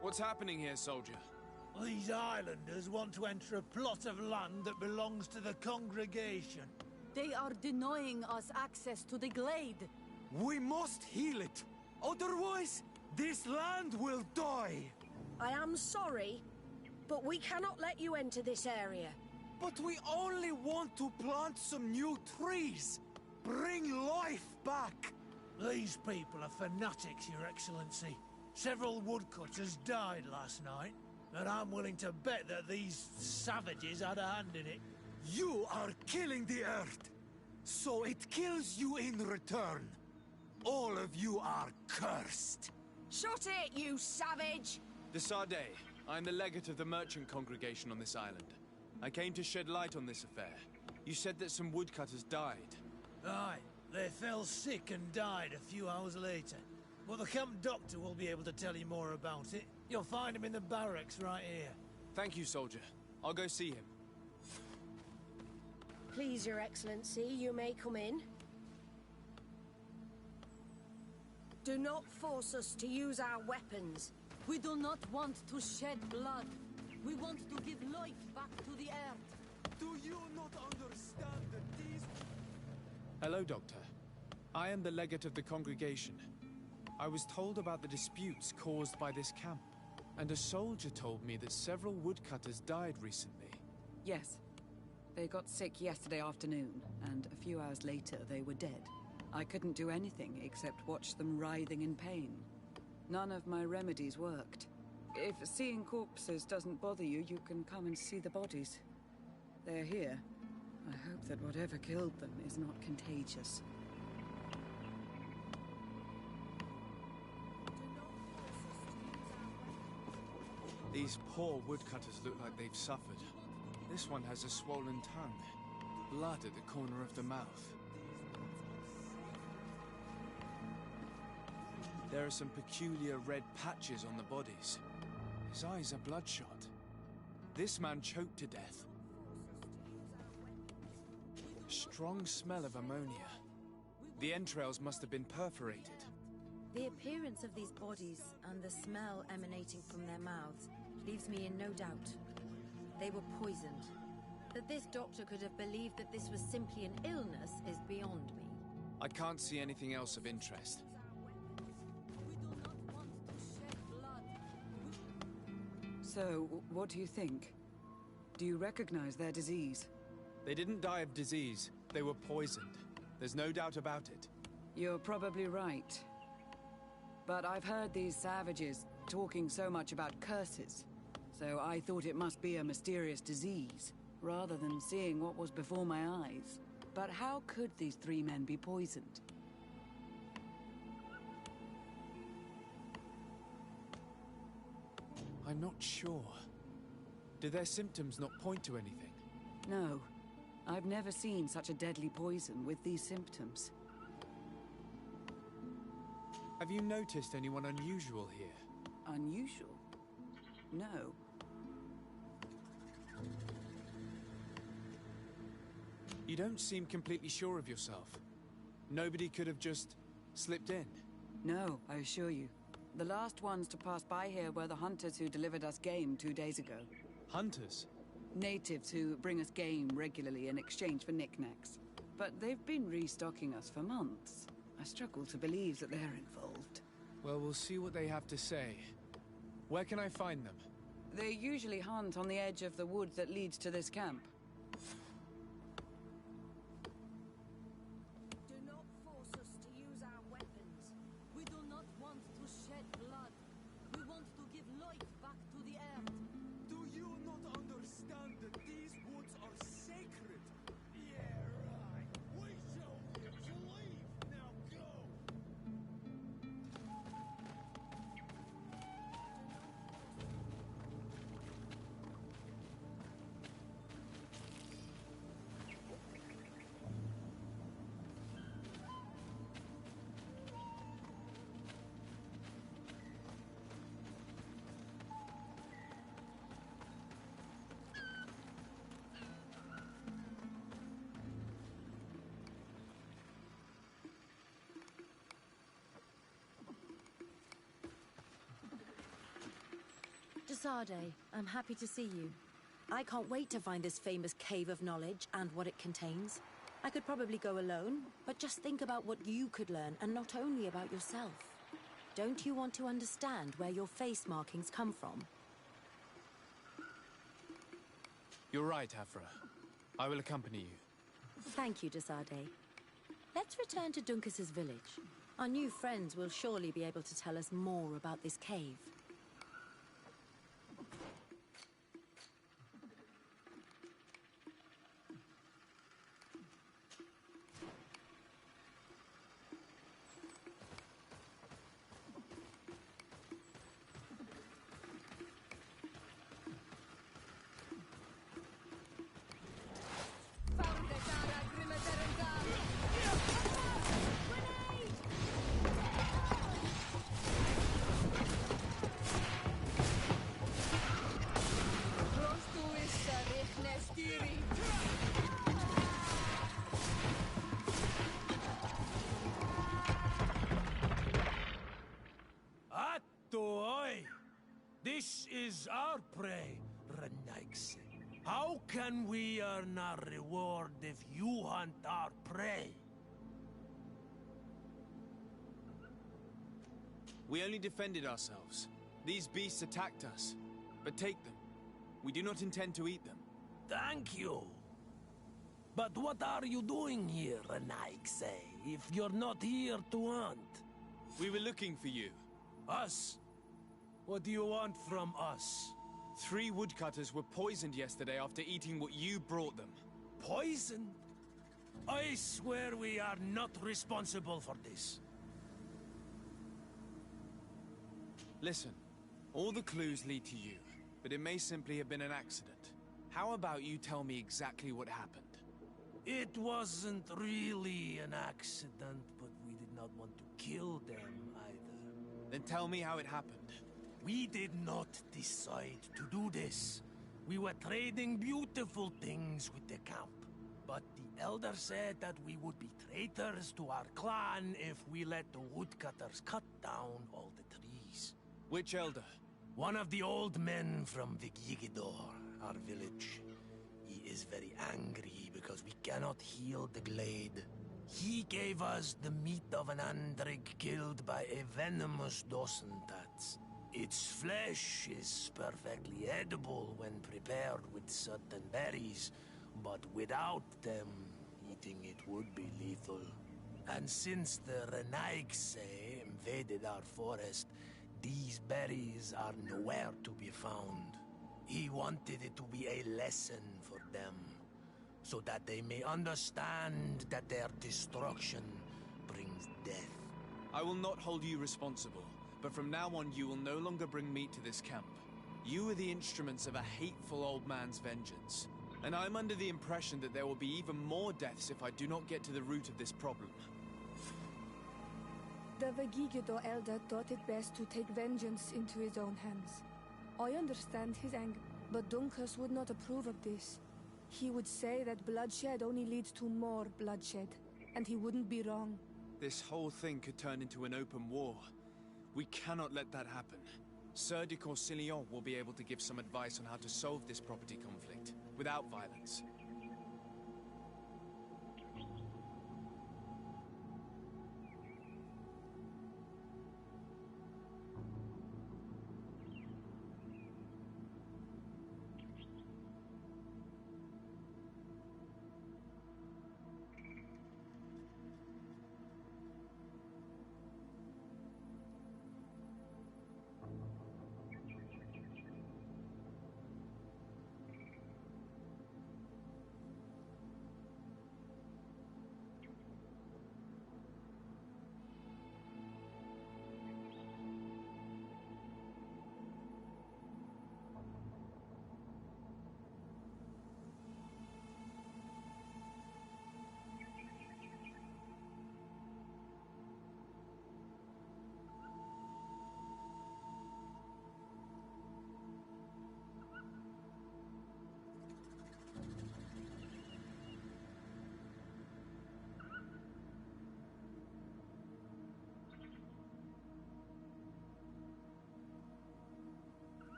What's happening here, soldier? These islanders want to enter a plot of land that belongs to the congregation. They are denying us access to the glade. We must heal it. Otherwise, this land will die. I am sorry, but we cannot let you enter this area. But we only want to plant some new trees. Bring life back. These people are fanatics, Your Excellency. Several woodcutters died last night, and I'm willing to bet that these savages had a hand in it. You are killing the earth, so it kills you in return. All of you are cursed. Shut it, you savage! De Sardet, I'm the legate of the merchant congregation on this island. I came to shed light on this affair. You said that some woodcutters died. Aye, they fell sick and died a few hours later. Well, the camp doctor will be able to tell you more about it. You'll find him in the barracks right here. Thank you, soldier. I'll go see him. Please, Your Excellency, you may come in. Do not force us to use our weapons. We do not want to shed blood. We want to give life back to the earth. Do you not understand that these... Hello, Doctor. I am the legate of the congregation. I was told about the disputes caused by this camp, and a soldier told me that several woodcutters died recently. Yes. They got sick yesterday afternoon, and a few hours later they were dead. I couldn't do anything except watch them writhing in pain. None of my remedies worked. If seeing corpses doesn't bother you, you can come and see the bodies. They're here. I hope that whatever killed them is not contagious. These poor woodcutters look like they've suffered. This one has a swollen tongue. Blood at the corner of the mouth. There are some peculiar red patches on the bodies. His eyes are bloodshot. This man choked to death. A strong smell of ammonia. The entrails must have been perforated. The appearance of these bodies and the smell emanating from their mouths leaves me in no doubt. They were poisoned. That this doctor could have believed that this was simply an illness is beyond me. I can't see anything else of interest. So, what do you think? Do you recognize their disease? They didn't die of disease. They were poisoned. There's no doubt about it. You're probably right. But I've heard these savages talking so much about curses, so I thought it must be a mysterious disease, rather than seeing what was before my eyes. But how could these three men be poisoned? I'm not sure. Do their symptoms not point to anything? No. I've never seen such a deadly poison with these symptoms. Have you noticed anyone unusual here? Unusual? No. You don't seem completely sure of yourself. Nobody could have just slipped in. No, I assure you. The last ones to pass by here were the hunters who delivered us game 2 days ago. Hunters? Natives who bring us game regularly in exchange for knickknacks. But they've been restocking us for months. I struggle to believe that they're involved. Well, we'll see what they have to say. Where can I find them? They usually hunt on the edge of the wood that leads to this camp. Do not force us to use our weapons. We do not want to shed blood. We want to give life back to the earth. Do you not understand that these woods are sacred? Yeah, right. We shall give to leave. Now go. Desarde, I'm happy to see you. I can't wait to find this famous cave of knowledge and what it contains. I could probably go alone, but just think about what you could learn, and not only about yourself. Don't you want to understand where your face markings come from? You're right, Afra. I will accompany you. Thank you, Desarde. Let's return to Duncas's village. Our new friends will surely be able to tell us more about this cave. This is our prey, Renaix. How can we earn our reward if you hunt our prey? We only defended ourselves. These beasts attacked us. But take them. We do not intend to eat them. Thank you. But what are you doing here, Renaix, if you're not here to hunt? We were looking for you. Us? What do you want from us? 3 woodcutters were poisoned yesterday after eating what you brought them. Poisoned? I swear we are not responsible for this. Listen, all the clues lead to you, but it may simply have been an accident. How about you tell me exactly what happened? It wasn't really an accident, but we did not want to kill them either. Then tell me how it happened. We did not decide to do this. We were trading beautiful things with the camp. But the elder said that we would be traitors to our clan if we let the woodcutters cut down all the trees. Which elder? One of the old men from Vigigidor, our village. He is very angry because we cannot heal the glade. He gave us the meat of an andrig killed by a venomous dosentats. Its flesh is perfectly edible when prepared with certain berries, but without them, eating it would be lethal. And since the Renaigse invaded our forest, these berries are nowhere to be found. He wanted it to be a lesson for them, so that they may understand that their destruction brings death. I will not hold you responsible. But from now on, you will no longer bring meat to this camp. You are the instruments of a hateful old man's vengeance. And I'm under the impression that there will be even more deaths if I do not get to the root of this problem. The Vegigido elder thought it best to take vengeance into his own hands. I understand his anger, but Duncas would not approve of this. He would say that bloodshed only leads to more bloodshed, and he wouldn't be wrong. This whole thing could turn into an open war. We cannot let that happen. Sir de Corsillon will be able to give some advice on how to solve this property conflict, without violence.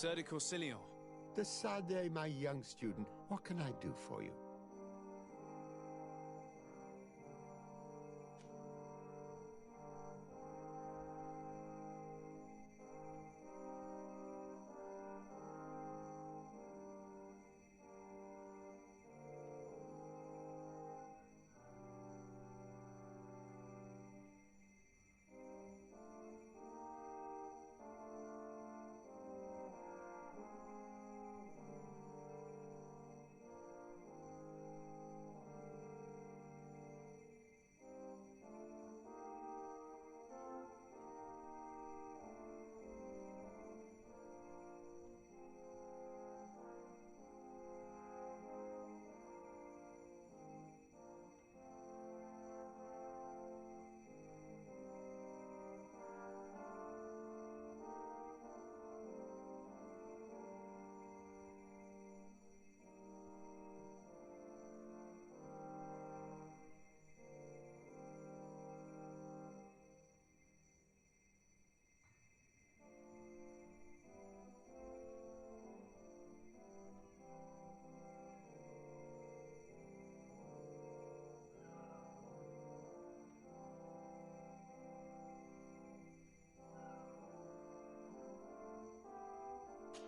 Sir de Corsilion. De Sade, my young student, what can I do for you?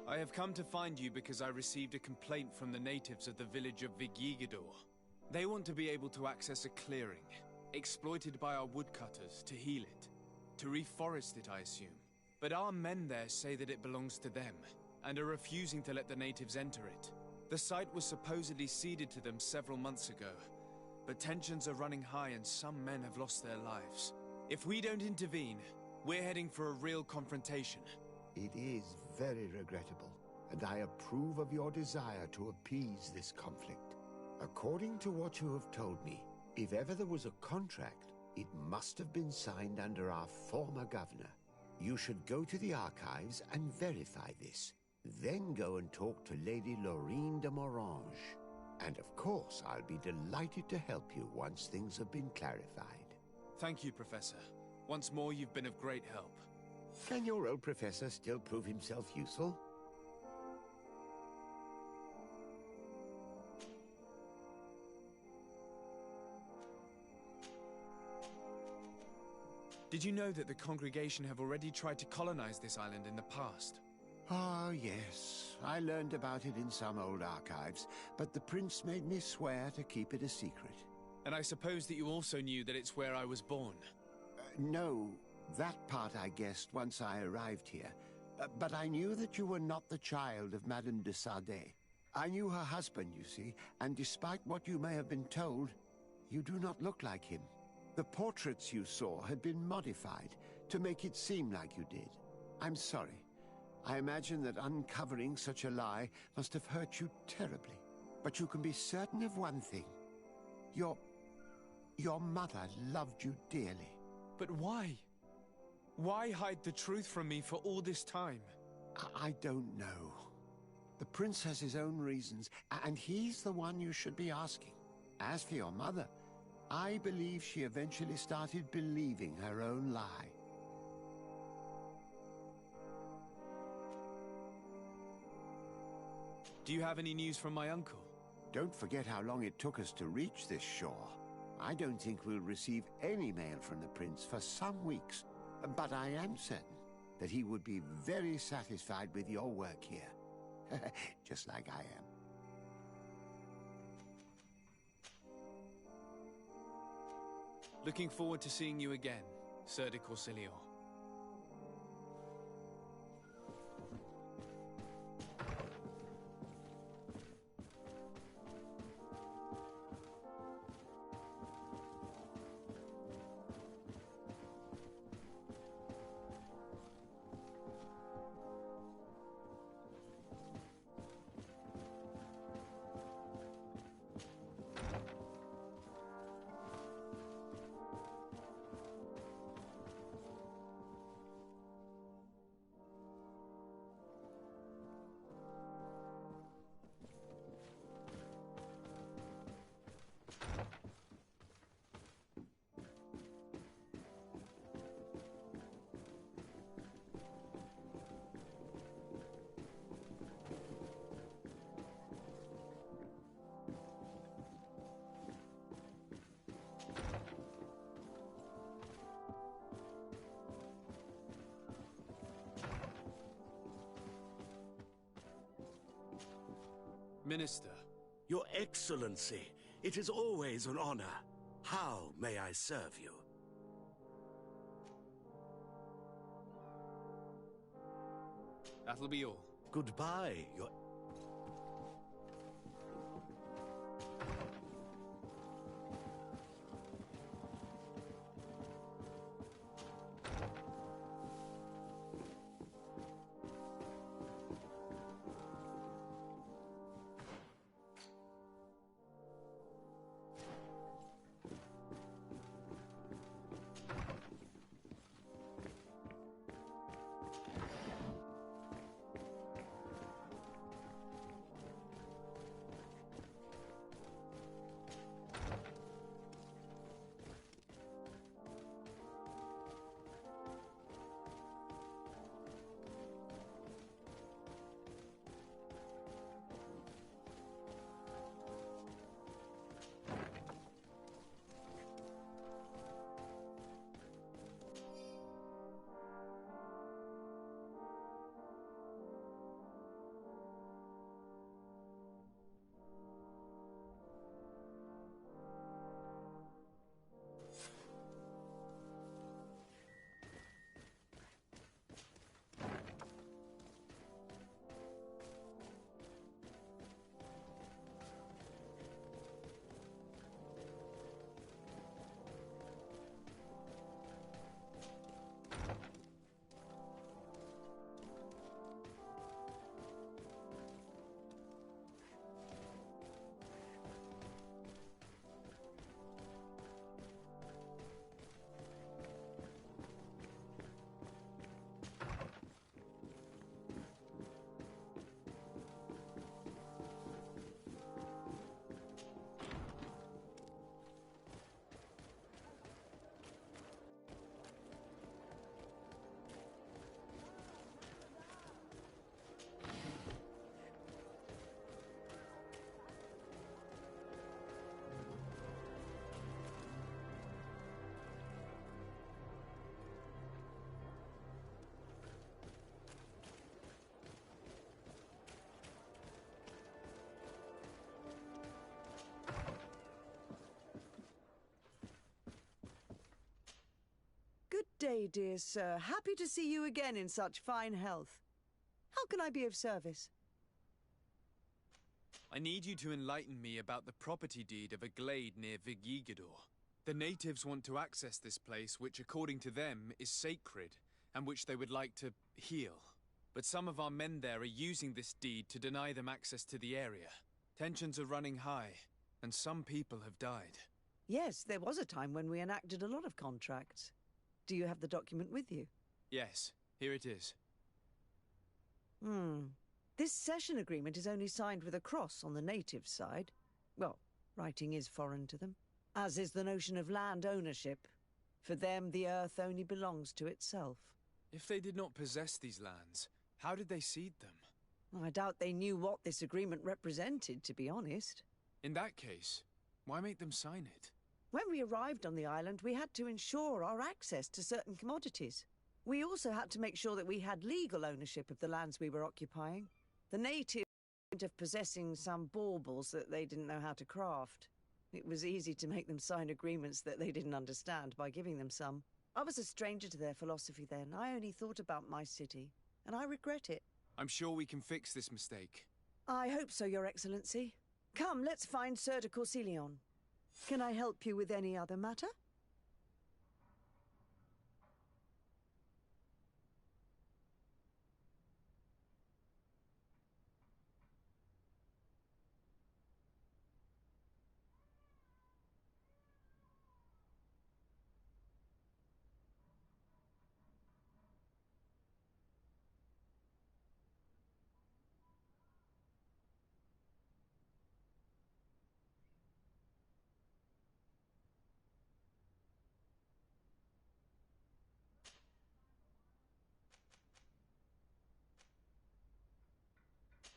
I have come to find you because I received a complaint from the natives of the village of Vigigidor. They want to be able to access a clearing, exploited by our woodcutters, to heal it. To reforest it, I assume. But our men there say that it belongs to them, and are refusing to let the natives enter it. The site was supposedly ceded to them several months ago, but tensions are running high and some men have lost their lives. If we don't intervene, we're heading for a real confrontation. It is very regrettable, and I approve of your desire to appease this conflict. According to what you have told me, if ever there was a contract, it must have been signed under our former governor. You should go to the archives and verify this. Then go and talk to Lady Laurine de Morange. And of course, I'll be delighted to help you once things have been clarified. Thank you, Professor. Once more, you've been of great help. Can your old professor still prove himself useful? Did you know that the congregation have already tried to colonize this island in the past? Ah, yes. I learned about it in some old archives, but the prince made me swear to keep it a secret. And I suppose that you also knew that it's where I was born? No. That part I guessed once I arrived here. But I knew that you were not the child of Madame de Sade. I knew her husband, you see, and despite what you may have been told, you do not look like him. The portraits you saw had been modified to make it seem like you did. I'm sorry. I imagine that uncovering such a lie must have hurt you terribly. But you can be certain of one thing. Your mother loved you dearly. But why? Why hide the truth from me for all this time? I don't know. The prince has his own reasons, and he's the one you should be asking. As for your mother, I believe she eventually started believing her own lie. Do you have any news from my uncle? Don't forget how long it took us to reach this shore. I don't think we'll receive any mail from the prince for some weeks. But I am certain that he would be very satisfied with your work here. Just like I am. Looking forward to seeing you again, Sir de Corsilion. Minister. Your Excellency, it is always an honor. How may I serve you? That'll be all. Goodbye, Your... Good day, dear sir. Happy to see you again in such fine health. How can I be of service? I need you to enlighten me about the property deed of a glade near Vigigidor. The natives want to access this place, which according to them is sacred, and which they would like to heal. But some of our men there are using this deed to deny them access to the area. Tensions are running high, and some people have died. Yes, there was a time when we enacted a lot of contracts. Do you have the document with you? Yes, here it is. This cession agreement is only signed with a cross on the native side. Well, writing is foreign to them, as is the notion of land ownership. For them, the earth only belongs to itself. If they did not possess these lands, how did they cede them? I doubt they knew what this agreement represented, to be honest. In that case, why make them sign it? When we arrived on the island, we had to ensure our access to certain commodities. We also had to make sure that we had legal ownership of the lands we were occupying. The natives of possessing some baubles that they didn't know how to craft. It was easy to make them sign agreements that they didn't understand by giving them some. I was a stranger to their philosophy then. I only thought about my city, and I regret it. I'm sure we can fix this mistake. I hope so, Your Excellency. Come, let's find Sir de Corsilion. Can I help you with any other matter?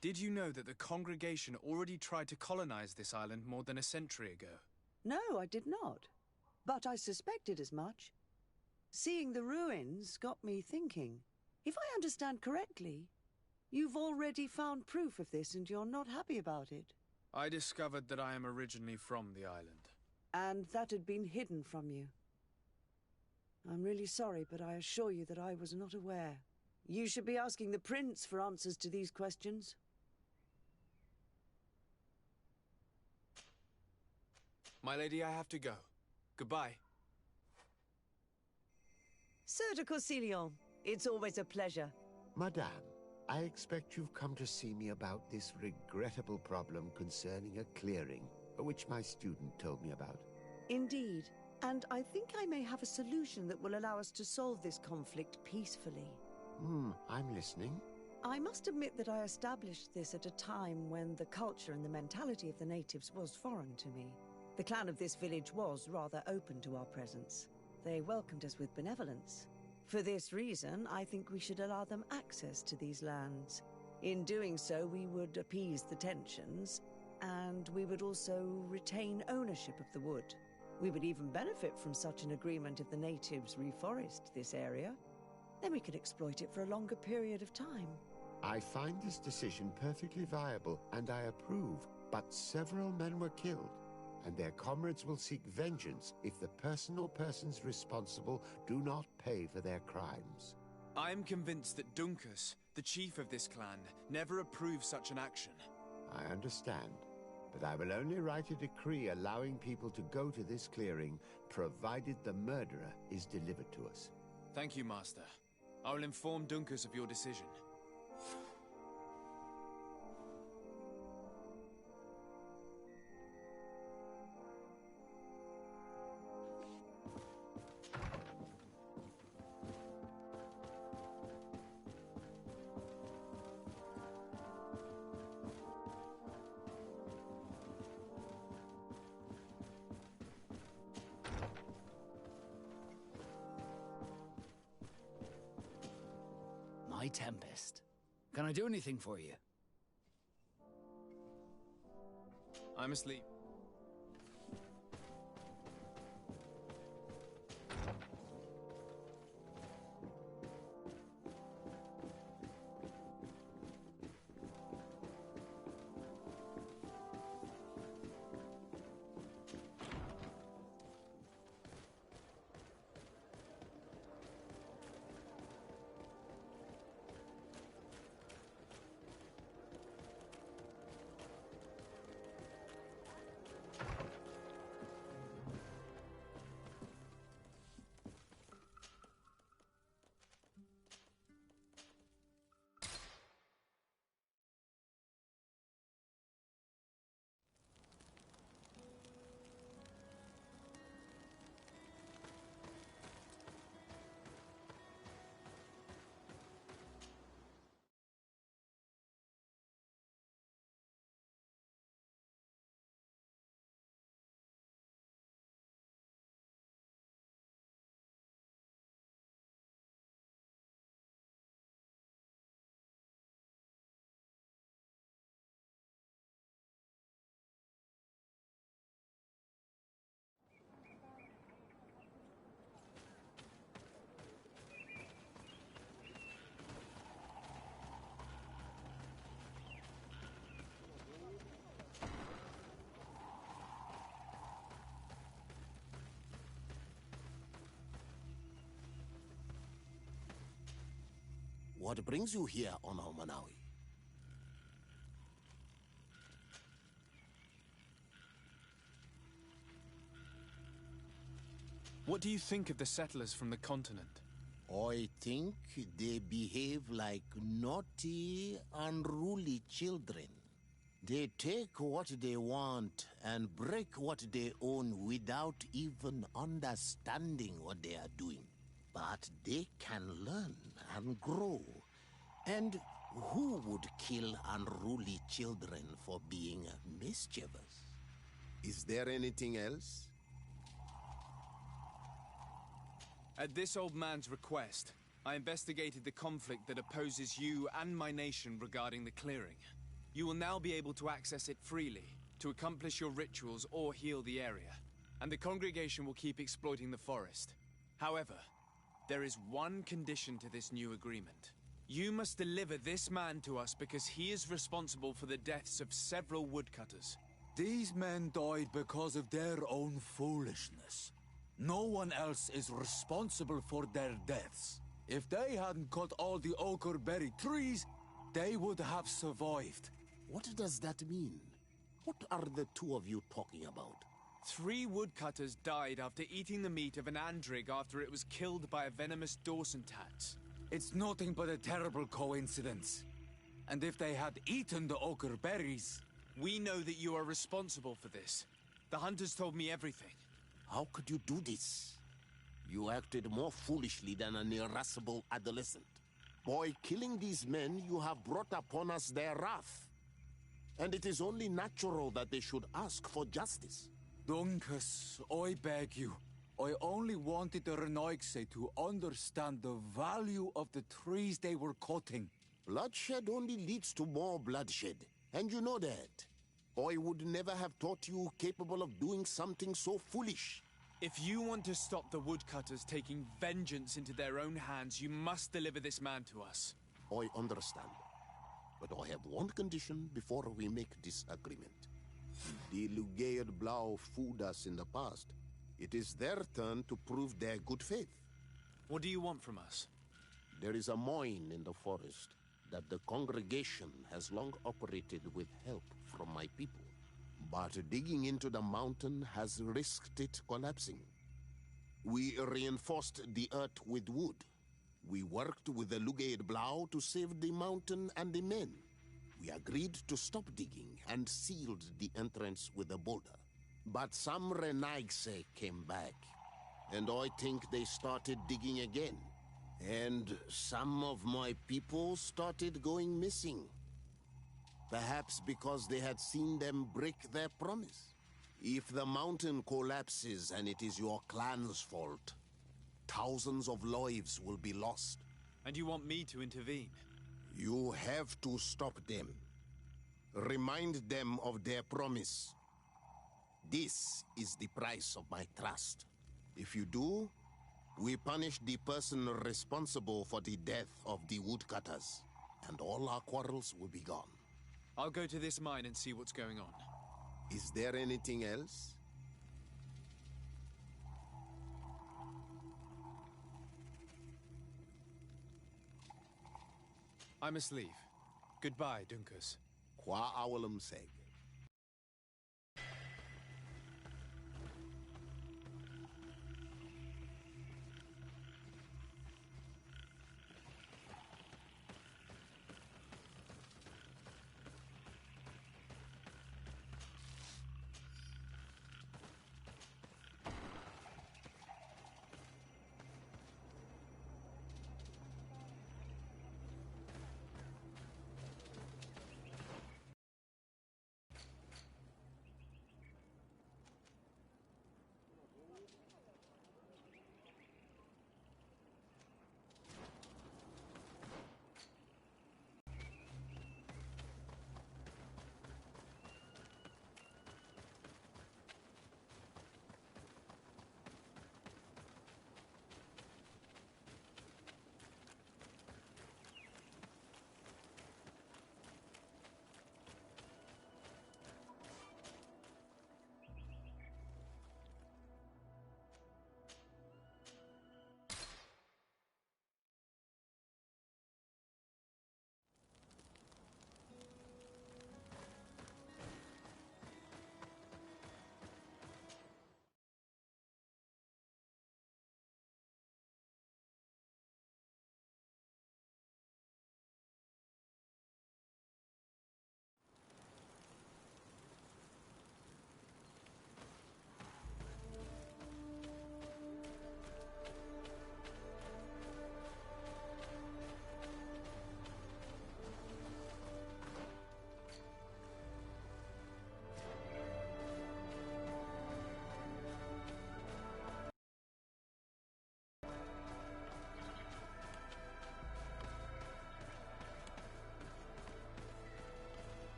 Did you know that the congregation already tried to colonize this island more than a century ago? No, I did not. But I suspected as much. Seeing the ruins got me thinking. If I understand correctly, You've already found proof of this and you're not happy about it. I discovered that I am originally from the island. And that had been hidden from you. I'm really sorry, but I assure you that I was not aware. You should be asking the Prince for answers to these questions. My lady, I have to go. Goodbye. Sir de Corsilion, it's always a pleasure. Madame, I expect you've come to see me about this regrettable problem concerning a clearing, which my student told me about. Indeed. And I think I may have a solution that will allow us to solve this conflict peacefully. I'm listening. I must admit that I established this at a time when the culture and the mentality of the natives was foreign to me. The clan of this village was rather open to our presence. They welcomed us with benevolence. For this reason, I think we should allow them access to these lands. In doing so, we would appease the tensions, and we would also retain ownership of the wood. We would even benefit from such an agreement if the natives reforest this area. Then we could exploit it for a longer period of time. I find this decision perfectly viable, and I approve, but several men were killed, and their comrades will seek vengeance if the person or persons responsible do not pay for their crimes. I am convinced that Dunkus, the chief of this clan, never approved such an action. I understand, but I will only write a decree allowing people to go to this clearing, provided the murderer is delivered to us. Thank you, Master. I will inform Dunkus of your decision. My Tempest. Can I do anything for you? I'm asleep. What brings you here on Manawi? What do you think of the settlers from the continent? I think they behave like naughty, unruly children. They take what they want and break what they own without even understanding what they are doing. But they can learn and grow. And who would kill unruly children for being mischievous? Is there anything else? At this old man's request, I investigated the conflict that opposes you and my nation regarding the clearing. You will now be able to access it freely, to accomplish your rituals or heal the area. And the congregation will keep exploiting the forest. However, there is one condition to this new agreement. You must deliver this man to us because he is responsible for the deaths of several woodcutters. These men died because of their own foolishness. No one else is responsible for their deaths. If they hadn't cut all the oakerberry trees, they would have survived. What does that mean? What are the two of you talking about? 3 woodcutters died after eating the meat of an andrig after it was killed by a venomous Dawson tat. It's nothing but a terrible coincidence. And if they had eaten the ochre berries... We know that you are responsible for this. The hunters told me everything. How could you do this? You acted more foolishly than an irascible adolescent. By killing these men, you have brought upon us their wrath. And it is only natural that they should ask for justice. Duncas, I beg you. I only wanted the Renoigse to understand the value of the trees they were cutting. Bloodshed only leads to more bloodshed, and you know that. I would never have thought you capable of doing something so foolish. If you want to stop the woodcutters taking vengeance into their own hands, you must deliver this man to us. I understand. But I have one condition before we make this agreement. The Lugaid Blau fooled us in the past. It is their turn to prove their good faith. What do you want from us? There is a mine in the forest that the congregation has long operated with help from my people. But digging into the mountain has risked it collapsing. We reinforced the earth with wood. We worked with the Lugaid Blau to save the mountain and the men. We agreed to stop digging and sealed the entrance with a boulder. But some Renaigse came back, and I think they started digging again. And some of my people started going missing. Perhaps because they had seen them break their promise. If the mountain collapses and it is your clan's fault, thousands of lives will be lost. And you want me to intervene? You have to stop them. Remind them of their promise. This is the price of my trust. If you do, we punish the person responsible for the death of the woodcutters, and all our quarrels will be gone. I'll go to this mine and see what's going on. Is there anything else? I must leave. Goodbye, Duncas. Qua awalum seg.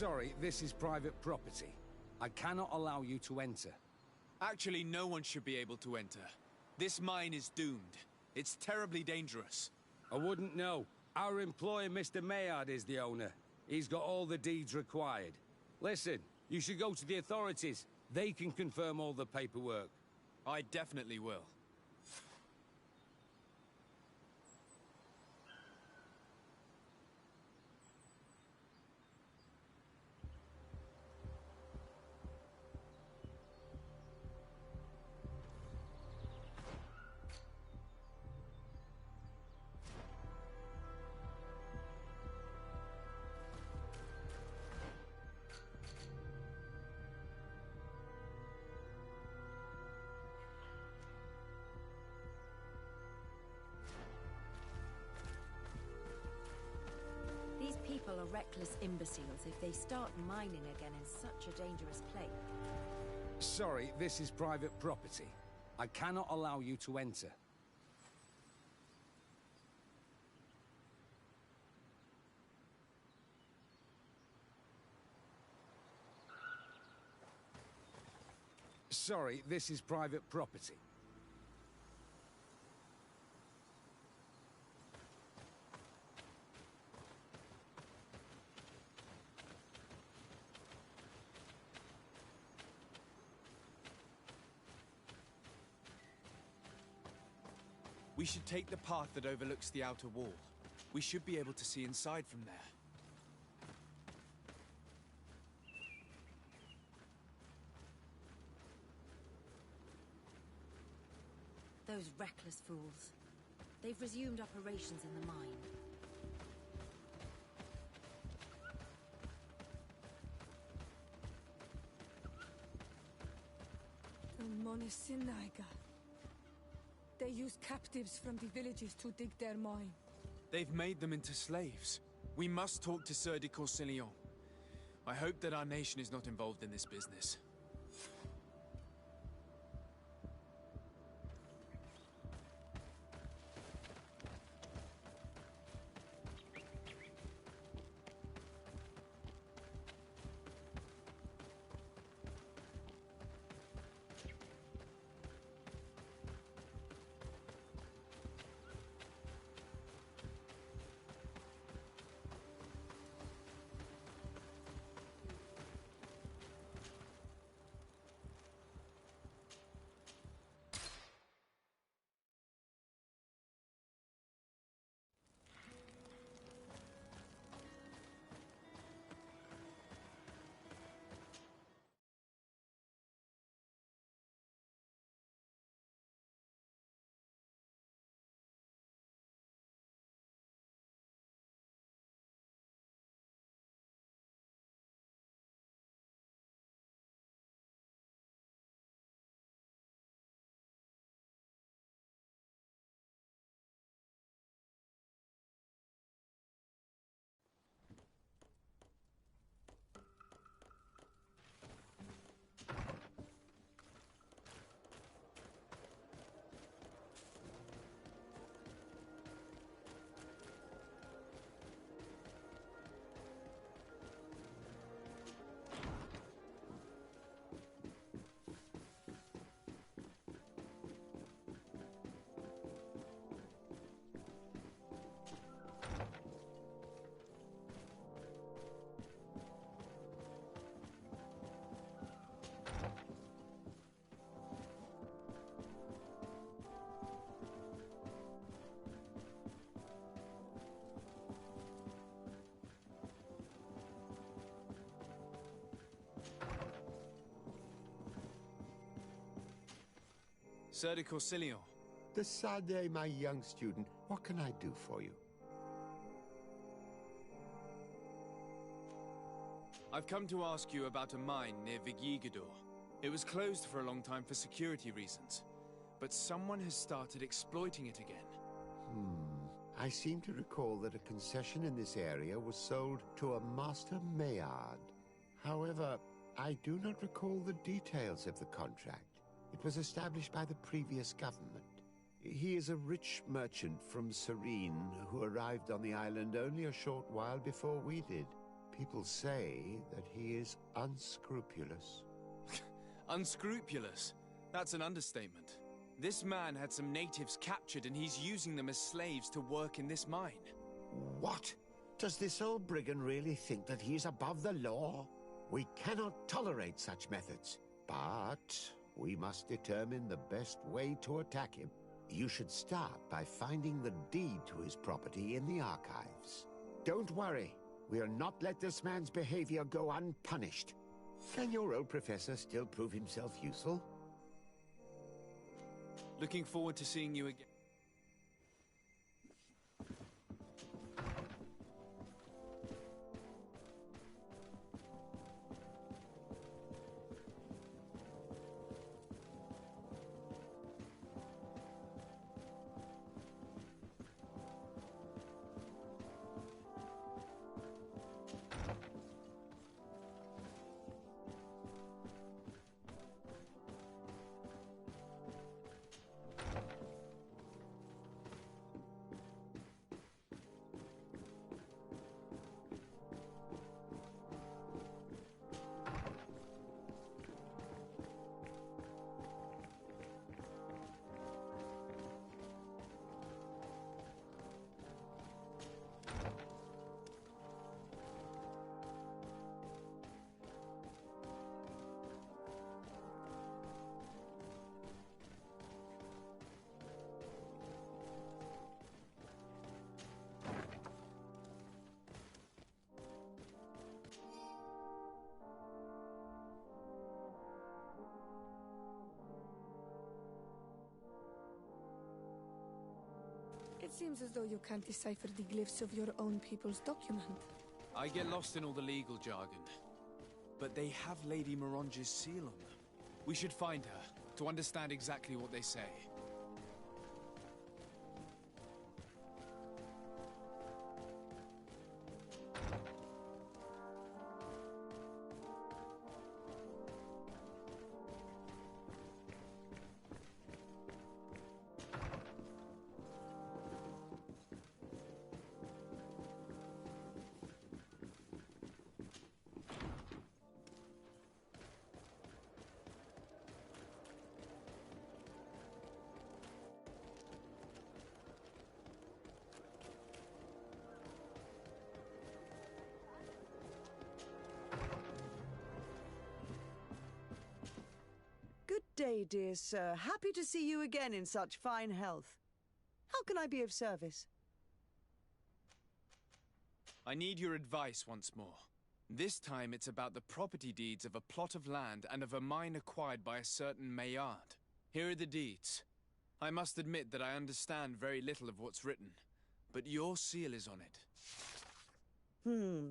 Sorry, this is private property. I cannot allow you to enter. Actually, no one should be able to enter. This mine is doomed. It's terribly dangerous. I wouldn't know. Our employer, Mr. Maillard, is the owner. He's got all the deeds required. Listen, you should go to the authorities. They can confirm all the paperwork. I definitely will. These people are reckless imbeciles if they start mining again in such a dangerous place. Sorry, this is private property. I cannot allow you to enter. Sorry, this is private property. We should take the path that overlooks the outer wall. We should be able to see inside from there. Those reckless fools. They've resumed operations in the mine. The Monisinaga. They use captives from the villages to dig their mine. They've made them into slaves. We must talk to Sir de Corsillon. I hope that our nation is not involved in this business. Sir de Corsillon. Decidez, my young student, what can I do for you? I've come to ask you about a mine near Vigyigador. It was closed for a long time for security reasons, but someone has started exploiting it again. I seem to recall that a concession in this area was sold to a Master Maillard. However, I do not recall the details of the contract. It was established by the previous government. He is a rich merchant from Serene who arrived on the island only a short while before we did. People say that he is unscrupulous. Unscrupulous? That's an understatement. This man had some natives captured and he's using them as slaves to work in this mine. What? Does this old brigand really think that he is above the law? We cannot tolerate such methods, but we must determine the best way to attack him. You should start by finding the deed to his property in the archives. Don't worry, we'll not let this man's behavior go unpunished. Can your old professor still prove himself useful? Looking forward to seeing you again. It seems as though you can't decipher the glyphs of your own people's document. I get lost in all the legal jargon. But they have Lady Moronge's seal on them. We should find her, to understand exactly what they say. Good day, dear sir. Happy to see you again in such fine health. How can I be of service? I need your advice once more. This time it's about the property deeds of a plot of land and of a mine acquired by a certain Maillard. Here are the deeds. I must admit that I understand very little of what's written, but your seal is on it.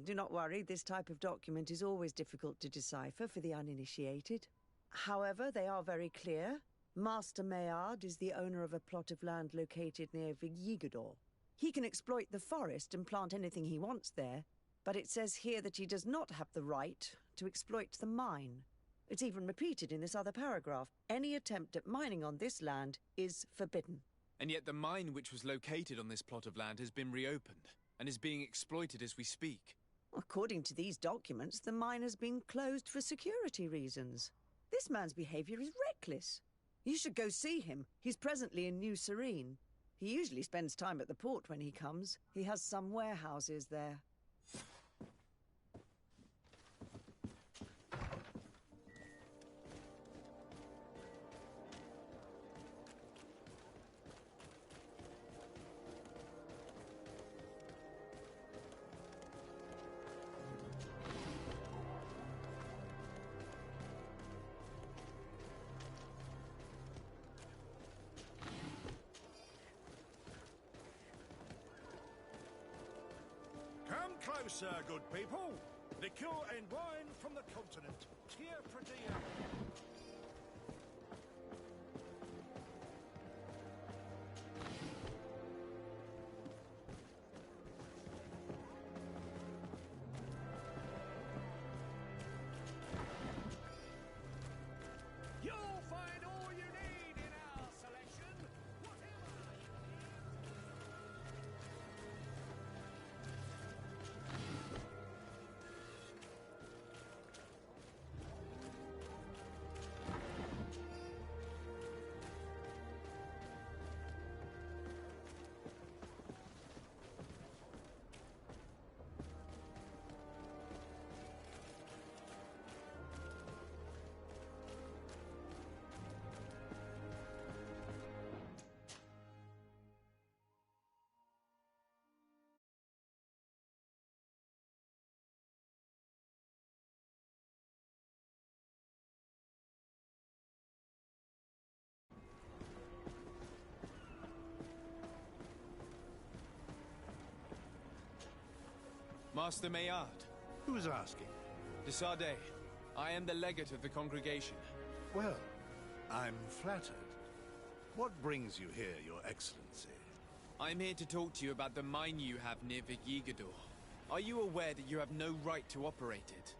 Do not worry. This type of document is always difficult to decipher for the uninitiated. However, they are very clear. Master Maillard is the owner of a plot of land located near Vigyigador. He can exploit the forest and plant anything he wants there, but it says here that he does not have the right to exploit the mine. It's even repeated in this other paragraph. Any attempt at mining on this land is forbidden. And yet the mine which was located on this plot of land has been reopened and is being exploited as we speak. According to these documents, the mine has been closed for security reasons. This man's behavior is reckless. You should go see him. He's presently in New Serene. He usually spends time at the port when he comes. He has some warehouses there. Come closer, good people. Liquor and wine from the continent. Tia Pradia. You'll find all you need in our selection. Master Maillard. Who's asking? De Sardet. I am the legate of the congregation. Well, I'm flattered. What brings you here, Your Excellency? I'm here to talk to you about the mine you have near Vigigador. Are you aware that you have no right to operate it?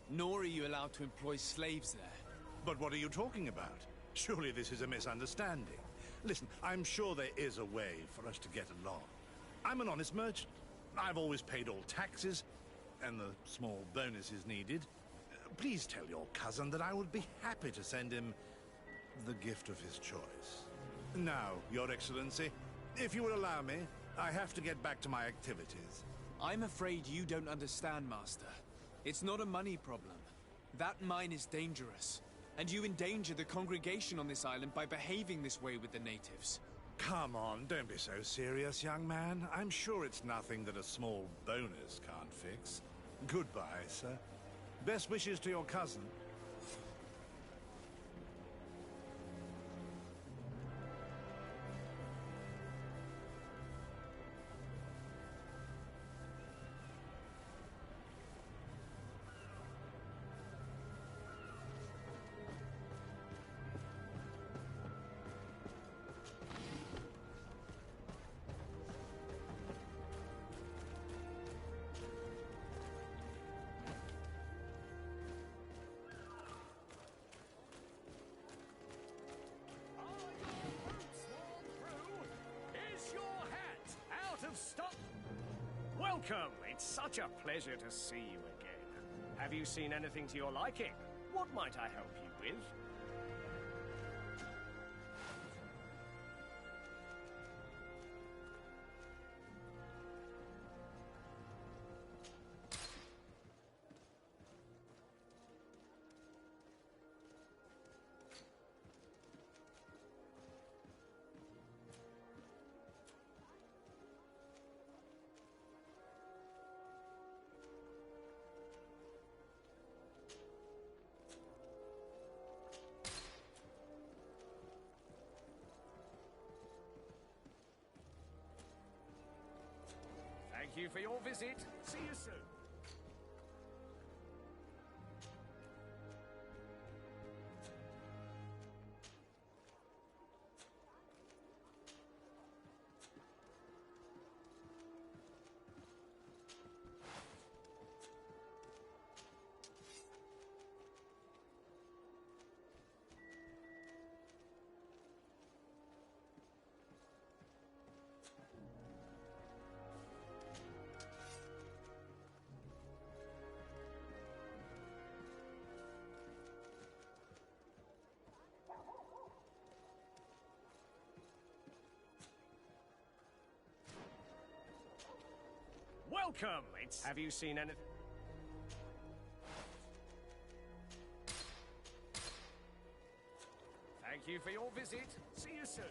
Nor are you allowed to employ slaves there. But what are you talking about? Surely this is a misunderstanding. Listen, I'm sure there is a way for us to get along. I'm an honest merchant. I've always paid all taxes, and the small bonuses needed. Please tell your cousin that I would be happy to send him the gift of his choice. Now, Your Excellency, if you will allow me, I have to get back to my activities. I'm afraid you don't understand, Master. It's not a money problem. That mine is dangerous, and you endanger the congregation on this island by behaving this way with the natives. Come on, don't be so serious, young man. I'm sure it's nothing that a small bonus can't fix. Goodbye, sir. Best wishes to your cousin. Stop! Welcome! It's such a pleasure to see you again. Have you seen anything to your liking? What might I help you with? Thank you for your visit. See you soon. Welcome! Have you seen anything? Thank you for your visit. See you soon.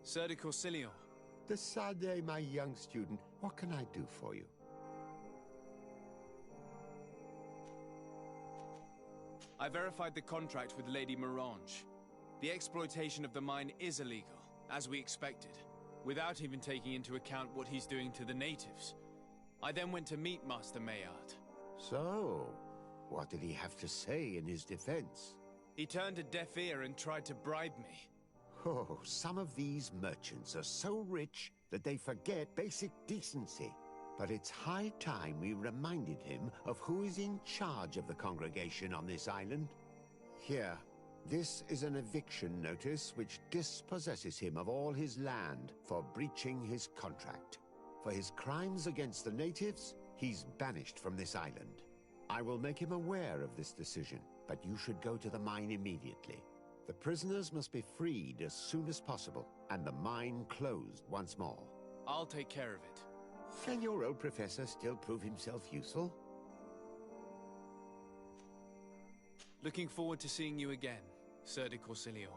Sir de Corsilion. De Sardet, my young student, what can I do for you? I verified the contract with Lady Morange. The exploitation of the mine is illegal, as we expected, without even taking into account what he's doing to the natives. I then went to meet Master Maillard. So, what did he have to say in his defense? He turned a deaf ear and tried to bribe me. Oh, some of these merchants are so rich that they forget basic decency. But it's high time we reminded him of who is in charge of the congregation on this island. Here, this is an eviction notice which dispossesses him of all his land for breaching his contract. For his crimes against the natives, he's banished from this island. I will make him aware of this decision, but you should go to the mine immediately. The prisoners must be freed as soon as possible, and the mine closed once more. I'll take care of it. Can your old professor still prove himself useful? Looking forward to seeing you again, Sir de Corsilio.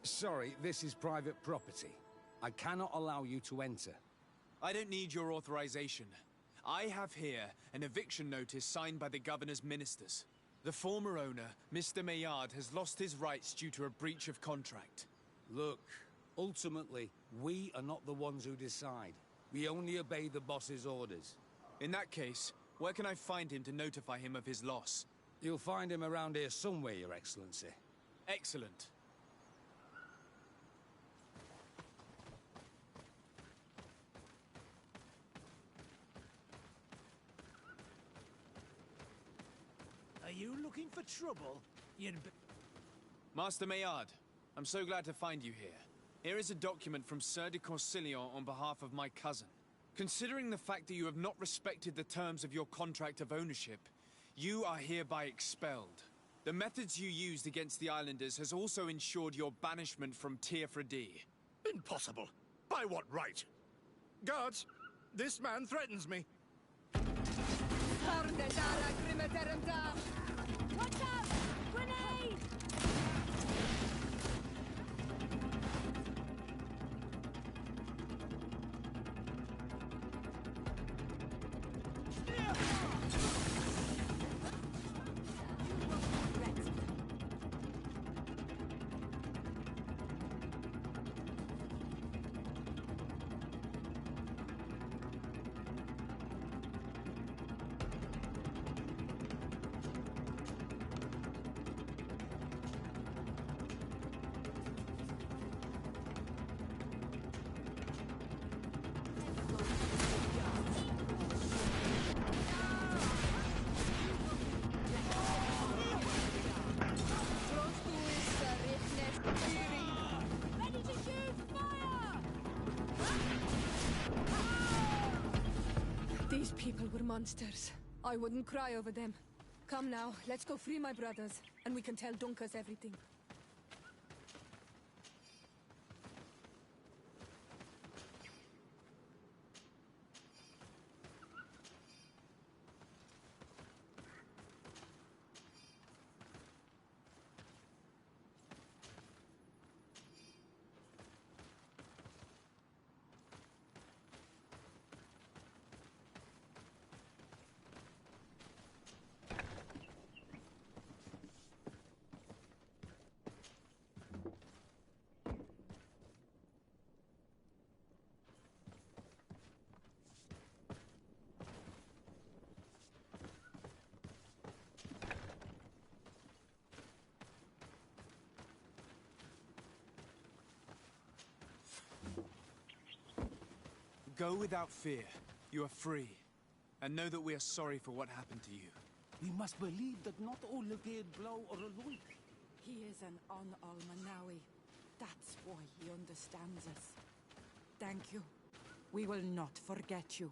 Sorry, this is private property. I cannot allow you to enter. I don't need your authorization. I have here an eviction notice signed by the governor's ministers. The former owner, Mr. Maillard, has lost his rights due to a breach of contract. Look, ultimately, we are not the ones who decide. We only obey the boss's orders. In that case, where can I find him to notify him of his loss? You'll find him around here somewhere, Your Excellency. Excellent. Are you looking for trouble? Master Maillard, I'm so glad to find you here. Here is a document from Sir de Corsilio on behalf of my cousin. Considering the fact that you have not respected the terms of your contract of ownership, you are hereby expelled. The methods you used against the islanders has also ensured your banishment from Tearfredi. Impossible. By what right? Guards, this man threatens me. Watch out! Grenade! These people were monsters. I wouldn't cry over them. Come now, let's go free my brothers, and we can tell Dunkas everything. Go without fear. You are free. And know that we are sorry for what happened to you. We must believe that not only did Blow or Aloy. He is an Almanawi. That's why he understands us. Thank you. We will not forget you.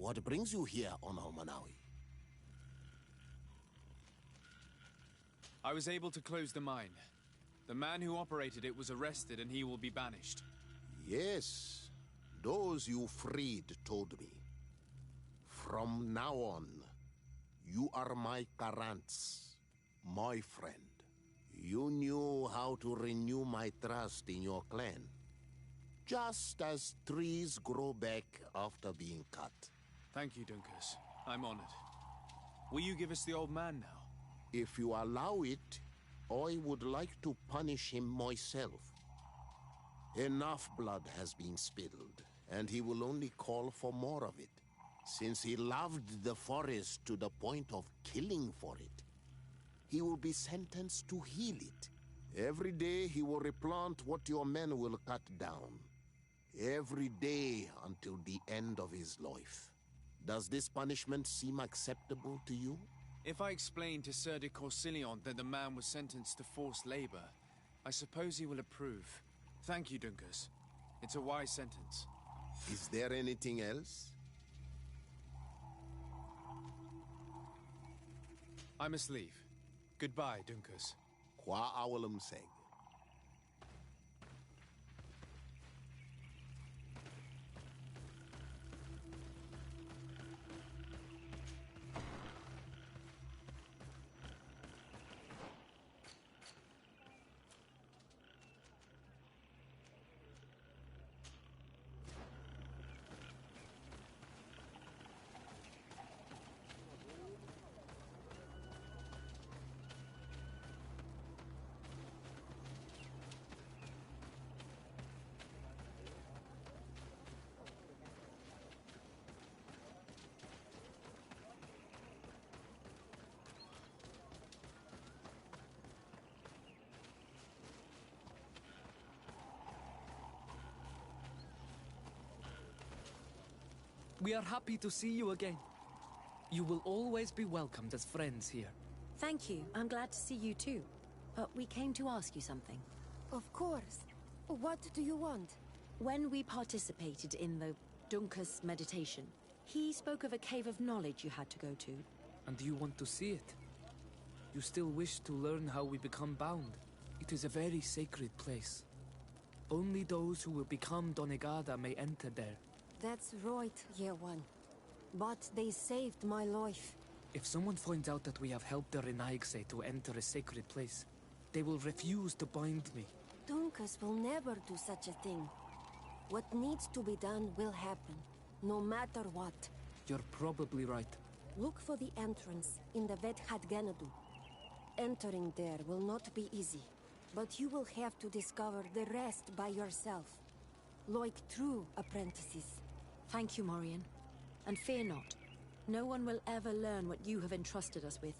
What brings you here on Almanawi? I was able to close the mine. The man who operated it was arrested and he will be banished. Yes, those you freed told me. From now on, you are my Karants, my friend. You knew how to renew my trust in your clan. Just as trees grow back after being cut. Thank you, Dunkus. I'm honored. Will you give us the old man now? If you allow it, I would like to punish him myself. Enough blood has been spilled, and he will only call for more of it. Since he loved the forest to the point of killing for it, he will be sentenced to heal it. Every day he will replant what your men will cut down. Every day until the end of his life. Does this punishment seem acceptable to you? If I explain to Sir de Corsilion that the man was sentenced to forced labor, I suppose he will approve. Thank you, Dunkus. It's a wise sentence. Is there anything else? I must leave. Goodbye, Dunkus. Qua awalum seg. We are happy to see you again. You will always be welcomed as friends here. Thank you. I'm glad to see you too. But we came to ask you something. Of course. What do you want? When we participated in the Dunkus meditation, he spoke of a cave of knowledge you had to go to. And you want to see it? You still wish to learn how we become bound? It is a very sacred place. Only those who will become Donegada may enter there. That's right, Year One. But they saved my life. If someone finds out that we have helped the Renaigse to enter a sacred place, they will refuse to bind me. Dunkus will never do such a thing. What needs to be done will happen, no matter what. You're probably right. Look for the entrance in the Vedhat Ganadu. Entering there will not be easy, but you will have to discover the rest by yourself. Like true apprentices. Thank you, Morian. And fear not. No one will ever learn what you have entrusted us with.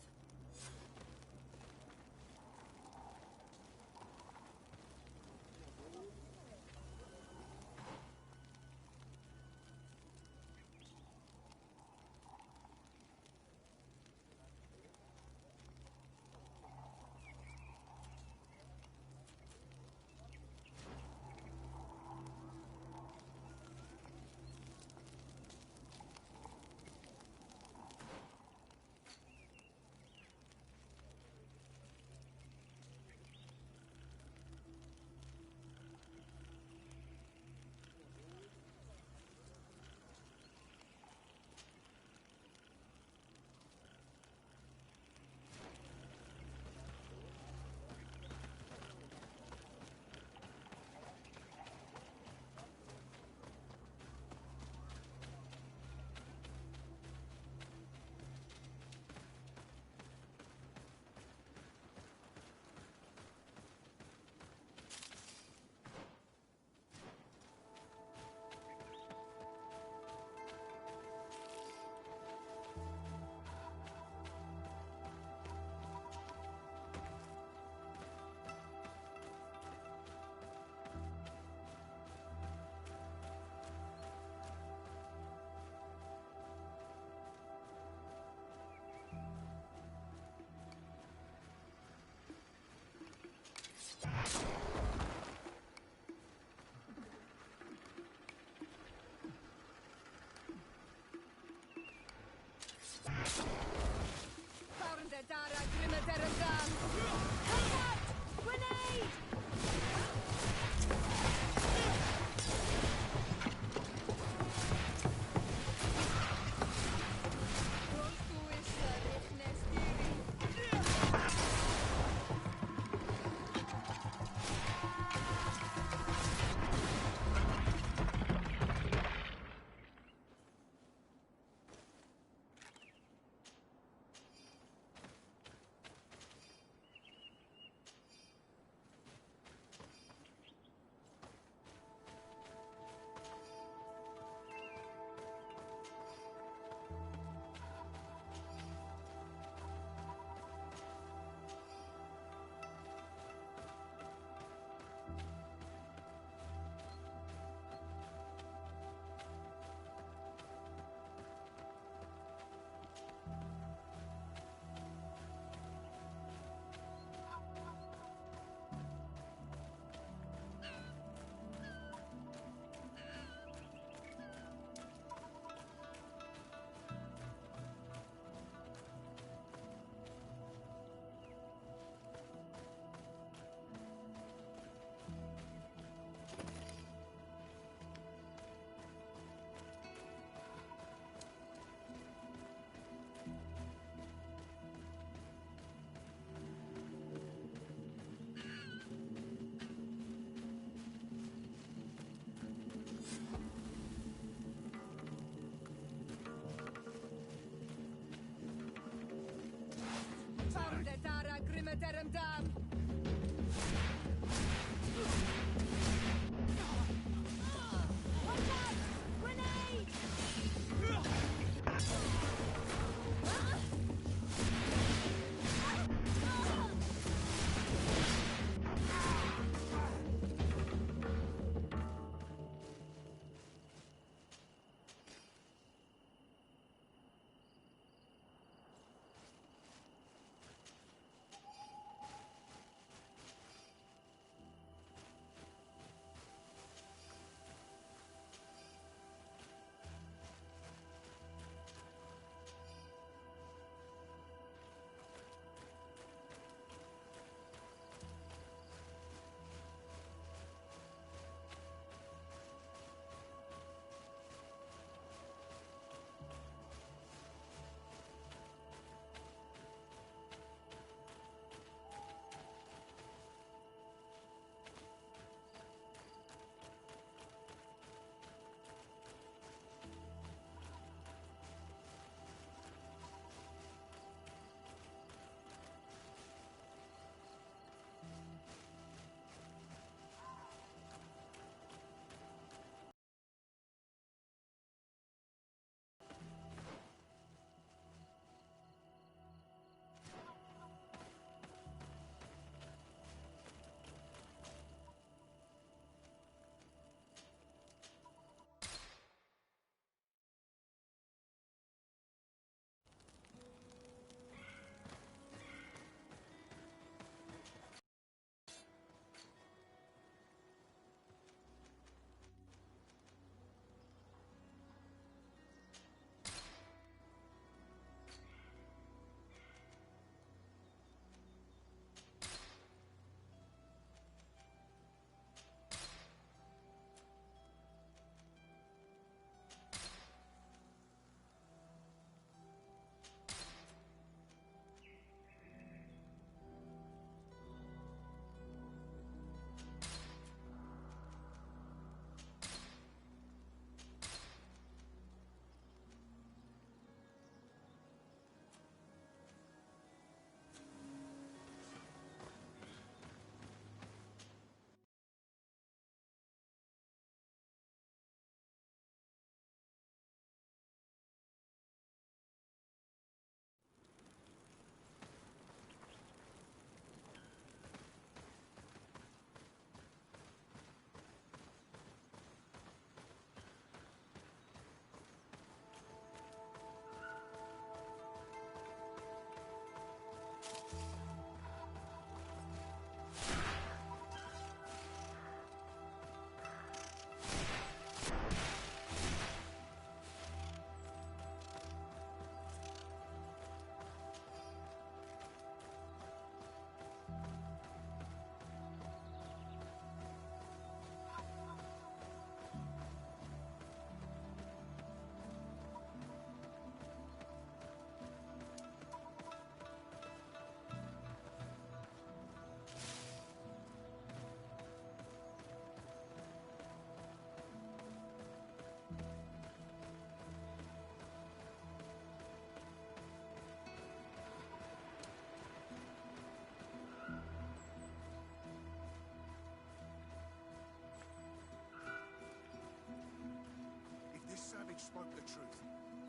spoke the truth.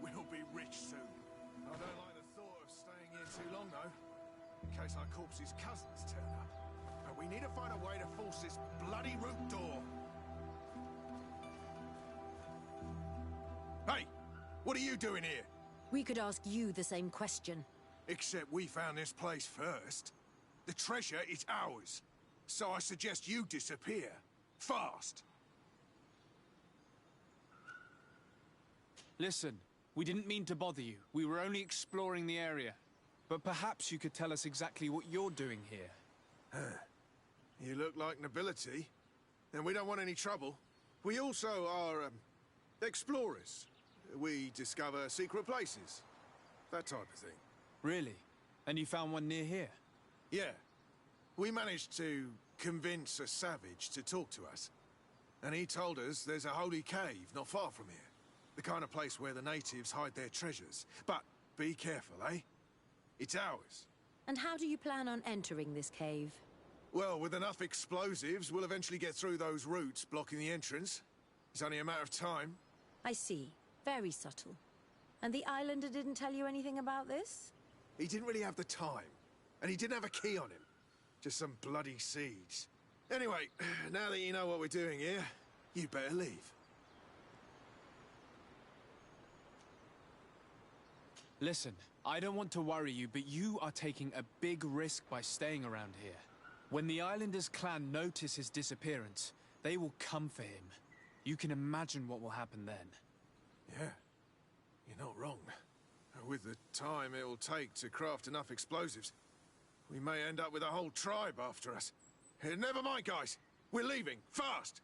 We'll be rich soon. I don't like the thought of staying here too long, though. In case our corpse's cousins turn up. But we need to find a way to force this bloody root door. Hey! What are you doing here? We could ask you the same question. Except we found this place first. The treasure is ours. So I suggest you disappear. Fast. Listen, we didn't mean to bother you. We were only exploring the area. But perhaps you could tell us exactly what you're doing here. Huh. You look like nobility. And we don't want any trouble. We also are, explorers. We discover secret places. That type of thing. Really? And you found one near here? Yeah. We managed to convince a savage to talk to us. And he told us there's a holy cave not far from here. The kind of place where the natives hide their treasures. But be careful, eh? It's ours. And how do you plan on entering this cave? Well, with enough explosives, we'll eventually get through those roots blocking the entrance. It's only a matter of time. I see. Very subtle. And the islander didn't tell you anything about this? He didn't really have the time. And he didn't have a key on him. Just some bloody seeds. Anyway, now that you know what we're doing here, you better leave. Listen, I don't want to worry you, but you are taking a big risk by staying around here. When the Islanders' clan notice his disappearance, they will come for him. You can imagine what will happen then. Yeah, you're not wrong. With the time it will take to craft enough explosives, we may end up with a whole tribe after us. Never mind, guys. We're leaving. Fast!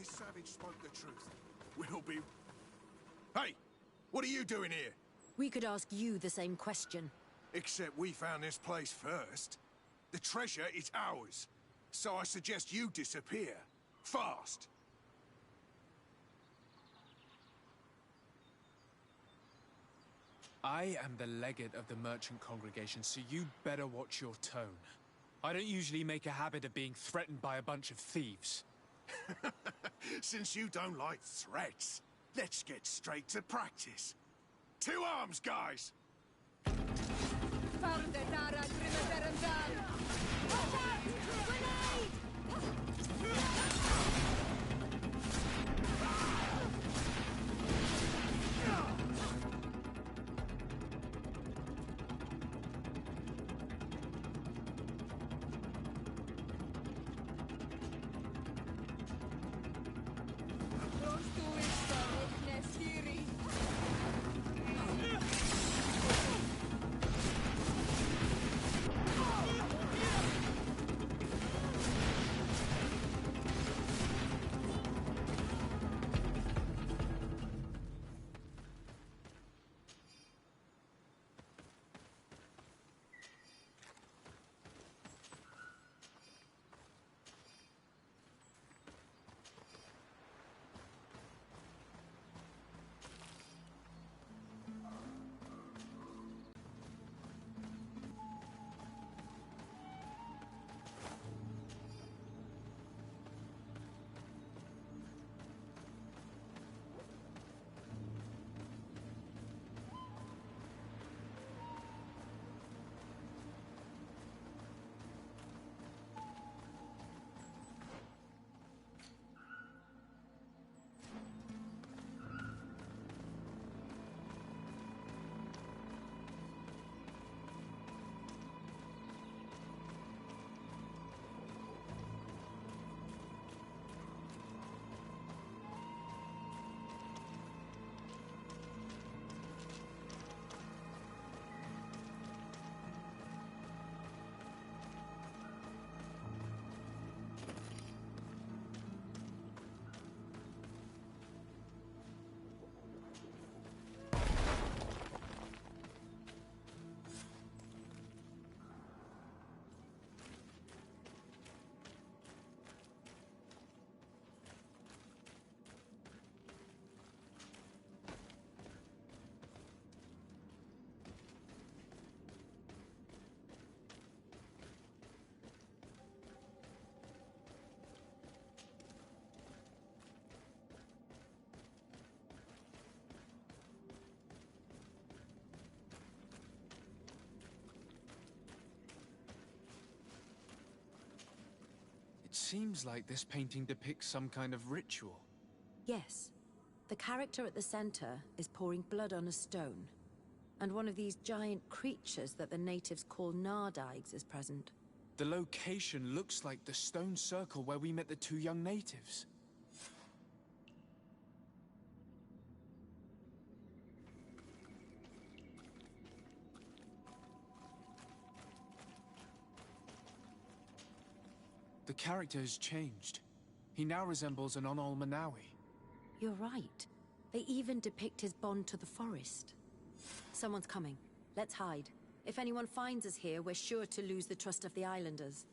Savage spoke the truth. We'll be... Hey! What are you doing here? We could ask you the same question. Except we found this place first. The treasure is ours. So I suggest you disappear. Fast! I am the legate of the merchant congregation, so you better watch your tone. I don't usually make a habit of being threatened by a bunch of thieves. Since you don't like threats, let's get straight to practice. To arms, guys! seems like this painting depicts some kind of ritual. Yes. The character at the center is pouring blood on a stone. And one of these giant creatures that the natives call Nardigs is present. The location looks like the stone circle where we met the two young natives. The character has changed. He now resembles an Onol Manawi. You're right. They even depict his bond to the forest. Someone's coming. Let's hide. If anyone finds us here, we're sure to lose the trust of the islanders.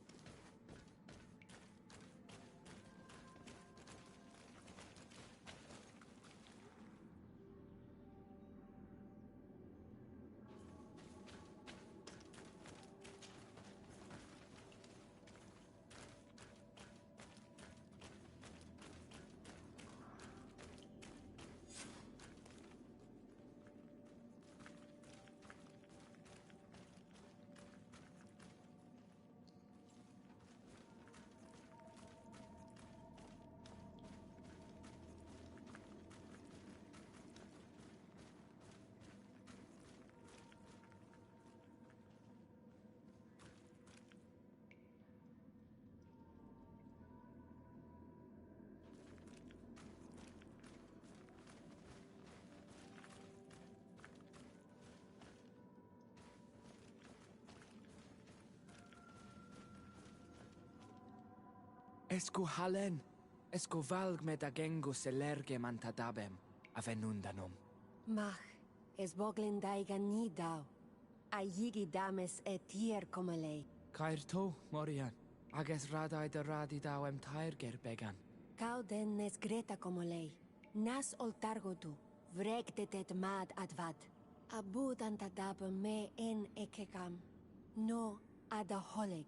Esco halen, esco valg med agengo selerge mantadabem, avenundanum. Mach, es boglin daiga ni dau. A yigi dames etier comelei. Cair to, Morian, ages radai de radi dawem tair gerbegan. Cau den nes greta comelei. Nas oltargo tu, vregtetet mad advad. Abud antadab me en ekekam. No adaholeg.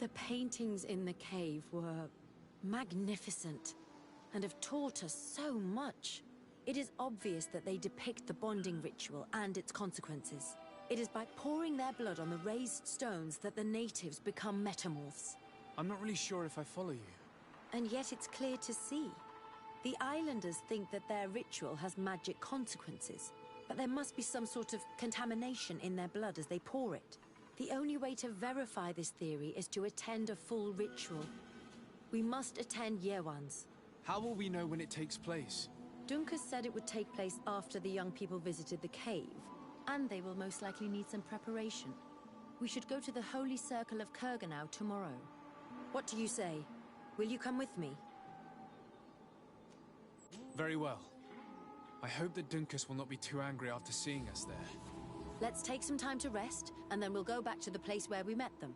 The paintings in the cave were magnificent and have taught us so much. It is obvious that they depict the bonding ritual and its consequences. It is by pouring their blood on the raised stones that the natives become metamorphs. I'm not really sure if I follow you. And yet it's clear to see. The islanders think that their ritual has magic consequences, but there must be some sort of contamination in their blood as they pour it. The only way to verify this theory is to attend a full ritual. We must attend Yewan's. How will we know when it takes place? Dunkus said it would take place after the young people visited the cave, and they will most likely need some preparation. We should go to the Holy Circle of Kurganau tomorrow. What do you say? Will you come with me? Very well. I hope that Dunkus will not be too angry after seeing us there. Let's take some time to rest, and then we'll go back to the place where we met them.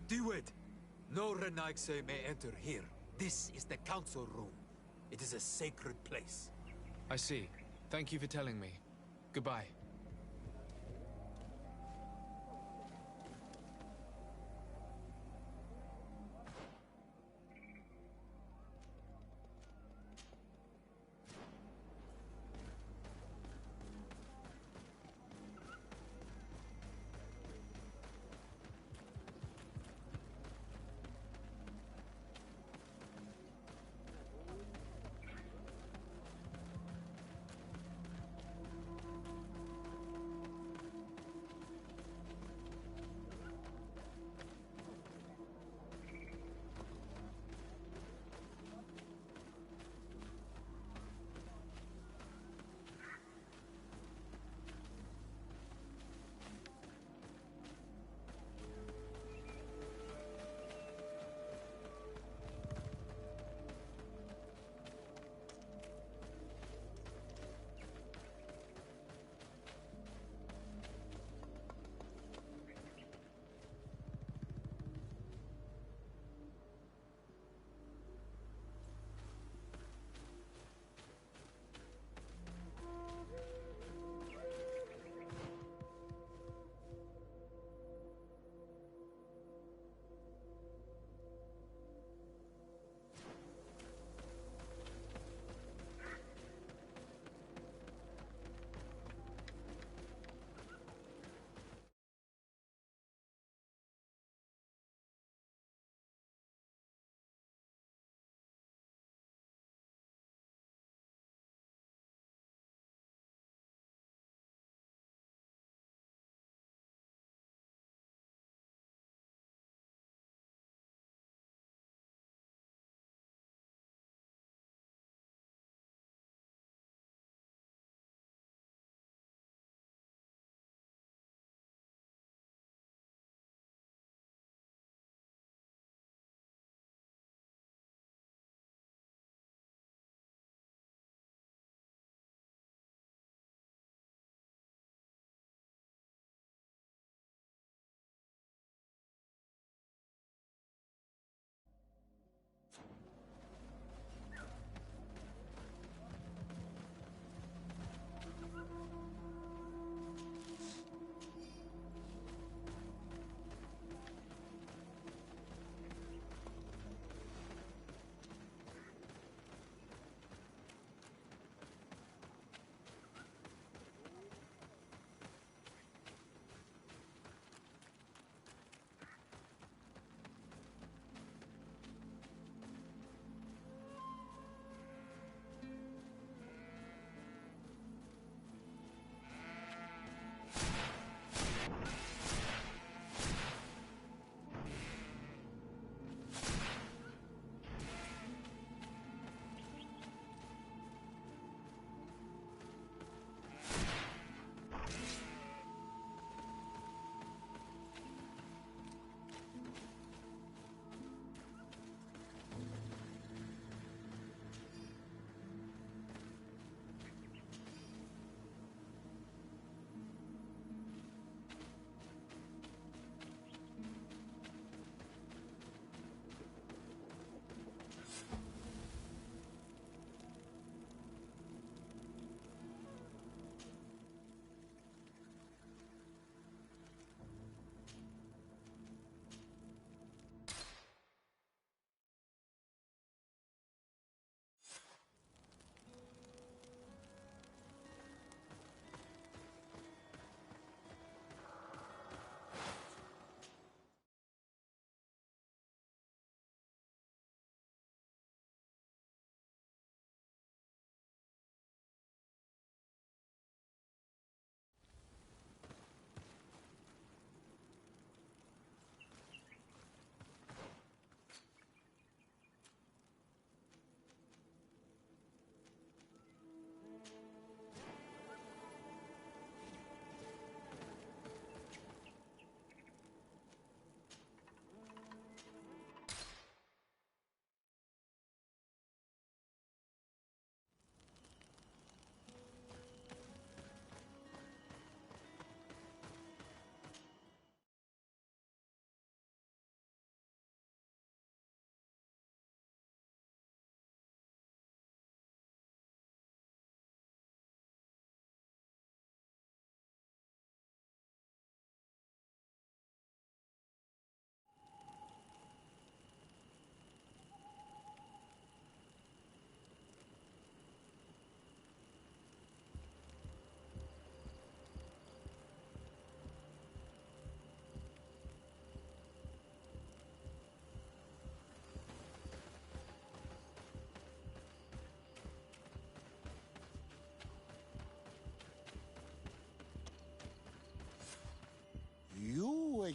Do it! No Renaigse may enter here. This is the council room. It is a sacred place. I see. Thank you for telling me. Goodbye.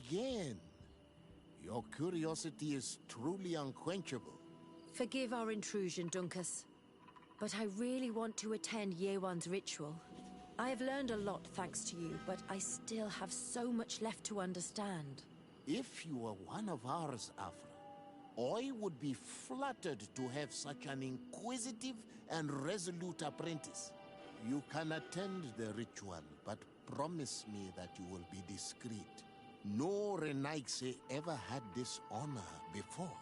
again. Your curiosity is truly unquenchable. Forgive our intrusion, Dunkus. But I really want to attend Yewan's ritual. I have learned a lot thanks to you, but I still have so much left to understand. If you were one of ours, Afra, I would be flattered to have such an inquisitive and resolute apprentice. You can attend the ritual, but promise me that you will be discreet. No Renaigse ever had this honor before.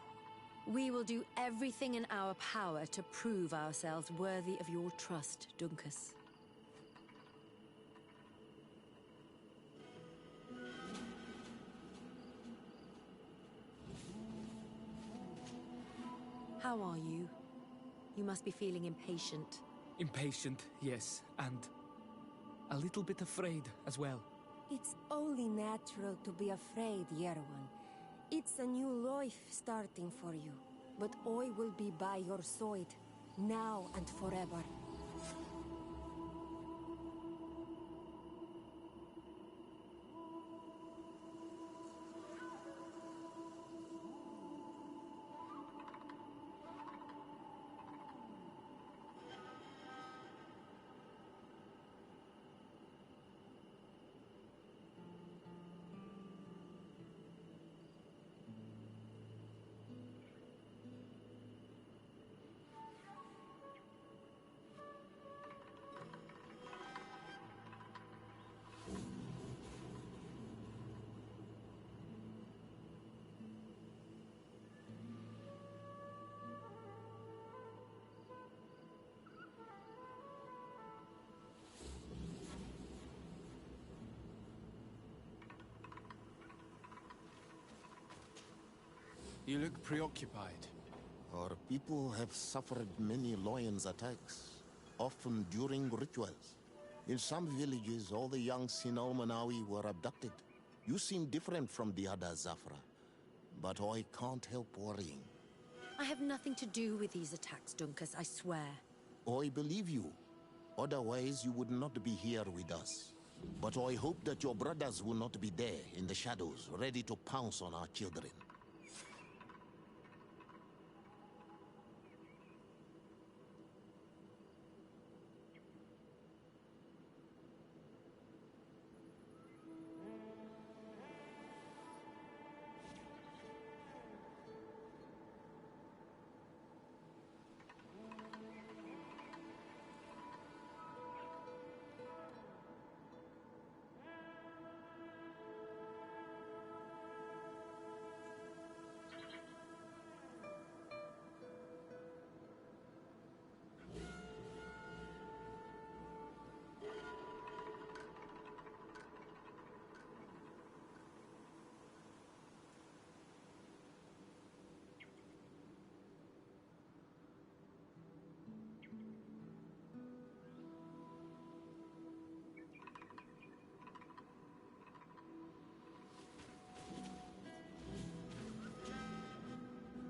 We will do everything in our power to prove ourselves worthy of your trust, Dunkus. How are you? You must be feeling impatient. Impatient, yes, and a little bit afraid as well. It's only natural to be afraid, Yerwan. It's a new life starting for you. But I will be by your side, now and forever. You look preoccupied. Our people have suffered many lions attacks, often during rituals. In some villages, all the young Sinalmanawi were abducted. You seem different from the other Zafra, but I can't help worrying. I have nothing to do with these attacks, Dunkus, I swear. I believe you. Otherwise, you would not be here with us. But I hope that your brothers will not be there in the shadows, ready to pounce on our children.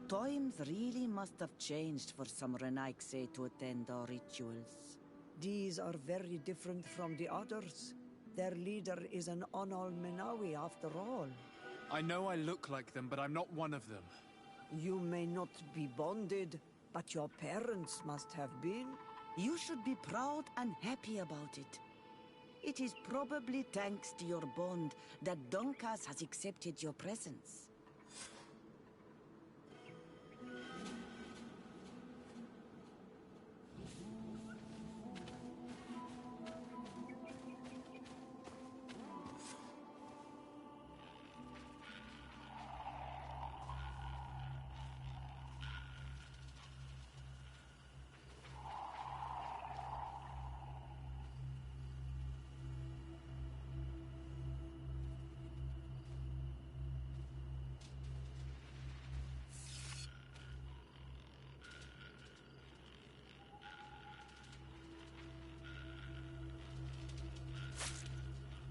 Times really must have changed for some Renaigse to attend our rituals. These are very different from the others. Their leader is an Onal Menawi after all. I know I look like them, but I'm not one of them. You may not be bonded, but your parents must have been. You should be proud and happy about it. It is probably thanks to your bond that Dunkas has accepted your presence.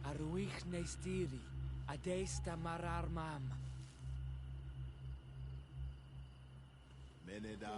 Arwich neistiri, adesta marar mam. Meneda,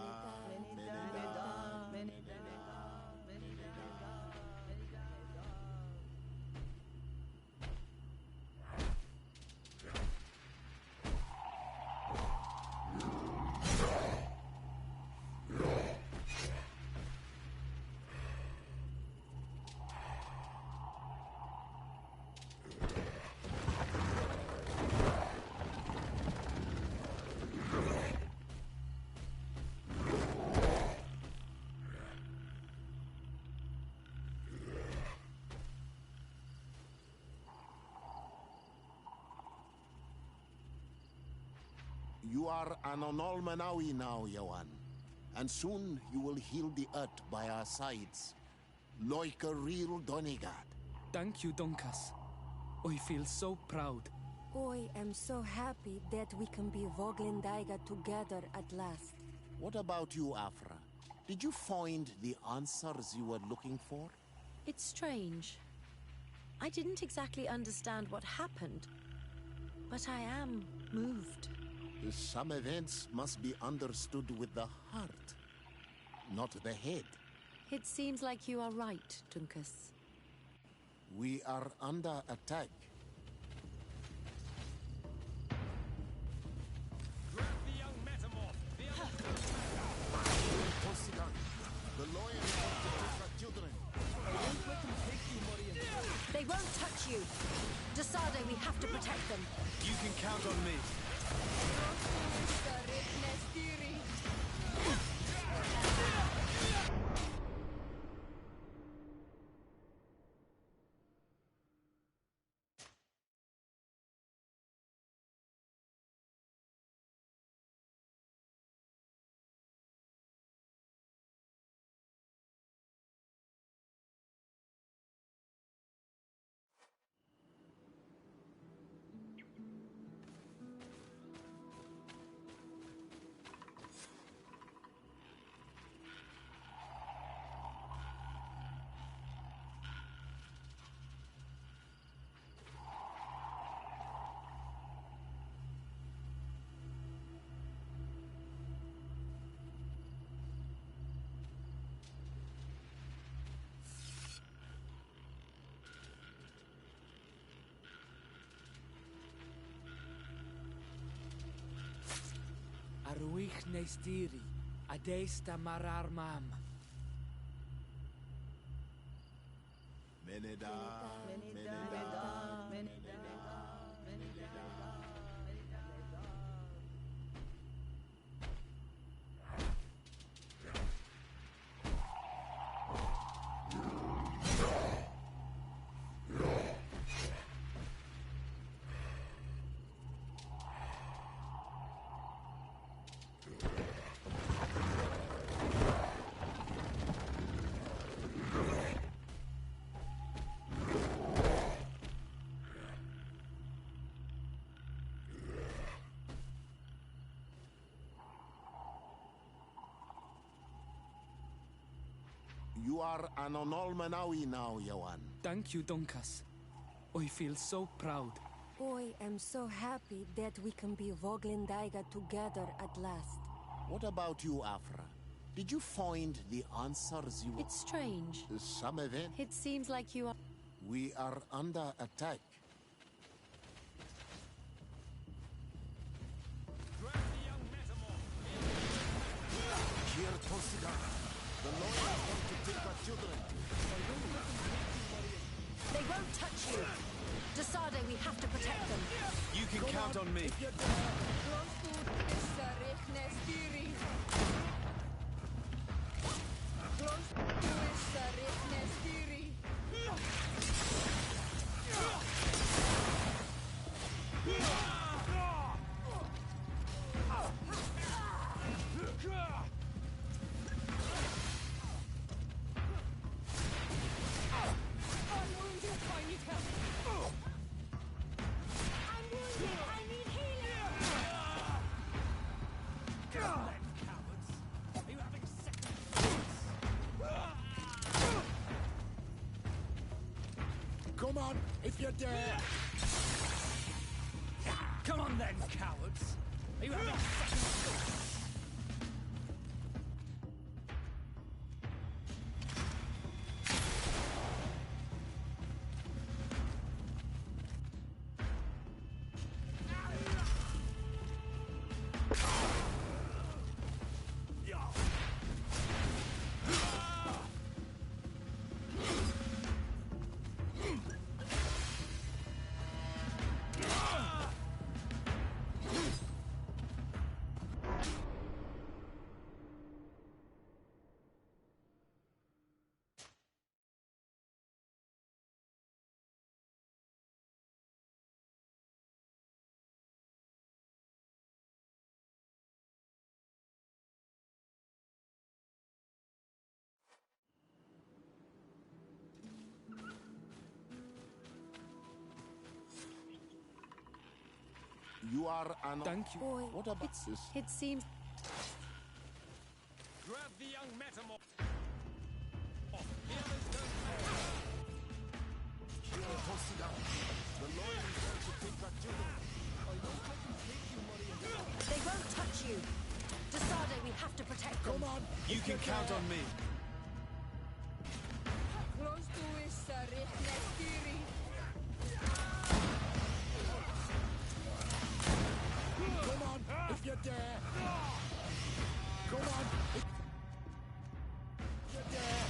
You are an Onolmanawi now, Yawan. And soon you will heal the earth by our sides. Like a real Donegard. Thank you, Donkas. I feel so proud. I am so happy that we can be Voglendaiga together at last. What about you, Afra? Did you find the answers you were looking for? It's strange. I didn't exactly understand what happened, but I am moved. Some events must be understood with the heart, not the head. It seems like you are right, Tunkus. We are under attack. Grab the young metamorph! The lawyer wants to take our children. They won't touch you. Desade, we have to protect them. You can count on me. Arwich Nestiri, Adesta Marar Mam. Meneda, You are an Onolmanawi now, Yawan. Thank you, Donkas. I feel so proud. I am so happy that we can be Voglendaiga together at last. What about you, Afra? Did you find the answers you... It's strange. Some event? It seems like you are... We are under attack. Grab the young metamorph! Here, Tosida. The lawyers want to take our children. They won't touch you. Desade, we have to protect them. You can count on me. Come on, if you dare! Come on then, cowards! Are you having second thoughts? You are an... Thank you. Boy, What about this? It seems... Grab the young metamorph. They won't touch you. Desade, we have to protect them. Come on. You can count on me. Come on, if you dare! Come on! If you dare!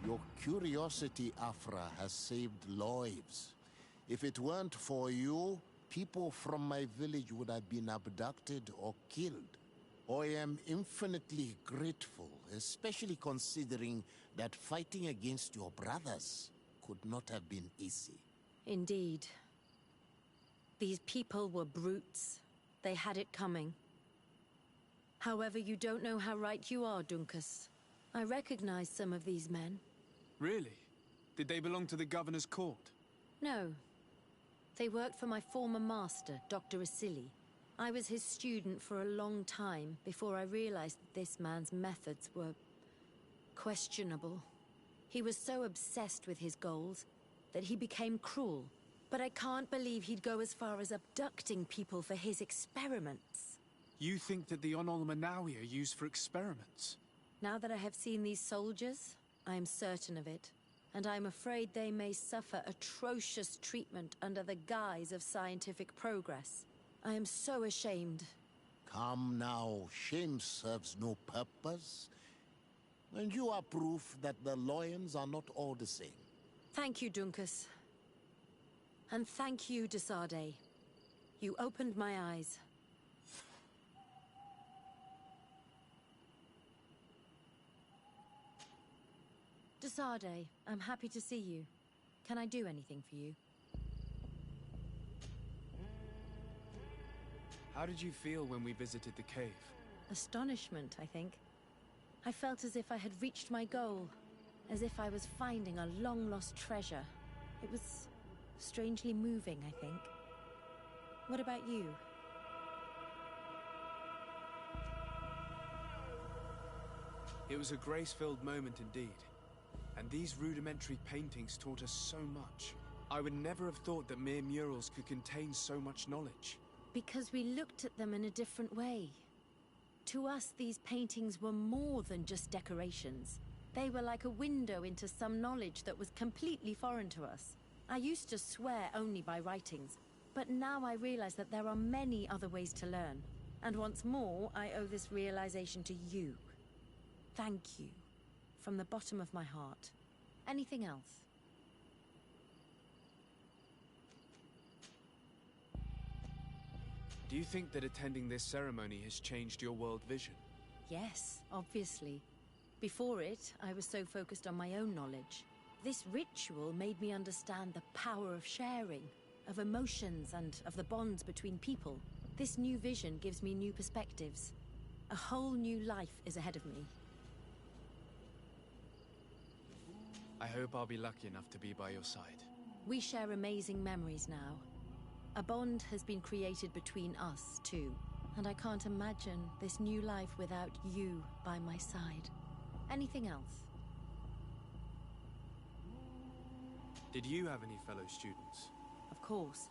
Your curiosity, Afra, has saved lives. If it weren't for you, people from my village would have been abducted or killed. I am infinitely grateful, especially considering that fighting against your brothers could not have been easy. Indeed. These people were brutes. They had it coming. However, you don't know how right you are, Dunkus. I recognize some of these men. Really? Did they belong to the governor's court? No. They worked for my former master, Dr. Asili. I was his student for a long time before I realized that this man's methods were questionable. He was so obsessed with his goals that he became cruel. But I can't believe he'd go as far as abducting people for his experiments. You think that the Onol Manawi are used for experiments? Now that I have seen these soldiers, I am certain of it. And I'm afraid they may suffer atrocious treatment under the guise of scientific progress. I am so ashamed. Come now, shame serves no purpose. And you are proof that the lions are not all the same. Thank you, Dunkus. And thank you, Desade. You opened my eyes. Desade, I'm happy to see you. Can I do anything for you? How did you feel when we visited the cave? Astonishment, I think. I felt as if I had reached my goal. As if I was finding a long-lost treasure. It was strangely moving, I think. What about you? It was a grace-filled moment indeed. And these rudimentary paintings taught us so much. I would never have thought that mere murals could contain so much knowledge. Because we looked at them in a different way. To us, these paintings were more than just decorations. They were like a window into some knowledge that was completely foreign to us. I used to swear only by writings, but now I realize that there are many other ways to learn. And once more, I owe this realization to you. Thank you. From the bottom of my heart. Anything else? Do you think that attending this ceremony has changed your world vision? Yes, obviously. Before it, I was so focused on my own knowledge. This ritual made me understand the power of sharing, of emotions, and of the bonds between people. This new vision gives me new perspectives. A whole new life is ahead of me. I hope I'll be lucky enough to be by your side. We share amazing memories now. A bond has been created between us, too. And I can't imagine this new life without you by my side. Anything else? Did you have any fellow students? Of course.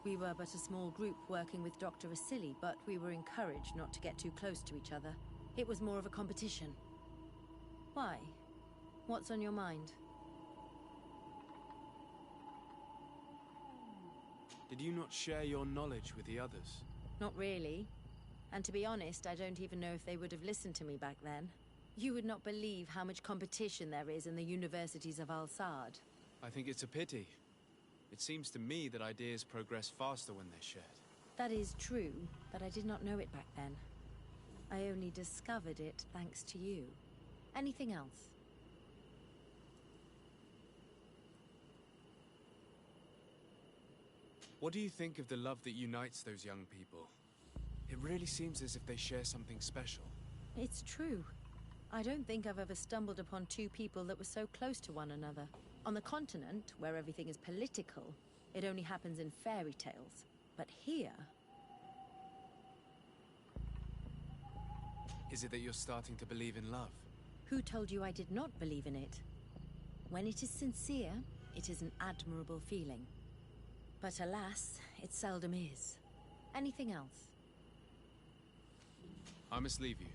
We were but a small group working with Dr. Asili, but we were encouraged not to get too close to each other. It was more of a competition. Why? What's on your mind? Did you not share your knowledge with the others? Not really. And to be honest, I don't even know if they would have listened to me back then. You would not believe how much competition there is in the universities of Al-Sad. I think it's a pity. It seems to me that ideas progress faster when they're shared. That is true, but I did not know it back then. I only discovered it thanks to you. Anything else? What do you think of the love that unites those young people? It really seems as if they share something special. It's true. I don't think I've ever stumbled upon two people that were so close to one another. On the continent, where everything is political, it only happens in fairy tales. But here... Is it that you're starting to believe in love? Who told you I did not believe in it? When it is sincere, it is an admirable feeling. But alas, it seldom is. Anything else? I must leave you.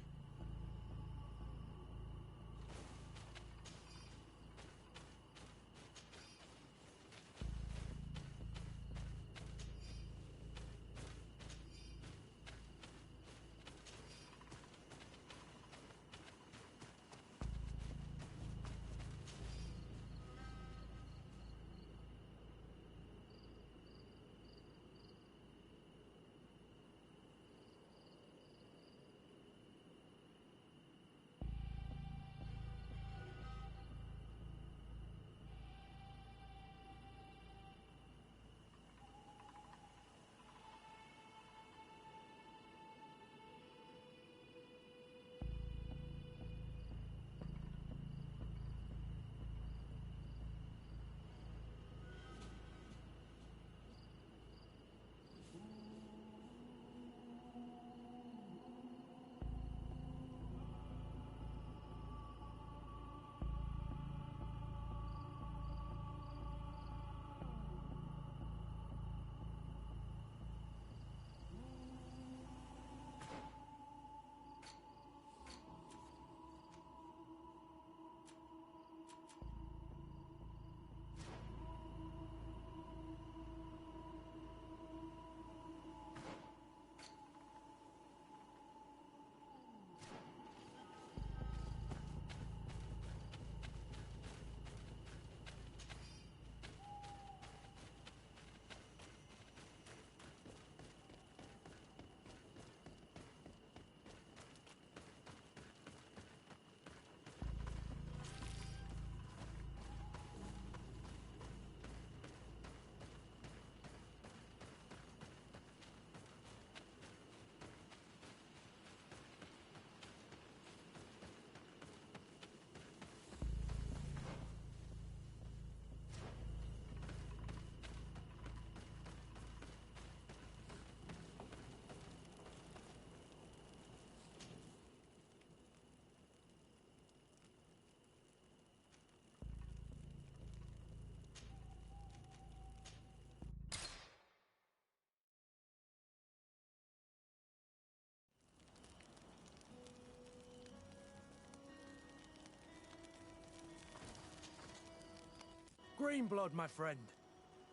Green blood, my friend.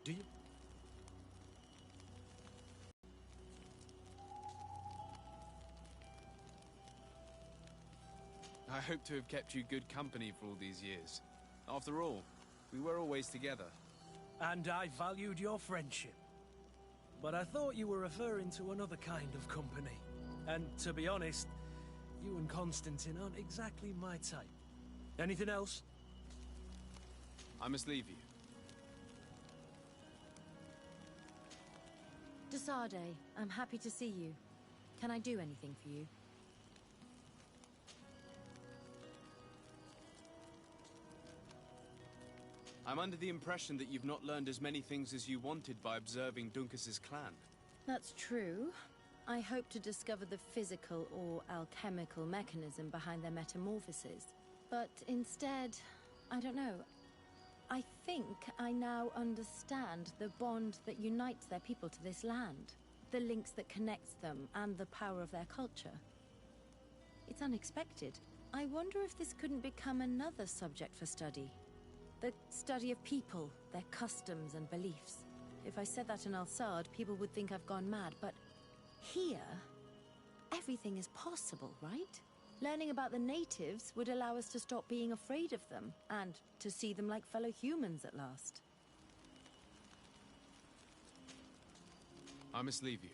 Do you... I hope to have kept you good company for all these years. After all, we were always together. And I valued your friendship. But I thought you were referring to another kind of company. And to be honest, you and Constantine aren't exactly my type. Anything else? I must leave you. Desade, I'm happy to see you. Can I do anything for you? I'm under the impression that you've not learned as many things as you wanted by observing Duncas's clan. That's true. I hope to discover the physical or alchemical mechanism behind their metamorphoses. But instead, I don't know. I think I now understand the bond that unites their people to this land. The links that connects them and the power of their culture. It's unexpected. I wonder if this couldn't become another subject for study. The study of people, their customs and beliefs. If I said that in Al-Sad, people would think I've gone mad, but here, everything is possible, right? Learning about the natives would allow us to stop being afraid of them, and to see them like fellow humans at last. I must leave you.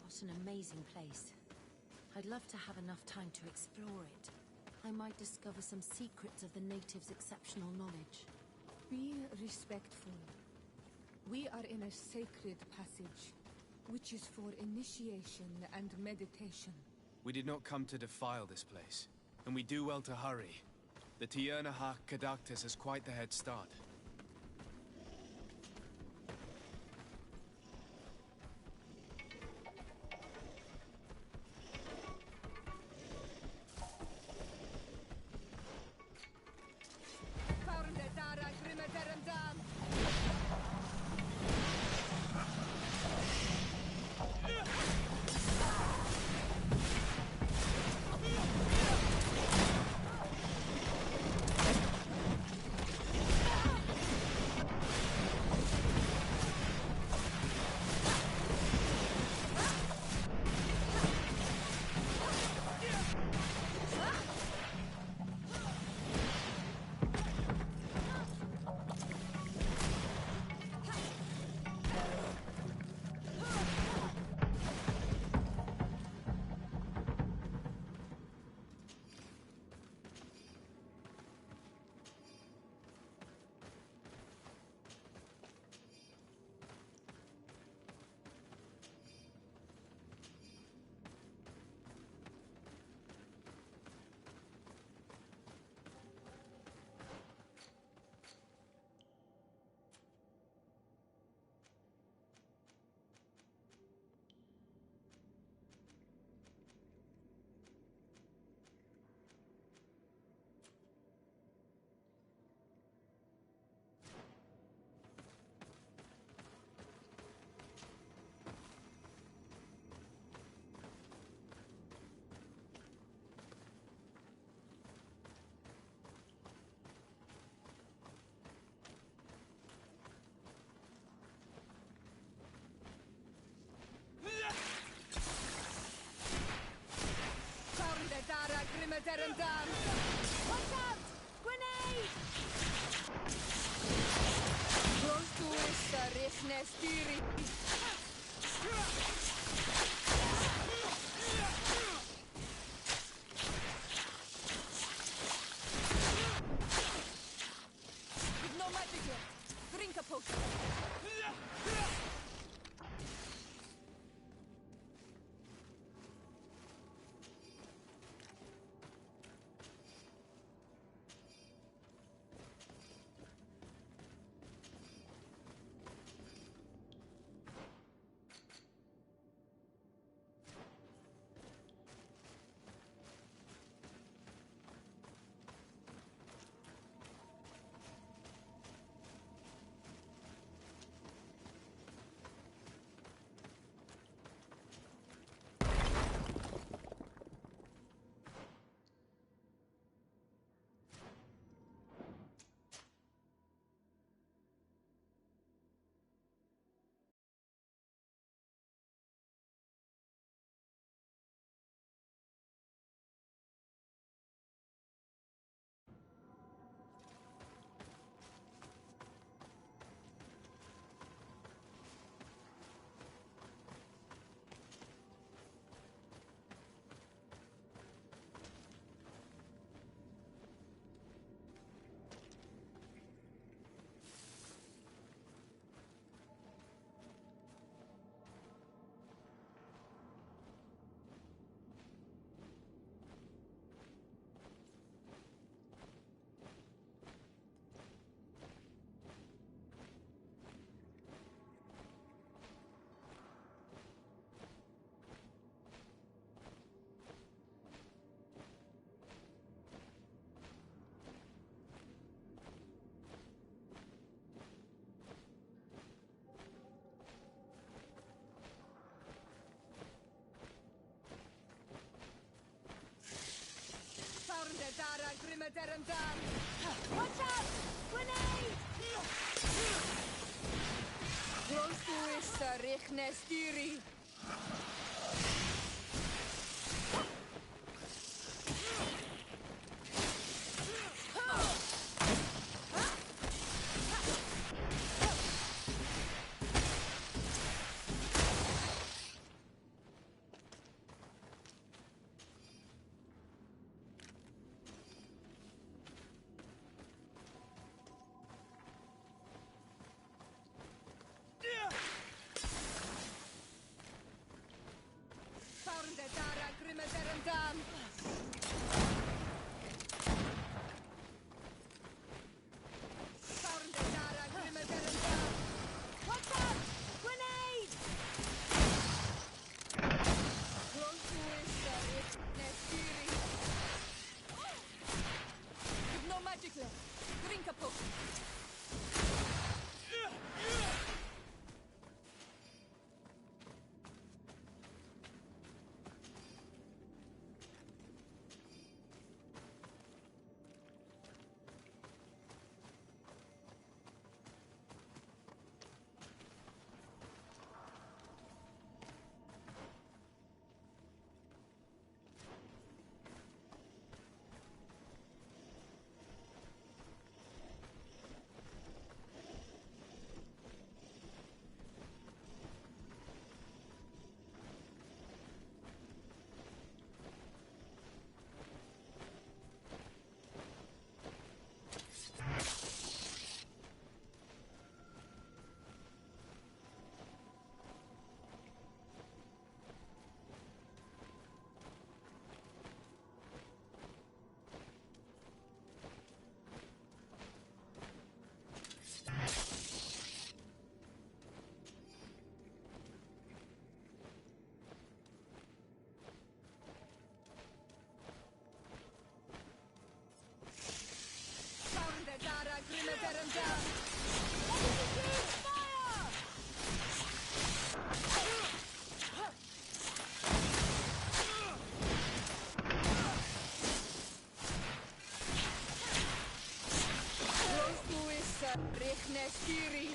What an amazing place. I'd love to have enough time to explore it. I might discover some secrets of the natives' exceptional knowledge. Be respectful. We are in a sacred passage, which is for initiation and meditation. We did not come to defile this place, and we do well to hurry. The Tiernahach Kadactus has quite the head start. Watch out! Grenade! Close to us, Stiri. Drinkapuk! Dara Grimaderandan! Watch out! Grenade! Grosuissa Richnestiri! Drinkapuk! Richnestiri!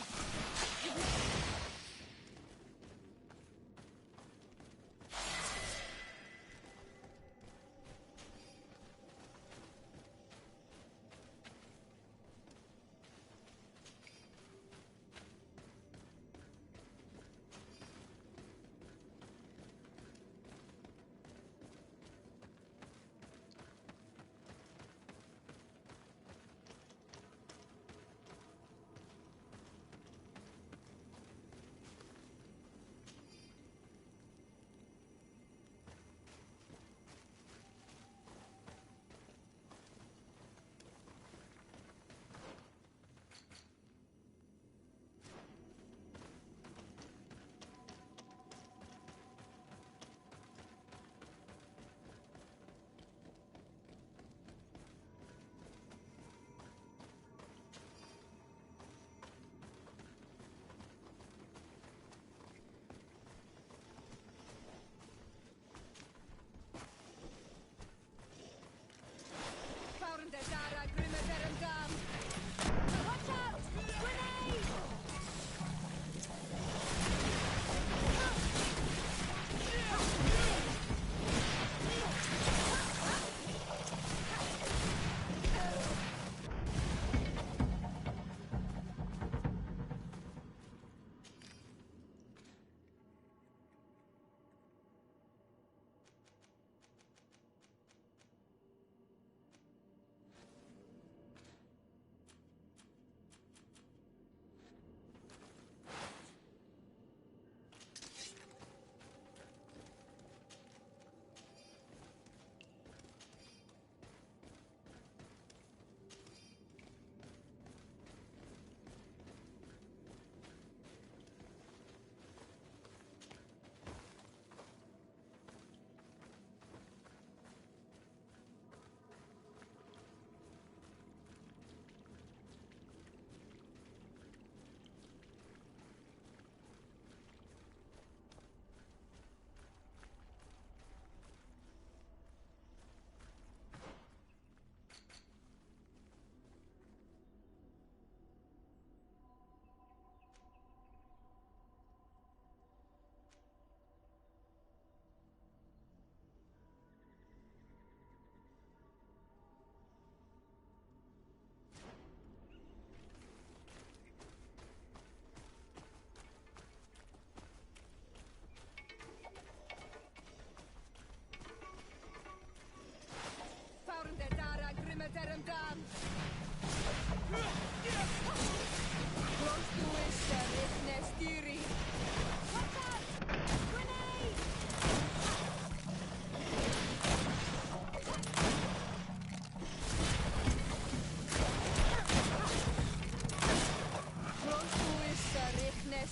I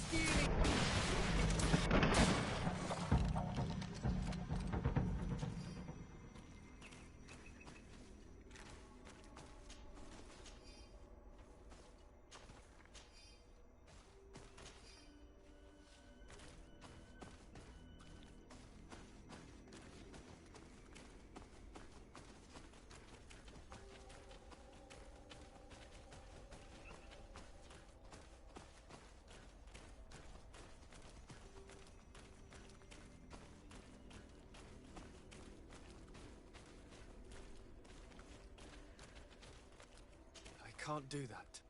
can't do that.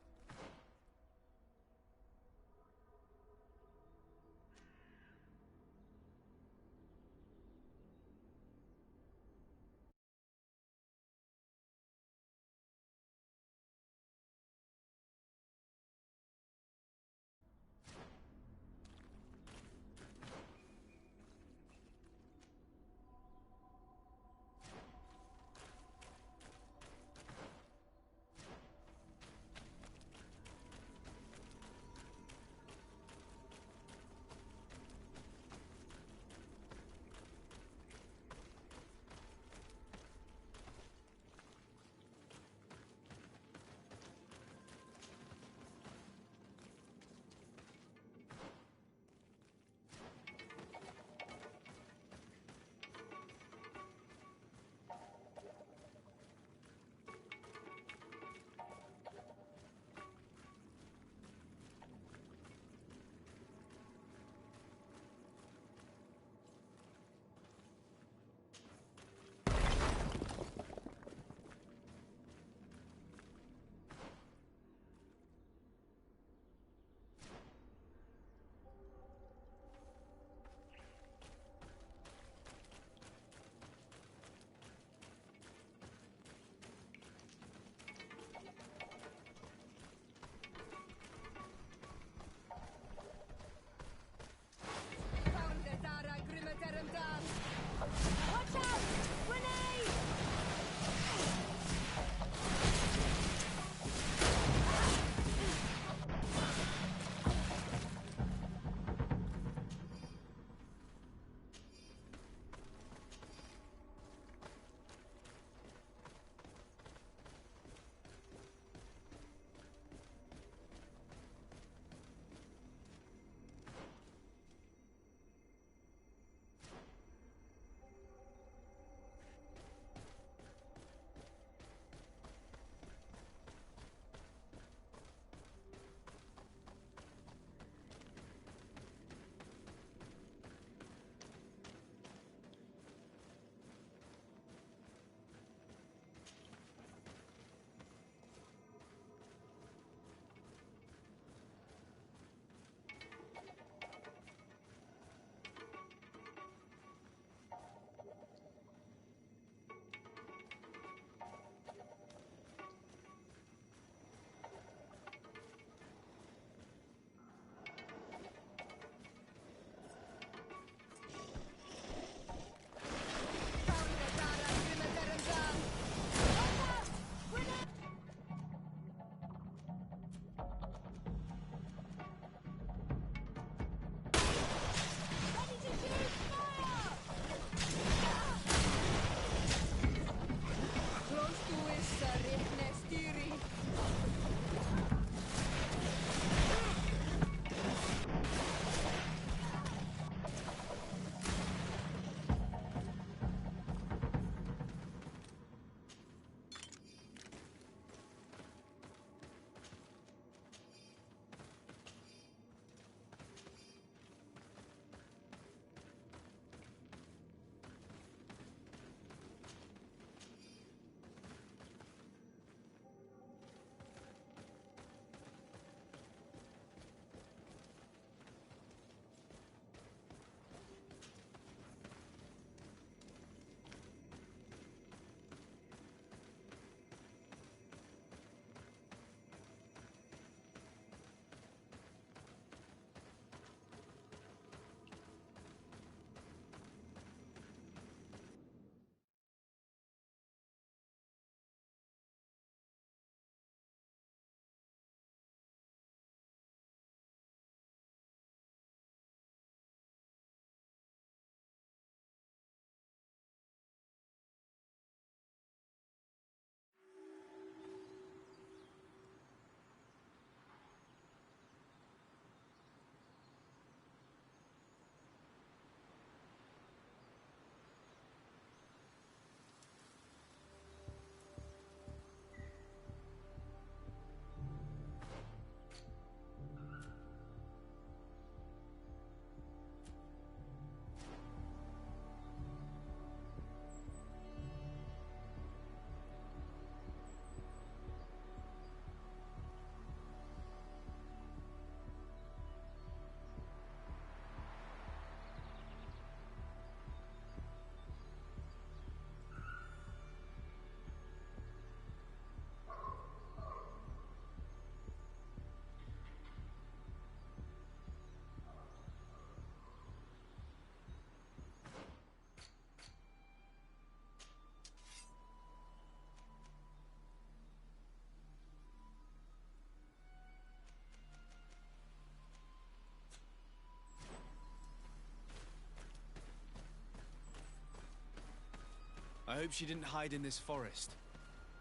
hope she didn't hide in this forest.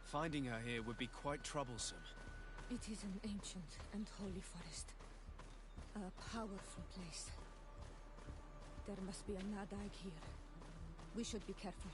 Finding her here would be quite troublesome. It is an ancient and holy forest. A powerful place. There must be a Nadag here. We should be careful.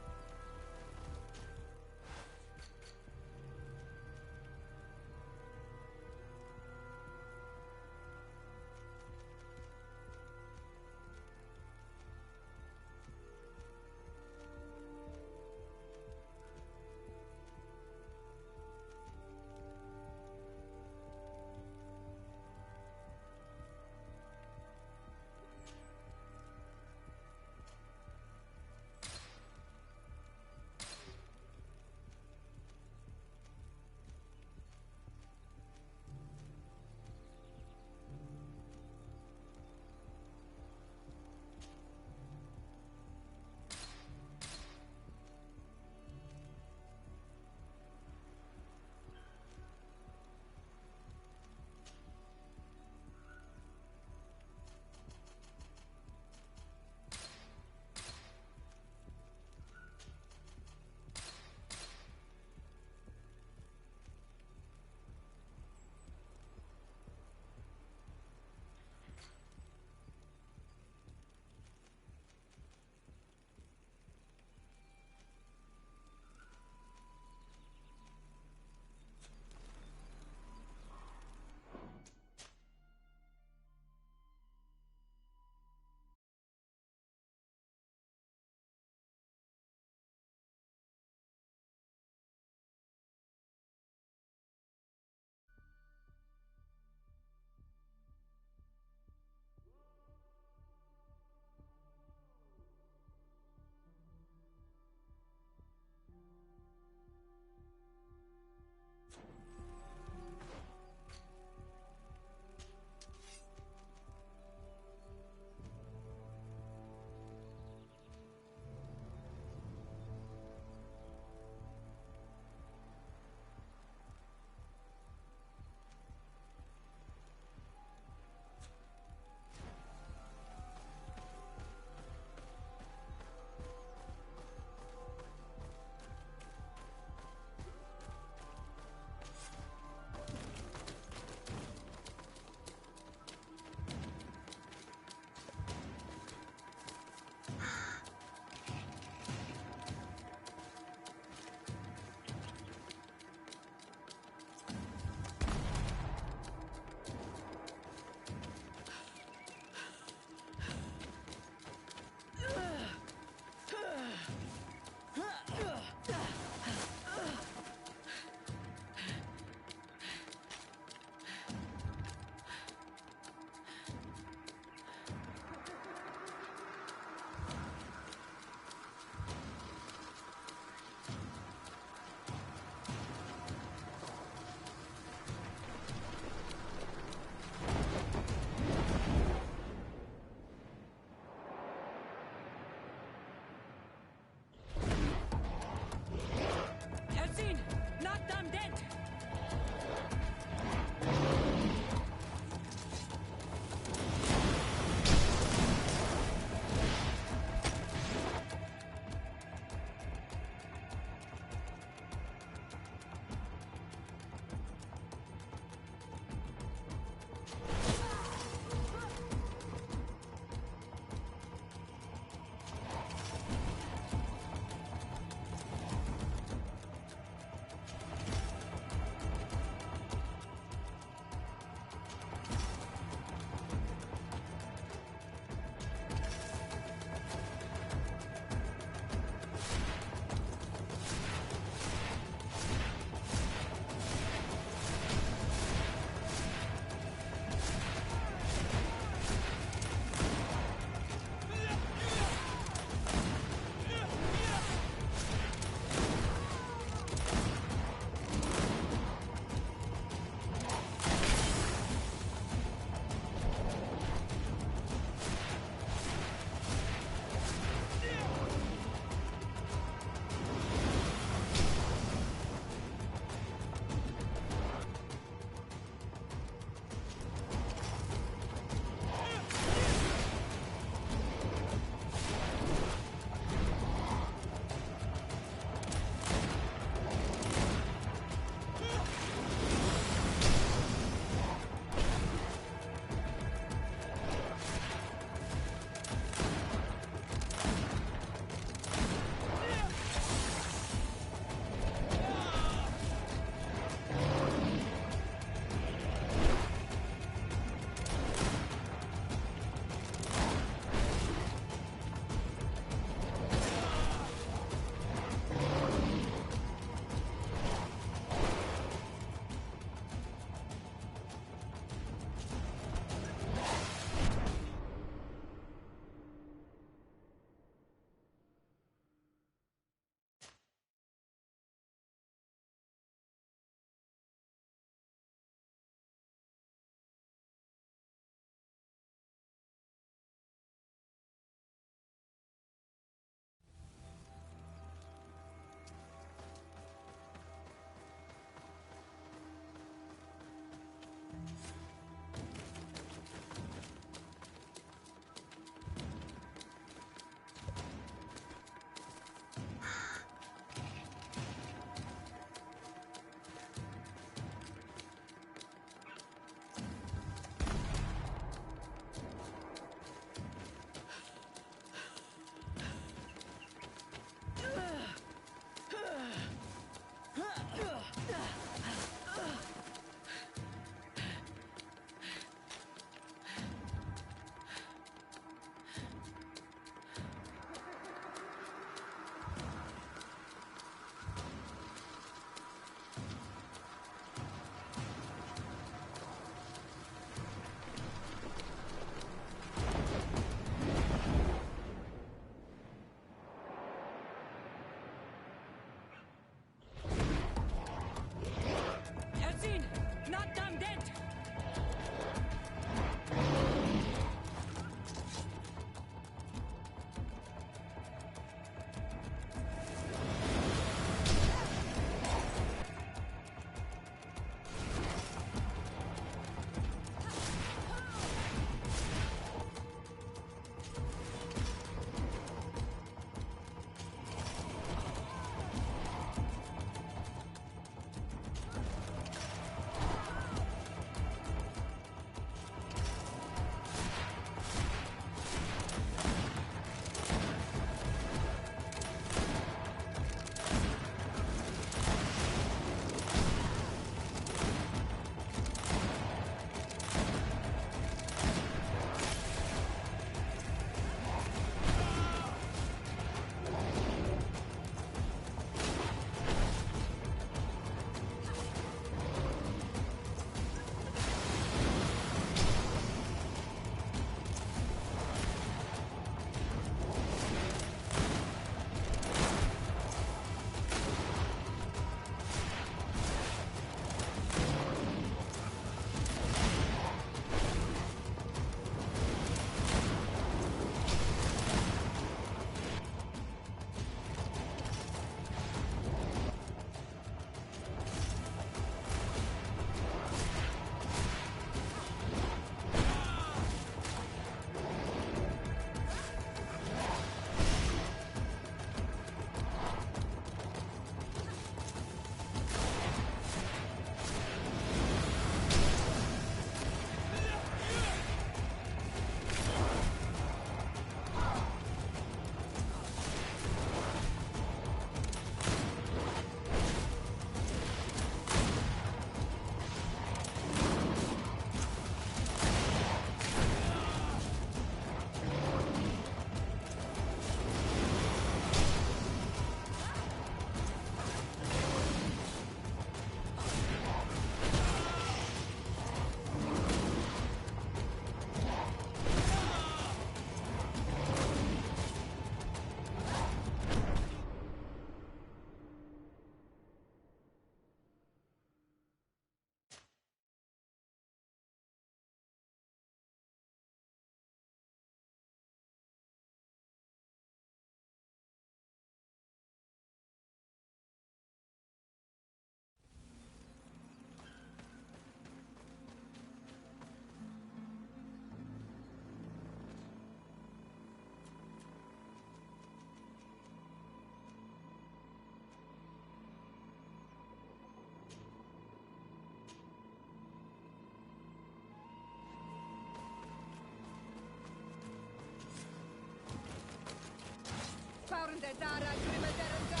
Orn de Dara Grimaderanda.